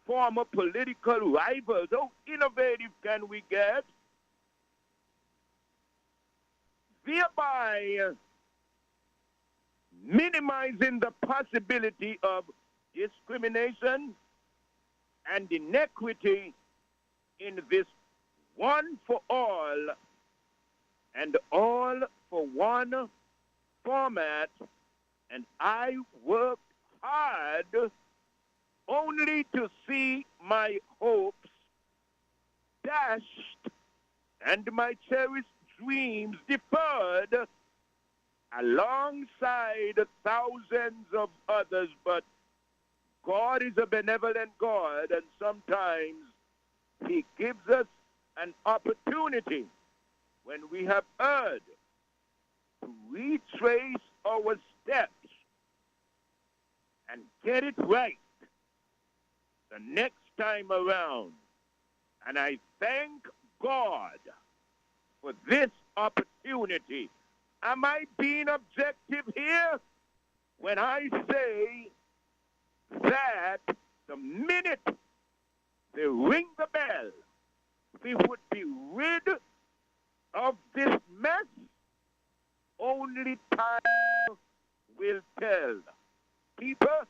former political rivals. How innovative can we get? Thereby minimizing the possibility of discrimination and inequity in this one for all and all for one format. And I worked hard only to see my hopes dashed and my cherished dreams deferred alongside thousands of others. But God is a benevolent God, and sometimes He gives us an opportunity when we have erred to retrace our steps and get it right the next time around. And I thank God for this opportunity. Am I being objective here when I say that the minute they ring the bell, we would be rid of this mess? Only time will tell. People,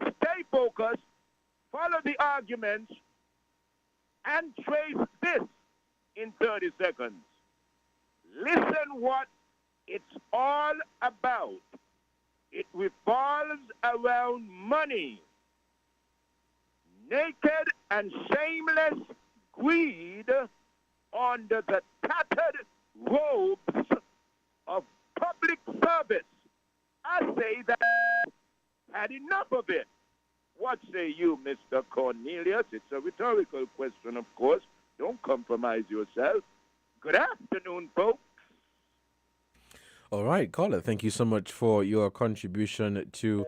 stay focused, follow the arguments, and trace this in 30 seconds. Listen what it's all about. It revolves around money. Naked and shameless greed under the tattered robes of public service. I say that I had enough of it. What say you, Mr. Cornelius? It's a rhetorical question, of course. Don't compromise yourself. Good afternoon, folks. All right, caller, thank you so much for your contribution to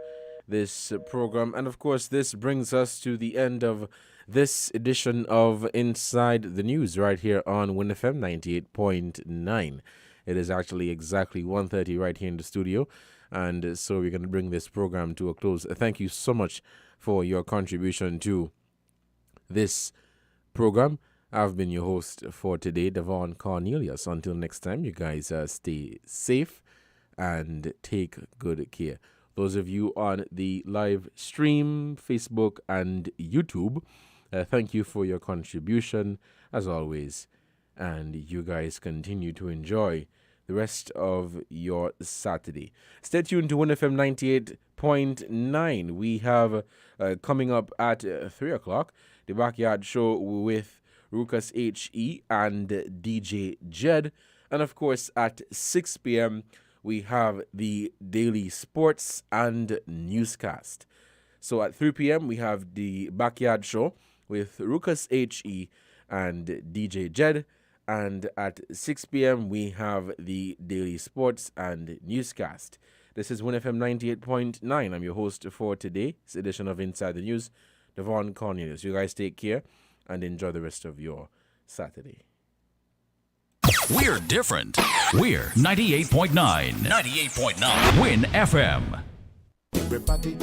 this program. And of course, this brings us to the end of this edition of Inside the News right here on Win FM 98.9. It is actually exactly 1:30 right here in the studio. And so we're going to bring this program to a close. Thank you so much for your contribution to this program. I've been your host for today, Devon Cornelius. Until next time, you guys stay safe and take good care. Those of you on the live stream, Facebook and YouTube, thank you for your contribution as always. And you guys continue to enjoy the rest of your Saturday. Stay tuned to WinFM 98.9. We have coming up at 3 o'clock, the Backyard Show with Ruckus H.E. and DJ Jed. And of course, at 6 p.m., we have the Daily Sports and Newscast. So at 3 p.m., we have the Backyard Show with Ruckus H.E. and DJ Jed. And at 6 p.m., we have the Daily Sports and Newscast. This is WinFM 98.9. I'm your host for today's edition of Inside the News, Devon Cornelius. You guys take care and enjoy the rest of your Saturday. We're different. We're 98.9. 98.9. Win FM. Everybody